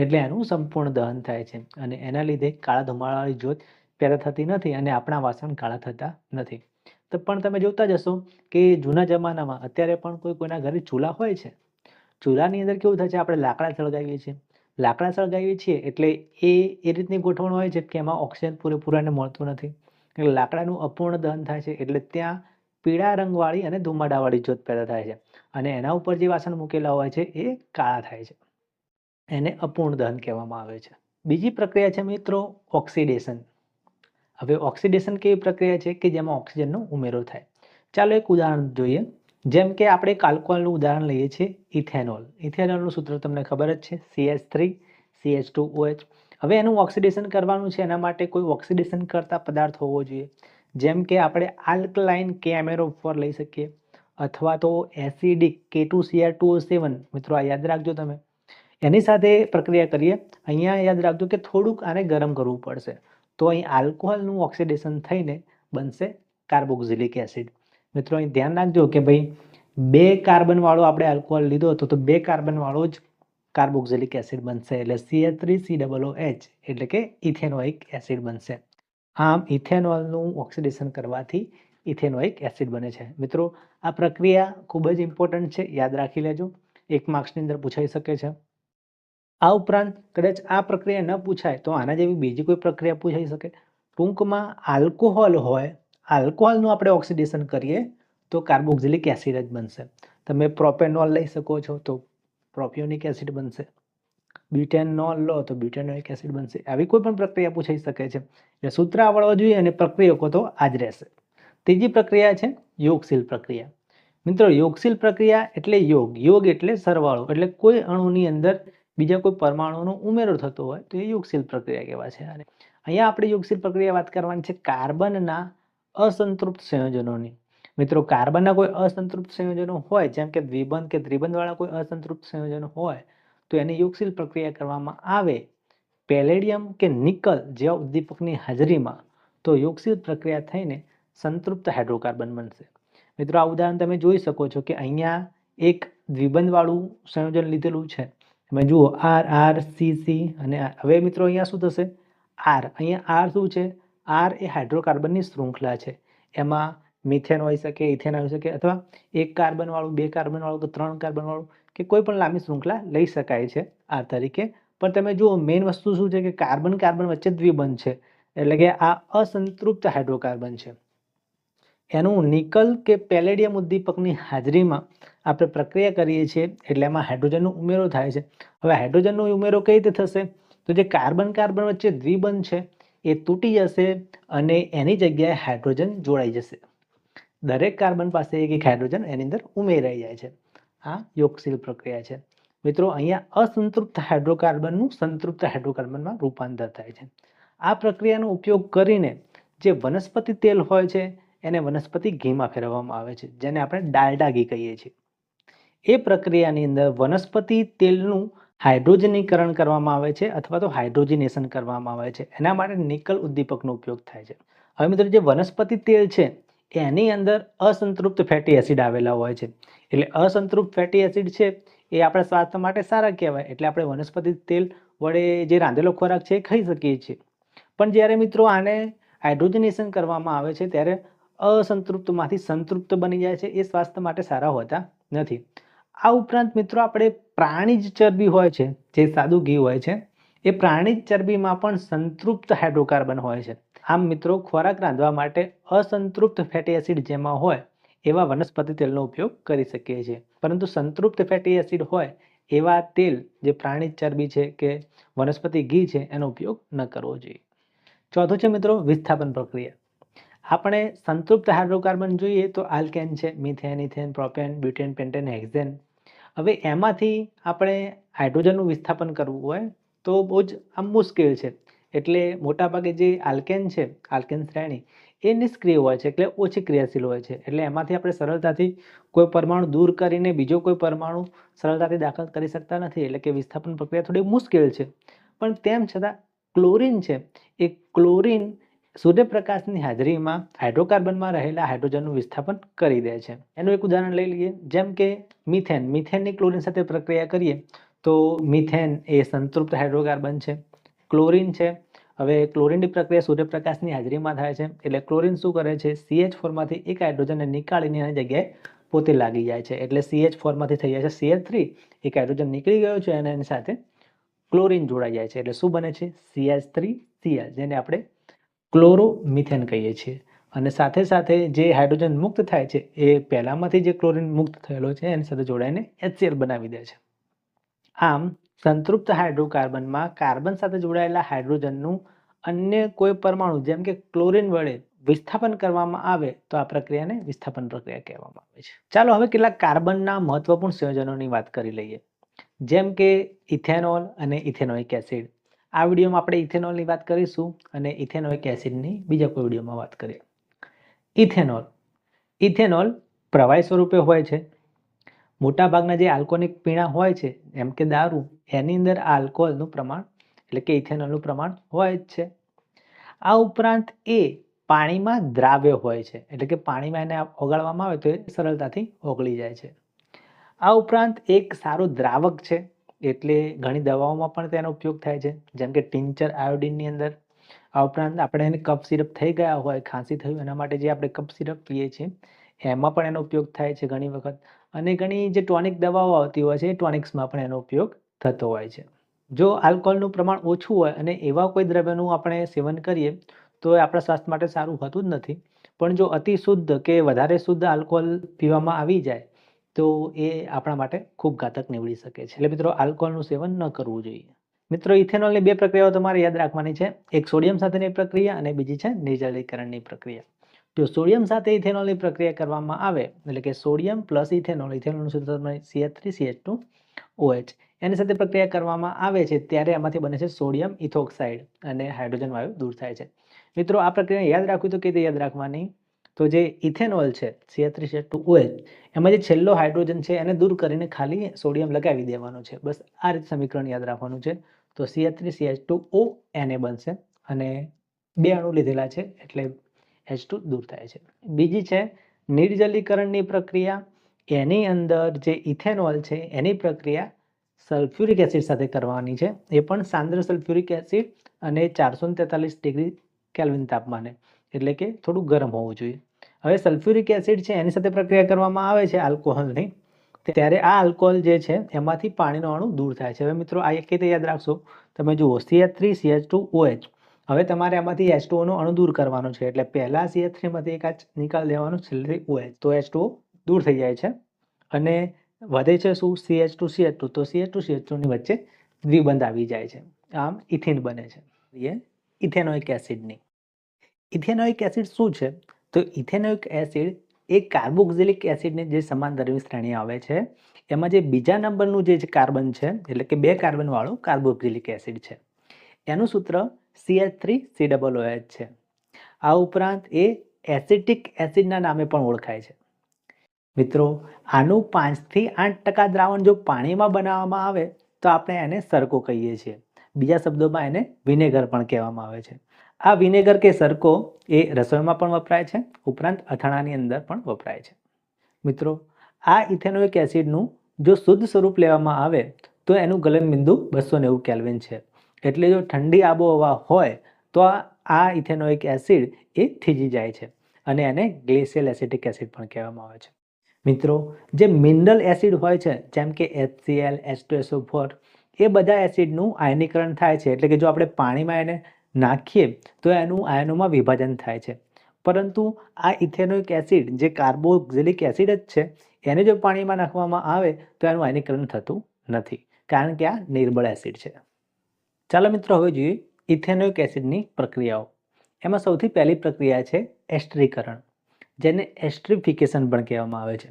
એટલે એનું સંપૂર્ણ દહન થાય છે અને એના લીધે કાળા ધુમાડાવાળી જ્યોત પેદા થતી નથી અને આપણા વાસણ કાળા થતા નથી. તો પણ તમે જોતા જશો કે જૂના જમાનામાં અત્યારે પણ કોઈના ઘરે ચૂલા હોય છે, ચૂલાની અંદર કેવું થાય છે, આપણે લાકડા સળગાવીએ છીએ, લાકડા સળગાવીએ છીએ એટલે એ રીતની ગોઠવણ હોય છે કે એમાં ઓક્સિજન પૂરેપૂરાને મળતું નથી, એટલે લાકડાનું અપૂર્ણ દહન થાય છે એટલે ત્યાં પીળા રંગવાળી અને ધુમાડાવાળી જ્યોત પેદા થાય છે અને એના ઉપર જે વાસણ મૂકેલા હોય છે એ કાળા થાય છે, એને અપૂર્ણ દહન કહેવામાં આવે છે. બીજી પ્રક્રિયા છે મિત્રો ઓક્સિડેશન. હવે ઓક્સિડેશન કેવી પ્રક્રિયા છે કે જેમાં ઓક્સિજનનો ઉમેરો થાય. ચાલો એક ઉદાહરણ જોઈએ. જેમ કે આપણે એક આલ્કોહોલનું ઉદાહરણ લઈએ છીએ, ઇથેનોલ. ઇથેનોલનું સૂત્ર તમને ખબર જ છે, CH3CH2OH. હવે એનું ઓક્સિડેશન કરવાનું છે, એના માટે કોઈ ઓક્સિડેશન કરતા પદાર્થ હોવો જોઈએ. જેમ કે આપણે આલ્કલાઇન KMnO4 લઈ શકીએ અથવા તો એસિડિક K2Cr2O7. મિત્રો આ યાદ રાખજો તમે. એની સાથે પ્રક્રિયા કરીએ. અહીંયા યાદ રાખજો કે થોડુંક આને ગરમ કરવું પડશે તો અહીં આલ્કોહોલનું ઓક્સિડેશન થઈને બનશે કાર્બોક્સિલિક એસિડ. મિત્રો અહીં ધ્યાન રાખજો કે ભાઈ 2 કાર્બન વાળો આપણે આલ્કોહોલ લીધો હતો તો 2 કાર્બન વાળો જ કાર્બોક્સિલિક એસિડ બનશે એટલે CH3COOH એટલે કે ઇથેનોઇક એસિડ બનશે. આમ ઇથેનોલનું ઓક્સિડેશન કરવાથી ઇથેનોઇક એસિડ બને છે. મિત્રો આ પ્રક્રિયા ખૂબ જ ઇમ્પોર્ટન્ટ છે, યાદ રાખી લેજો, 1 માર્ક્સની અંદર પૂછાઈ શકે છે. આ ઉપરાંત કદાચ આ પ્રક્રિયા ન પૂછાય તો આના જેવી બીજી કોઈ પ્રક્રિયા પૂછાઈ શકે. ટૂંકમાં આલ્કોહોલ હોય, આલ્કોહોલનું આપણે ઓક્સિડેશન કરીએ તો કાર્બોક્સિલિક એસિડ જ બનશે. તમે પ્રોપેનોલ લઈ શકો છો તો પ્રોપિયોનિક એસિડ બનશે, બ્યુટેનોલ લો તો બ્યુટેનોઇક એસિડ બનશે. આવી કોઈ પણ પ્રક્રિયા પૂછાઈ શકે છે. એટલે સૂત્ર આવડવા જોઈએ અને પ્રક્રિયકો તો આ જ રહેશે. ત્રીજી પ્રક્રિયા છે યોગશીલ પ્રક્રિયા. મિત્રો યોગશીલ પ્રક્રિયા એટલે યોગ એટલે સરવાળો, એટલે કોઈ અણુની અંદર બીજા કોઈ પરમાણુનો ઉમેરો થતો હોય તો એ યોગશીલ પ્રક્રિયા કહેવાય છે. અને અહીંયા આપણે યોગશીલ પ્રક્રિયા વાત કરવાની છે કાર્બનના અસંતૃપ્ત સંયોજનોની. મિત્રો કાર્બનના કોઈ અસંતૃપ્ત સંયોજનો હોય જેમ કે દ્વિબંધ કે ત્રિબંધવાળા કોઈ અસંતૃપ્ત સંયોજનો હોય તો એની યોગશીલ પ્રક્રિયા કરવામાં આવે પેલેડિયમ કે નિકલ જેવા ઉદ્દીપકની હાજરીમાં તો યોગશીલ પ્રક્રિયા થઈને સંતૃપ્ત હાઇડ્રોકાર્બન બનશે. મિત્રો આ ઉદાહરણ તમે જોઈ શકો છો કે અહીંયા એક દ્વિબંધવાળું સંયોજન લીધેલું છે. તમે જુઓ RR CC અને હવે મિત્રો અહીંયા શું થશે? R. અહીંયા R શું છે? R એ હાઇડ્રોકાર્બનની શૃંખલા છે. એમાં મિથેન હોઈ શકે, ઇથેન હોઈ શકે અથવા 1 કાર્બન વાળું, 2 કાર્બન વાળું કે 3 કાર્બન વાળું કે કોઈ પણ લાંબી શૃંખલા લઈ શકાય છે R તરીકે. પણ તમે જુઓ મેઇન વસ્તુ શું છે કે કાર્બન કાર્બન વચ્ચે દ્વિબંધ છે એટલે કે આ અસંતૃપ્ત હાઇડ્રોકાર્બન છે. એનું નિકલ કે પેલેડિયમ ઉદ્દીપકની હાજરીમાં આપણે પ્રક્રિયા કરીએ છીએ એટલે એમાં હાઇડ્રોજનનો ઉમેરો થાય છે. હવે હાઇડ્રોજનનો ઉમેરો કઈ રીતે થશે? તો જે કાર્બન કાર્બન વચ્ચે દ્વિબંધ છે એ તૂટી જશે અને એની જગ્યાએ હાઇડ્રોજન જોડાઈ જશે. દરેક કાર્બન પાસે એક હાઇડ્રોજન એની અંદર ઉમેરાઈ જાય છે. આ યોગશીલ પ્રક્રિયા છે. મિત્રો અહીંયા અસંતૃપ્ત હાઇડ્રોકાર્બનનું સંતૃપ્ત હાઇડ્રોકાર્બનમાં રૂપાંતર થાય છે. આ પ્રક્રિયાનો ઉપયોગ કરીને જે વનસ્પતિ તેલ હોય છે એને વનસ્પતિ ઘીમાં ફેરવવામાં આવે છે જેને આપણે ડાલડા ઘી કહીએ છીએ. એ પ્રક્રિયાની અંદર વનસ્પતિ તેલનું હાઇડ્રોજનીકરણ કરવામાં આવે છે અથવા તો હાઇડ્રોજનેશન કરવામાં આવે છે. એના માટે નિકલ ઉદ્દીપકનો ઉપયોગ થાય છે. હવે મિત્રો જે વનસ્પતિ તેલ છે એની અંદર અસંતૃપ્ત ફેટી એસિડ આવેલા હોય છે. એટલે અસંતૃપ્ત ફેટી એસિડ છે એ આપણા સ્વાસ્થ્ય માટે સારા કહેવાય. એટલે આપણે વનસ્પતિ તેલ વડે જે રાંધેલો ખોરાક છે એ ખાઈ શકીએ છીએ. પણ જ્યારે મિત્રો આને હાઇડ્રોજનેશન કરવામાં આવે છે ત્યારે અસંતૃપ્તમાંથી સંતૃપ્ત બની જાય છે. એ સ્વાસ્થ્ય માટે સારા હોતા નથી. આ ઉપરાંત મિત્રો આપણે પ્રાણીજ ચરબી હોય છે, જે સાદું ઘી હોય છે, એ પ્રાણીજ ચરબીમાં પણ સંતૃપ્ત હાઇડ્રોકાર્બન હોય છે. આમ મિત્રો ખોરાક રાંધવા માટે અસંતૃપ્ત ફેટી એસિડ જેમાં હોય એવા વનસ્પતિ તેલનો ઉપયોગ કરી શકીએ છીએ. પરંતુ સંતૃપ્ત ફેટી એસિડ હોય એવા તેલ, જે પ્રાણીજ ચરબી છે કે વનસ્પતિ ઘી છે, એનો ઉપયોગ ન કરવો જોઈએ. ચોથું છે મિત્રો વિસ્થાપન પ્રક્રિયા. આપણે સંતૃપ્ત હાઇડ્રોકાર્બન જોઈએ તો આલ્કેન છે, methane, ethane, propane, butane, pentane, hexane. હવે એમાંથી આપણે હાઇડ્રોજનનું વિસ્થાપન કરવું હોય તો બહુ જ આમ મુશ્કેલ છે. એટલે મોટાભાગે જે આલ્કેન છે, આલ્કેન શ્રેણી, એ નિષ્ક્રિય હોય છે, એટલે ઓછી ક્રિયાશીલ હોય છે. એટલે એમાંથી આપણે સરળતાથી કોઈ પરમાણુ દૂર કરીને બીજો કોઈ પરમાણુ સરળતાથી દાખલ કરી શકતા નથી. એટલે કે વિસ્થાપન પ્રક્રિયા થોડી મુશ્કેલ છે. પણ તેમ છતાં ક્લોરીન છે, એ ક્લોરીન સૂર્યપ્રકાશની હાજરીમાં હાઇડ્રોકાર્બનમાં રહેલા હાઇડ્રોજનનું વિસ્થાપન કરી દે છે. એનું એક ઉદાહરણ લઈ લઈએ. જેમ કે મિથેન, મિથેનની ક્લોરીન સાથે પ્રક્રિયા કરીએ તો મિથેન એ સંતૃપ્ત હાઇડ્રોકાર્બન છે. ક્લોરીન છે, હવે ક્લોરીનની પ્રક્રિયા સૂર્યપ્રકાશની હાજરીમાં થાય છે. એટલે ક્લોરીન શું કરે છે, CH4માંથી એક હાઇડ્રોજનને નીકાળીને એની જગ્યાએ પોતે લાગી જાય છે. એટલે CH4માંથી થઈ જાય છે CH3, એક હાઇડ્રોજન નીકળી ગયો છે અને એની સાથે ક્લોરીન જોડાઈ જાય છે. એટલે શું બને છે, CH3Cl, જેને આપણે ક્લોરોમિથેન કહીએ છીએ. અને સાથે સાથે જે હાઇડ્રોજન મુક્ત થાય છે એ પહેલામાંથી જે ક્લોરીન મુક્ત થયેલો છે એની સાથે જોડાઈને HCl બનાવી દે છે. આમ સંતૃપ્ત હાઇડ્રોકાર્બનમાં કાર્બન સાથે જોડાયેલા હાઇડ્રોજનનું અન્ય કોઈ પરમાણુ જેમ કે ક્લોરીન વડે વિસ્થાપન કરવામાં આવે તો આ પ્રક્રિયાને વિસ્થાપન પ્રક્રિયા કહેવામાં આવે છે. ચાલો હવે કેટલાક કાર્બનના મહત્વપૂર્ણ સંયોજનોની વાત કરી લઈએ. જેમ કે ઇથેનોલ અને ઇથેનોઇક એસિડ. આ વિડીયોમાં આપણે ઇથેનોલની વાત કરીશું અને ઇથેનોઇક એસિડની બીજા કોઈ વિડીયોમાં વાત કરીએ. ઇથેનોલ. ઇથેનોલ પ્રવાહી સ્વરૂપે હોય છે. મોટાભાગના જે આલ્કોહોલિક પીણા હોય છે, જેમ કે દારૂ, એની અંદર આ આલ્કોહોલનું પ્રમાણ એટલે કે ઇથેનોલનું પ્રમાણ હોય જ છે. આ ઉપરાંત એ પાણીમાં દ્રાવ્ય હોય છે. એટલે કે પાણીમાં એને ઓગાળવામાં આવે તો એ સરળતાથી ઓગળી જાય છે. આ ઉપરાંત એક સારું દ્રાવક છે. એટલે ઘણી દવાઓમાં પણ તેનો ઉપયોગ થાય છે, જેમ કે ટિંચર આયોડિનની અંદર. આ ઉપરાંત આપણે એને કફ સિરપ થઈ ગયા હોય, ખાંસી થયું એના માટે જે આપણે કફ સિરપ પીએ છીએ એમાં પણ એનો ઉપયોગ થાય છે ઘણી વખત. અને ઘણી જે ટોનિક દવાઓ આવતી હોય છે એ ટોનિક્સમાં પણ એનો ઉપયોગ થતો હોય છે. જો આલ્કોહોલનું પ્રમાણ ઓછું હોય અને એવા કોઈ દ્રવ્યનું આપણે સેવન કરીએ તો એ આપણા સ્વાસ્થ્ય માટે સારું હોતું જ નથી. પણ જો અતિ શુદ્ધ કે વધારે શુદ્ધ આલ્કોહોલ પીવામાં આવી જાય તો એ આપણા માટે ખૂબ ઘાતક નીવડી શકે છે. એટલે મિત્રો આલ્કોહોલનું સેવન ન કરવું જોઈએ. મિત્રો ઇથેનોલની બે પ્રક્રિયાઓ તમારે યાદ રાખવાની છે. એક સોડિયમ સાથેની પ્રક્રિયા અને બીજી છે નિર્જલીકરણની પ્રક્રિયા. જો સોડિયમ સાથે ઇથેનોલની પ્રક્રિયા કરવામાં આવે એટલે કે સોડિયમ પ્લસ ઇથેનોલ, ઇથેનોલનું સૂત્ર CH3CH2OH, એની સાથે પ્રક્રિયા કરવામાં આવે છે ત્યારે એમાંથી બને છે સોડિયમ ઇથોક્સાઇડ અને હાઇડ્રોજન વાયુ દૂર થાય છે. મિત્રો આ પ્રક્રિયા યાદ રાખવી તો કેવી રીતે યાદ રાખવાની? તો જે ઇથેનોલ છે CH3CH2OH, એમાં જે છેલ્લો હાઇડ્રોજન છે એને દૂર કરીને ખાલી સોડિયમ લગાવી દેવાનું છે. બસ આ રીતે સમીકરણ યાદ રાખવાનું છે. તો CH3CH2O Na બનશે અને બે અણુ લીધેલા છે એટલે H2 દૂર થાય છે. બીજી છે નિર્જલીકરણની પ્રક્રિયા. એની અંદર જે ઇથેનોલ છે એની પ્રક્રિયા સલ્ફ્યુરિક એસિડ સાથે કરવાની છે. એ પણ સાંદ્ર સલ્ફ્યુરિક એસિડ અને 443 ડિગ્રી કેલ્વિન તાપમાને, એટલે કે થોડું ગરમ હોવું જોઈએ. હવે સલ્ફ્યુરિક એસિડ છે એની સાથે પ્રક્રિયા કરવામાં આવે છે આલ્કોહોલની, ત્યારે આ આલ્કોહોલ જે છે એમાંથી પાણીનો અણુ દૂર થાય છે. હવે મિત્રો આ એક રીતે યાદ રાખશો, તમે જુઓ CH3CH2OH. હવે તમારે આમાંથી H2O નો અણુ દૂર કરવાનો છે. એટલે પહેલા CH3માંથી એક નિકાલ દેવાનું, છેલ્લે OH, તો H2O દૂર થઈ જાય છે અને વધે છે શું? CH2CH2. તો CH2CH2 ની વચ્ચે દ્વિબંધ આવી જાય છે. આમ ઇથિન બને છે. એ ઇથેનોઇક એસિડની. ઇથેનોઇક એસિડ શું છે? તો ઇથેનોઇક એસિડ એ કાર્બોક્સિલિક એસિડની જે સમાંતરની શ્રેણી આવે છે એમાં જે બીજા નંબરનું જે કાર્બન છે, એટલે કે 2 કાર્બન વાળું કાર્બોક્સિલિક એસિડ છે, એનું સૂત્ર CH3COOH છે. આ ઉપરાંત એ એસિટિક એસિડના નામે પણ ઓળખાય છે. મિત્રો આનું 5 થી 8% દ્રાવણ જો પાણીમાં બનાવવામાં આવે તો આપણે એને સરકો કહીએ છીએ. બીજા શબ્દોમાં એને વિનેગર પણ કહેવામાં આવે છે. આ વિનેગર કે સરકો એ રસોઈમાં પણ વપરાય છે, ઉપરાંત અથાણાની અંદર પણ વપરાય છે. મિત્રો, આ ઇથેનોઇક એસિડનું જો શુદ્ધ સ્વરૂપ લેવામાં આવે તો એનું ગલનબિંદુ 290 કેલ્વિન છે. એટલે જો ઠંડી આબોહવા હોય તો આ ઇથેનોઇક એસિડ એ થીજી જાય છે અને એને ગ્લેશિયલ એસિટિક એસિડ પણ કહેવામાં આવે છે. મિત્રો, જે મિનરલ એસિડ હોય છે જેમ કે HCl, H2SO4 એ બધા એસિડનું આયનીકરણ થાય છે. એટલે કે જો આપણે પાણીમાં એને નાખીએ તો એનું આયનોમાં વિભાજન થાય છે. પરંતુ આ ઇથેનોઇક એસિડ જે કાર્બોક્સિલિક એસિડ જ છે એને જો પાણીમાં નાખવામાં આવે તો એનું આયનીકરણ થતું નથી, કારણ કે આ નિર્બળ એસિડ છે. ચાલો મિત્રો, હવે જોઈએ ઇથેનોઇક એસિડની પ્રક્રિયાઓ. એમાં સૌથી પહેલી પ્રક્રિયા છે એસ્ટરીકરણ, જેને એસ્ટ્રીફિકેશન પણ કહેવામાં આવે છે.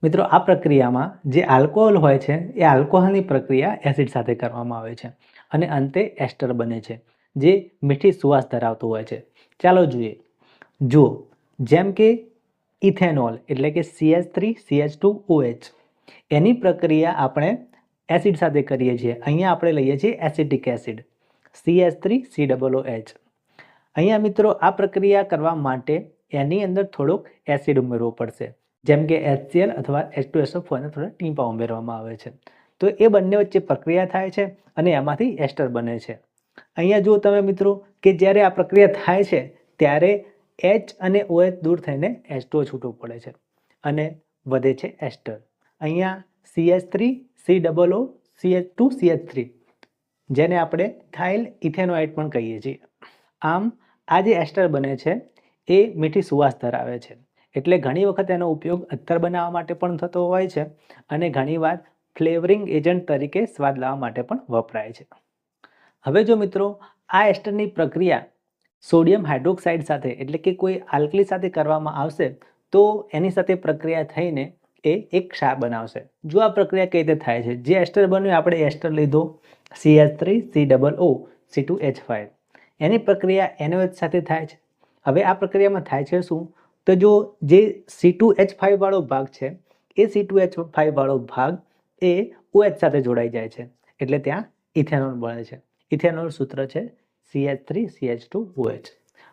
મિત્રો, આ પ્રક્રિયામાં જે આલ્કોહોલ હોય છે એ આલ્કોહોલની પ્રક્રિયા એસિડ સાથે કરવામાં આવે છે અને અંતે એસ્ટર બને છે, જે મીઠી સુવાસ ધરાવતું હોય છે. ચાલો જોઈએ. જુઓ, જેમ કે ઇથેનોલ એટલે કે CH3CH2OH એની પ્રક્રિયા આપણે એસિડ સાથે કરીએ છીએ. અહીંયા આપણે લઈએ છીએ એસિટિક એસિડ CH3COOH. અહીંયા મિત્રો, આ પ્રક્રિયા કરવા માટે એની અંદર થોડોક એસિડ ઉમેરવો પડશે, જેમ કે HCl અથવા H2SO4 ને થોડા ટીપા ઉમેરવામાં આવે છે. તો એ બંને વચ્ચે પ્રક્રિયા થાય છે અને એમાંથી એસ્ટર બને છે. અહીંયા જુઓ તમે મિત્રો કે જ્યારે આ પ્રક્રિયા થાય છે ત્યારે H અને OH દૂર થઈને H2O છૂટું પડે છે અને વધે છે એસ્ટર. અહીંયા CH3COO CH2CH3, જેને આપણે ઇથાઇલ ઇથેનોઇડ પણ કહીએ છીએ. આમ આ જે એસ્ટર બને છે એ મીઠી સુવાસ ધરાવે છે. એટલે ઘણી વખત એનો ઉપયોગ અત્તર બનાવવા માટે પણ થતો હોય છે અને ઘણીવાર ફ્લેવરિંગ એજન્ટ તરીકે સ્વાદ લાવવા માટે પણ વપરાય છે. હવે જો મિત્રો, આ એસ્ટરની પ્રક્રિયા સોડિયમ હાઇડ્રોક્સાઇડ સાથે એટલે કે કોઈ આલ્કલી સાથે કરવામાં આવશે તો એની સાથે પ્રક્રિયા થઈને એ એક ક્ષાર બનાવશે. જો આ પ્રક્રિયા કઈ રીતે થાય છે, જે એસ્ટર બન્યું આપણે એસ્ટર લીધો CH3COO C2H5, એની પ્રક્રિયા NOH સાથે થાય છે. હવે આ પ્રક્રિયામાં થાય છે શું, તો જો જે C2H5 વાળો ભાગ છે એ C2H5 વાળો ભાગ એ OH સાથે જોડાઈ જાય છે, એટલે ત્યાં ઇથેનોલ બને છે. ઇથેનોલ સૂત્ર છે CH3CH2OH.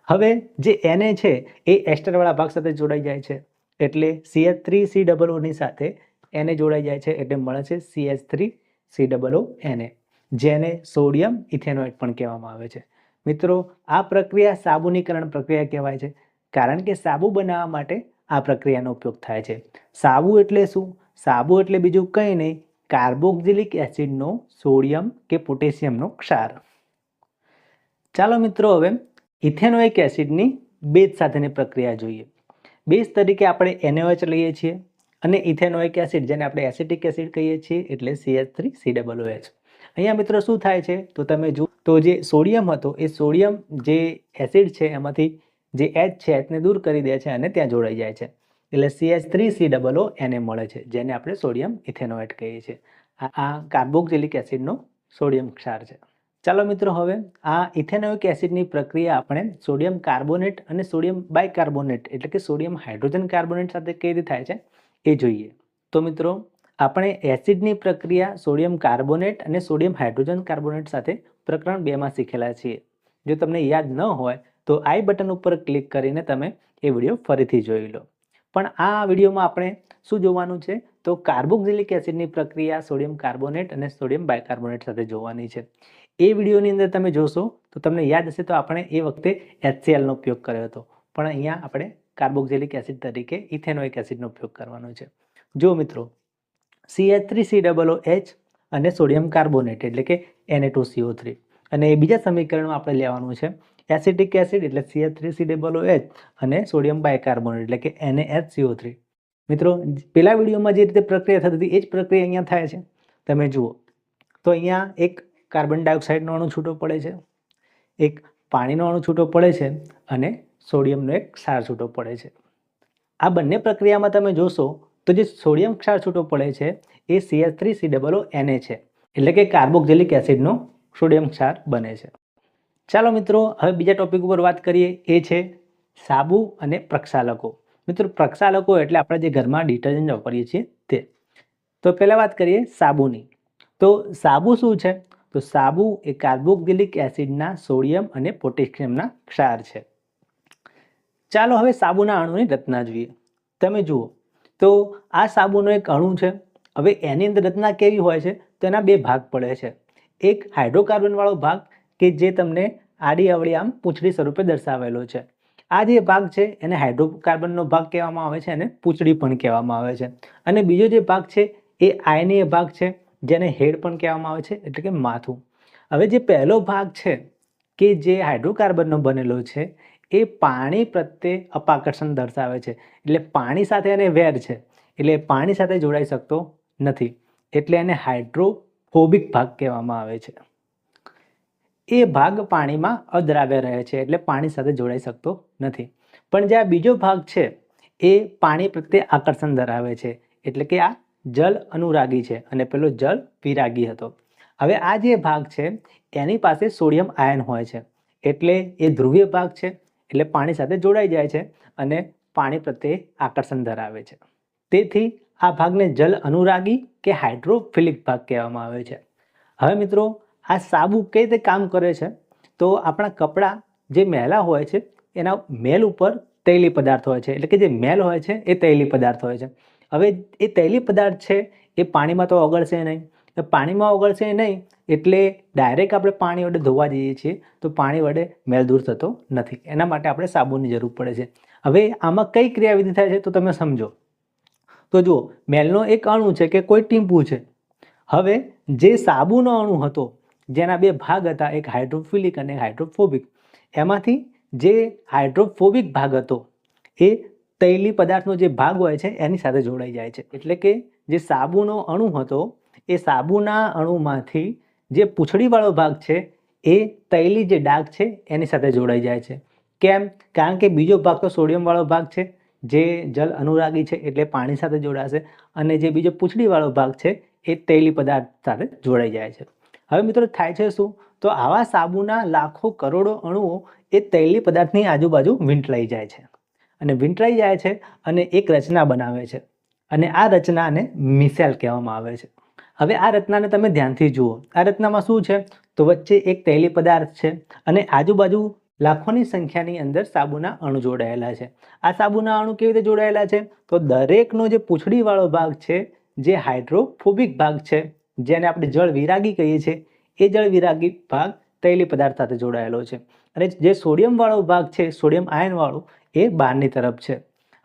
હવે જે Na છે એ એસ્ટર વાળા ભાગ સાથે જોડાઈ જાય છે, એટલે CH3COO ની સાથે Na જોડાઈ જાય છે, એટલે મળે છે CH3COO Na, જેને સોડિયમ ઇથેનોઇડ પણ કહેવામાં આવે છે. મિત્રો, આ પ્રક્રિયા સાબુનીકરણ પ્રક્રિયા કહેવાય છે, કારણ કે સાબુ બનાવવા માટે આ પ્રક્રિયાનો ઉપયોગ થાય છે. સાબુ એટલે શું? સાબુ એટલે બીજું કંઈ નહીં, કાર્બોક્સિલિક એસિડનો સોડિયમ કે પોટેશિયમનો ક્ષાર. ચાલો મિત્રો, હવે ઇથેનોઇક એસિડની બેઝ સાથેની પ્રક્રિયા જોઈએ. બેઝ તરીકે આપણે NaOH લઈએ છીએ અને ઇથેનોઇક એસિડ, જેને આપણે એસિટિક એસિડ કહીએ છીએ, એટલે CH3COOH. અહીંયા મિત્રો શું થાય છે તો તમે જુઓ તો જે સોડિયમ હતો એ સોડિયમ જે એસિડ છે એમાંથી જે H છે એને દૂર કરી દે છે અને ત્યાં જોડાઈ જાય છે, એટલે CH3COO Na મળે છે, જેને આપણે સોડિયમ ઇથેનોઇડ કહીએ છીએ. આ કાર્બોક્સિલિક એસિડનો સોડિયમ ક્ષાર છે. ચાલો મિત્રો, હવે આ ઇથેનોઇક એસિડની પ્રક્રિયા આપણે સોડિયમ કાર્બોનેટ અને સોડિયમ બાયકાર્બોનેટ એટલે કે સોડિયમ હાઇડ્રોજન કાર્બોનેટ સાથે કઈ રીતે થાય છે એ જોઈએ. તો મિત્રો, આપણે એસિડની પ્રક્રિયા સોડિયમ કાર્બોનેટ અને સોડિયમ હાઇડ્રોજન કાર્બોનેટ સાથે પ્રકરણ 2માં શીખેલા છીએ. જો તમને યાદ ન હોય તો આઈ બટન ઉપર ક્લિક કરીને તમે એ વિડીયો ફરીથી જોઈ લો. પણ આ વિડીયોમાં આપણે શું જોવાનું છે તો કાર્બોક્સિલિક એસિડની પ્રક્રિયા સોડિયમ કાર્બોનેટ અને સોડિયમ બાયકાર્બોનેટ સાથે જોવાની છે. એ વિડીયોની અંદર તમે જોશો તો તમને યાદ હશે તો આપણે એ વખતે HCl નો ઉપયોગ કર્યો હતો, પણ અહીંયા આપણે કાર્બોક્સિલિક એસિડ તરીકે ઇથેનોઇક એસિડનો ઉપયોગ કરવાનો છે. જો મિત્રો, CH3COOH અને સોડિયમ કાર્બોનેટ એટલે કે Na2CO3, અને બીજા સમીકરણમાં આપણે લેવાનું છે એસિટિક એસિડ એટલે CH3COOH અને સોડિયમ બાયકાર્બોનેટ એટલે કે NaHCO3. મિત્રો, પેલા વિડીયોમાં જે રીતે પ્રક્રિયા થતી હતી એ જ પ્રક્રિયા અહીંયા થાય છે. તમે જુઓ તો અહીંયા એક કાર્બન ડાયોક્સાઇડનો અણુ છૂટો પડે છે, એક પાણીનો અણુ છૂટો પડે છે અને સોડિયમનો એક ક્ષાર છૂટો પડે છે. આ બંને પ્રક્રિયામાં તમે જોશો તો જે સોડિયમ ક્ષાર છૂટો પડે છે એ CH3COO Na છે, એટલે કે કાર્બોક્સિલિક એસિડનો સોડિયમ ક્ષાર બને છે. ચાલો મિત્રો, હવે બીજા ટોપિક ઉપર વાત કરીએ, એ છે સાબુ અને પ્રક્ષાલકો. મિત્રો, પ્રક્ષાલકો એટલે આપણે જે ઘરમાં ડિટર્જન્ટ વાપરીએ છીએ તે. તો પહેલા વાત કરીએ સાબુની. તો સાબુ શું છે? તો સાબુ એ કાર્બોક્સિલિક એસિડના સોડિયમ અને પોટેશિયમના ક્ષાર છે. ચાલો હવે સાબુના અણુની રચના જોઈએ. તમે જુઓ તો આ સાબુનો એક અણુ છે. હવે એની અંદર રચના કેવી હોય છે? તો એના બે ભાગ પડે છે. એક હાઇડ્રોકાર્બન વાળો ભાગ કે જે તમને આડી અવળી આમ પૂંછડી સ્વરૂપે દર્શાવેલો છે. આ જે ભાગ છે એને હાઇડ્રોકાર્બનનો ભાગ કહેવામાં આવે છે અને પૂંછડી પણ કહેવામાં આવે છે. અને બીજો જે ભાગ છે એ આયનીય ભાગ છે, જેને હેડ પણ કહેવામાં આવે છે, એટલે કે માથું. હવે જે પહેલો ભાગ છે કે જે હાઇડ્રોકાર્બનનો બનેલો છે એ પાણી પ્રત્યે અપાકર્ષણ દર્શાવે છે. એટલે પાણી સાથે એને વેર છે, એટલે પાણી સાથે જોડાઈ શકતો નથી, એટલે એને હાઇડ્રોફોબિક ભાગ કહેવામાં આવે છે. એ ભાગ પાણીમાં અદ્રાવ્ય રહે છે, એટલે પાણી સાથે જોડાઈ શકતો નથી. પણ જે આ બીજો ભાગ છે એ પાણી પ્રત્યે આકર્ષણ ધરાવે છે, એટલે કે આ જલ અનુરાગી છે અને પેલો જલ વિરાગી હતો. હવે આ જે ભાગ છે એની પાસે સોડિયમ આયન હોય છે, એટલે એ ધ્રુવીય ભાગ છે, એટલે પાણી સાથે જોડાઈ જાય છે અને પાણી પ્રત્યે આકર્ષણ ધરાવે છે. તેથી આ ભાગને જલ અનુરાગી કે હાઇડ્રોફિલિક ભાગ કહેવામાં આવે છે. હવે મિત્રો, આ સાબુ કઈ રીતે કામ કરે છે? તો આપણા કપડાં જે મેલા હોય છે એના મેલ ઉપર તૈલી પદાર્થ હોય છે, એટલે કે જે મેલ હોય છે એ તૈલી પદાર્થ હોય છે. હવે એ તૈલી પદાર્થ છે એ પાણીમાં તો ઓગળશે નહીં. પાણીમાં ઓગળશે નહીં એટલે ડાયરેક્ટ આપણે પાણી વડે ધોવા જઈએ છીએ તો પાણી વડે મેલ દૂર થતો નથી. એના માટે આપણે સાબુની જરૂર પડે છે. હવે આમાં કઈ ક્રિયાવિધિ થાય છે તો તમે સમજો. તો જુઓ, મેલનો એક અણુ છે કે કોઈ ટીમ્પું છે. હવે જે સાબુનો અણુ હતો જેના બે ભાગ હતા, એક હાઇડ્રોફિલિક અને હાઇડ્રોફોબિક, એમાંથી જે હાઇડ્રોફોબિક ભાગ હતો એ તૈલી પદાર્થનો જે ભાગ હોય છે એની સાથે જોડાઈ જાય છે. એટલે કે જે સાબુનો અણુ હતો એ સાબુના અણુમાંથી જે પૂંછડીવાળો ભાગ છે એ તૈલી જે ડાઘ છે એની સાથે જોડાઈ જાય છે. કેમ? કારણ કે બીજો ભાગ તો સોડિયમવાળો ભાગ છે, જે જલ અનુરાગી છે એટલે પાણી સાથે જોડાશે, અને જે બીજો પૂંછડીવાળો ભાગ છે એ તૈલી પદાર્થ સાથે જોડાઈ જાય છે. હવે મિત્રો, થાય છે શું? તો આવા સાબુના લાખો કરોડો અણુઓ એ તૈલી પદાર્થની આજુબાજુ વીંટળાઈ જાય છે, અને વીંટળાઈ જાય છે અને એક રચના બનાવે છે, અને આ રચનાને મિસેલ કહેવામાં આવે છે. હવે આ રચનાને તમે ધ્યાનથી જુઓ. આ રચનામાં શું છે? તો વચ્ચે એક તૈલી પદાર્થ છે અને આજુબાજુ લાખોની સંખ્યાની અંદર સાબુના અણુ જોડાયેલા છે. આ સાબુના અણુ કેવી રીતે જોડાયેલા છે? તો દરેકનો જે પૂંછડીવાળો ભાગ છે, જે હાઇડ્રોફોબિક ભાગ છે, જેને આપણે જળ વિરાગી કહીએ છીએ, એ જળ વિરાગી ભાગ તૈલી પદાર્થ સાથે જોડાયેલો છે, અને જે સોડિયમ વાળો ભાગ છે, સોડિયમ આયન વાળો, એ બહારની તરફ છે.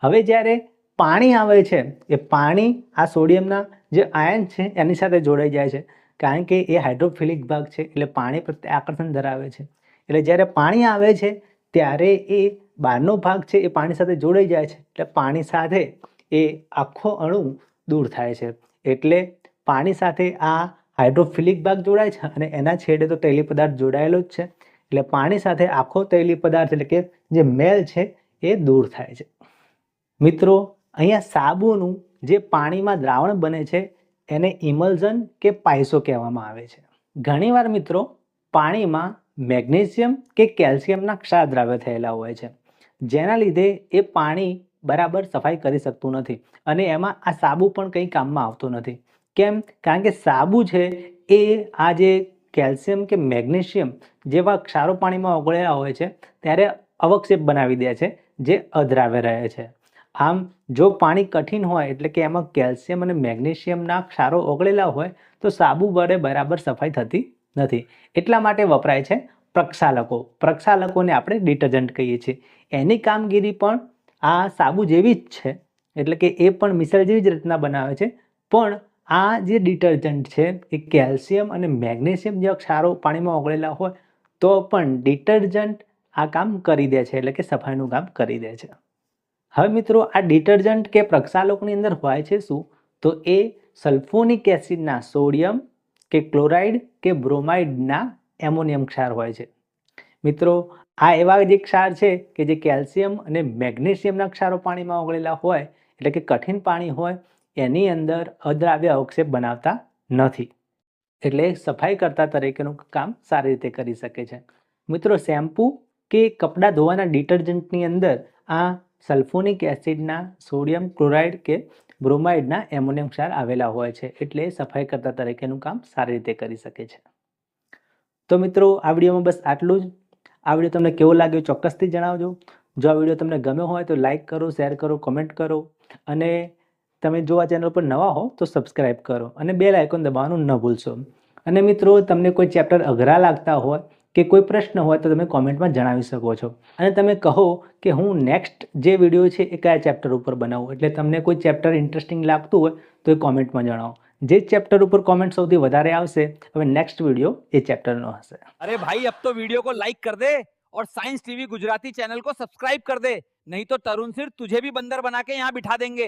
હવે જ્યારે પાણી આવે છે એ પાણી આ સોડિયમના જે આયન છે એની સાથે જોડાઈ જાય છે, કારણ કે એ હાઇડ્રોફિલિક ભાગ છે એટલે પાણી પ્રત્યે આકર્ષણ ધરાવે છે. એટલે જ્યારે પાણી આવે છે ત્યારે એ બહારનો ભાગ છે એ પાણી સાથે જોડાઈ જાય છે, એટલે પાણી સાથે એ આખો અણુ દૂર થાય છે. એટલે પાણી સાથે આ હાઇડ્રોફિલિક ભાગ જોડાય છે અને એના છેડે તો તૈલી પદાર્થ જોડાયેલો જ છે, એટલે પાણી સાથે આખો તૈલી પદાર્થ એટલે કે જે મેલ છે એ દૂર થાય છે. મિત્રો, અહીંયા સાબુનું જે પાણીમાં દ્રાવણ બને છે એને ઇમલ્ઝન કે પાયસો કહેવામાં આવે છે. ઘણીવાર મિત્રો, પાણીમાં મેગ્નેશિયમ કે કેલ્શિયમના ક્ષાર દ્રાવ્ય થયેલા હોય છે, જેના લીધે એ પાણી બરાબર સફાઈ કરી શકતું નથી, અને એમાં આ સાબુ પણ કંઈ કામમાં આવતો નથી. કેમ? કારણ કે સાબુ છે એ આ જે કેલ્શિયમ કે મેગ્નેશિયમ જેવા ક્ષારો પાણીમાં ઓગળેલા હોય છે ત્યારે અવક્ષેપ બનાવી દે છે, જે અદ્રાવ્ય રહે છે. આમ જો પાણી કઠિન હોય, એટલે કે એમાં કેલ્શિયમ અને મેગ્નેશિયમના ક્ષારો ઓગળેલા હોય, તો સાબુ વડે બરાબર સફાઈ થતી નથી. એટલા માટે વપરાય છે પ્રક્ષાલકો. પ્રક્ષાલકોને આપણે ડિટર્જન્ટ કહીએ છીએ. એની કામગીરી પણ આ સાબુ જેવી જ છે, એટલે કે એ પણ મિસેલ જેવી જ રચના બનાવે છે, પણ આ જે ડિટર્જન્ટ છે એ કેલ્શિયમ અને મેગ્નેશિયમ જેવા ક્ષારો પાણીમાં ઓગળેલા હોય તો પણ ડિટર્જન્ટ આ કામ કરી દે છે, એટલે કે સફાઈનું કામ કરી દે છે. હવે મિત્રો, આ ડિટર્જન્ટ કે પ્રક્ષાલકની અંદર હોય છે શું? તો એ સલ્ફોનિક એસિડના સોડિયમ કે ક્લોરાઇડ કે બ્રોમાઇડના એમોનિયમ ક્ષાર હોય છે. મિત્રો, આ એવા જે ક્ષાર છે કે જે કેલ્શિયમ અને મેગ્નેશિયમના ક્ષારો પાણીમાં ઓગળેલા હોય, એટલે કે કઠિન પાણી હોય, એની અંદર અદ્રાવ્ય અવક્ષેપ બનાવતા નથી, એટલે સફાઈ કરતા તરીકેનું કામ સારી રીતે કરી શકે છે. મિત્રો, શેમ્પૂ કે કપડાં ધોવાના ડિટર્જન્ટની અંદર આ સલ્ફોનિક એસિડના સોડિયમ ક્લોરાઇડ કે બ્રોમાઇડના એમોનિયમ ક્ષાર આવેલા હોય છે, એટલે સફાઈ કરતા તરીકેનું કામ સારી રીતે કરી શકે છે. તો મિત્રો આ વિડીયોમાં બસ આટલું જ. આ વિડીયો તમને કેવો લાગ્યો ચોક્કસથી જણાવજો. જો આ વિડીયો તમને ગમ્યો હોય તો લાઇક કરો, શેર કરો, કોમેન્ટ કરો અને તમે જો આ ચેનલ પર નવા હો તો સબસ્ક્રાઈબ કરો અને બેલ આઇકોન દબાવવાનું ન ભૂલશો. અને મિત્રો તમને કોઈ ચેપ્ટર અઘરા લાગતા હોય કે કોઈ પ્રશ્ન હોય તો તમે કોમેન્ટમાં જણાવી શકો છો. અને તમે કહો કે હું નેક્સ્ટ જે વિડીયો છે એ કયા ચેપ્ટર ઉપર બનાવું. એટલે તમને કોઈ ચેપ્ટર ઇન્ટરેસ્ટિંગ લાગતું હોય તો એ કોમેન્ટમાં જણાવો. જે ચેપ્ટર ઉપર કોમેન્ટ સૌથી વધારે આવશે હવે નેક્સ્ટ વિડીયો એ ચેપ્ટરનો હશે. अरे भाई अब तो वीडियो को लाइक कर दे और साइंस टीवी गुजराती चैनल को सब्सक्राइब कर दे, नहीं तो तरुण सिर तुझे भी बंदर बना के यहाँ बिठा देंगे.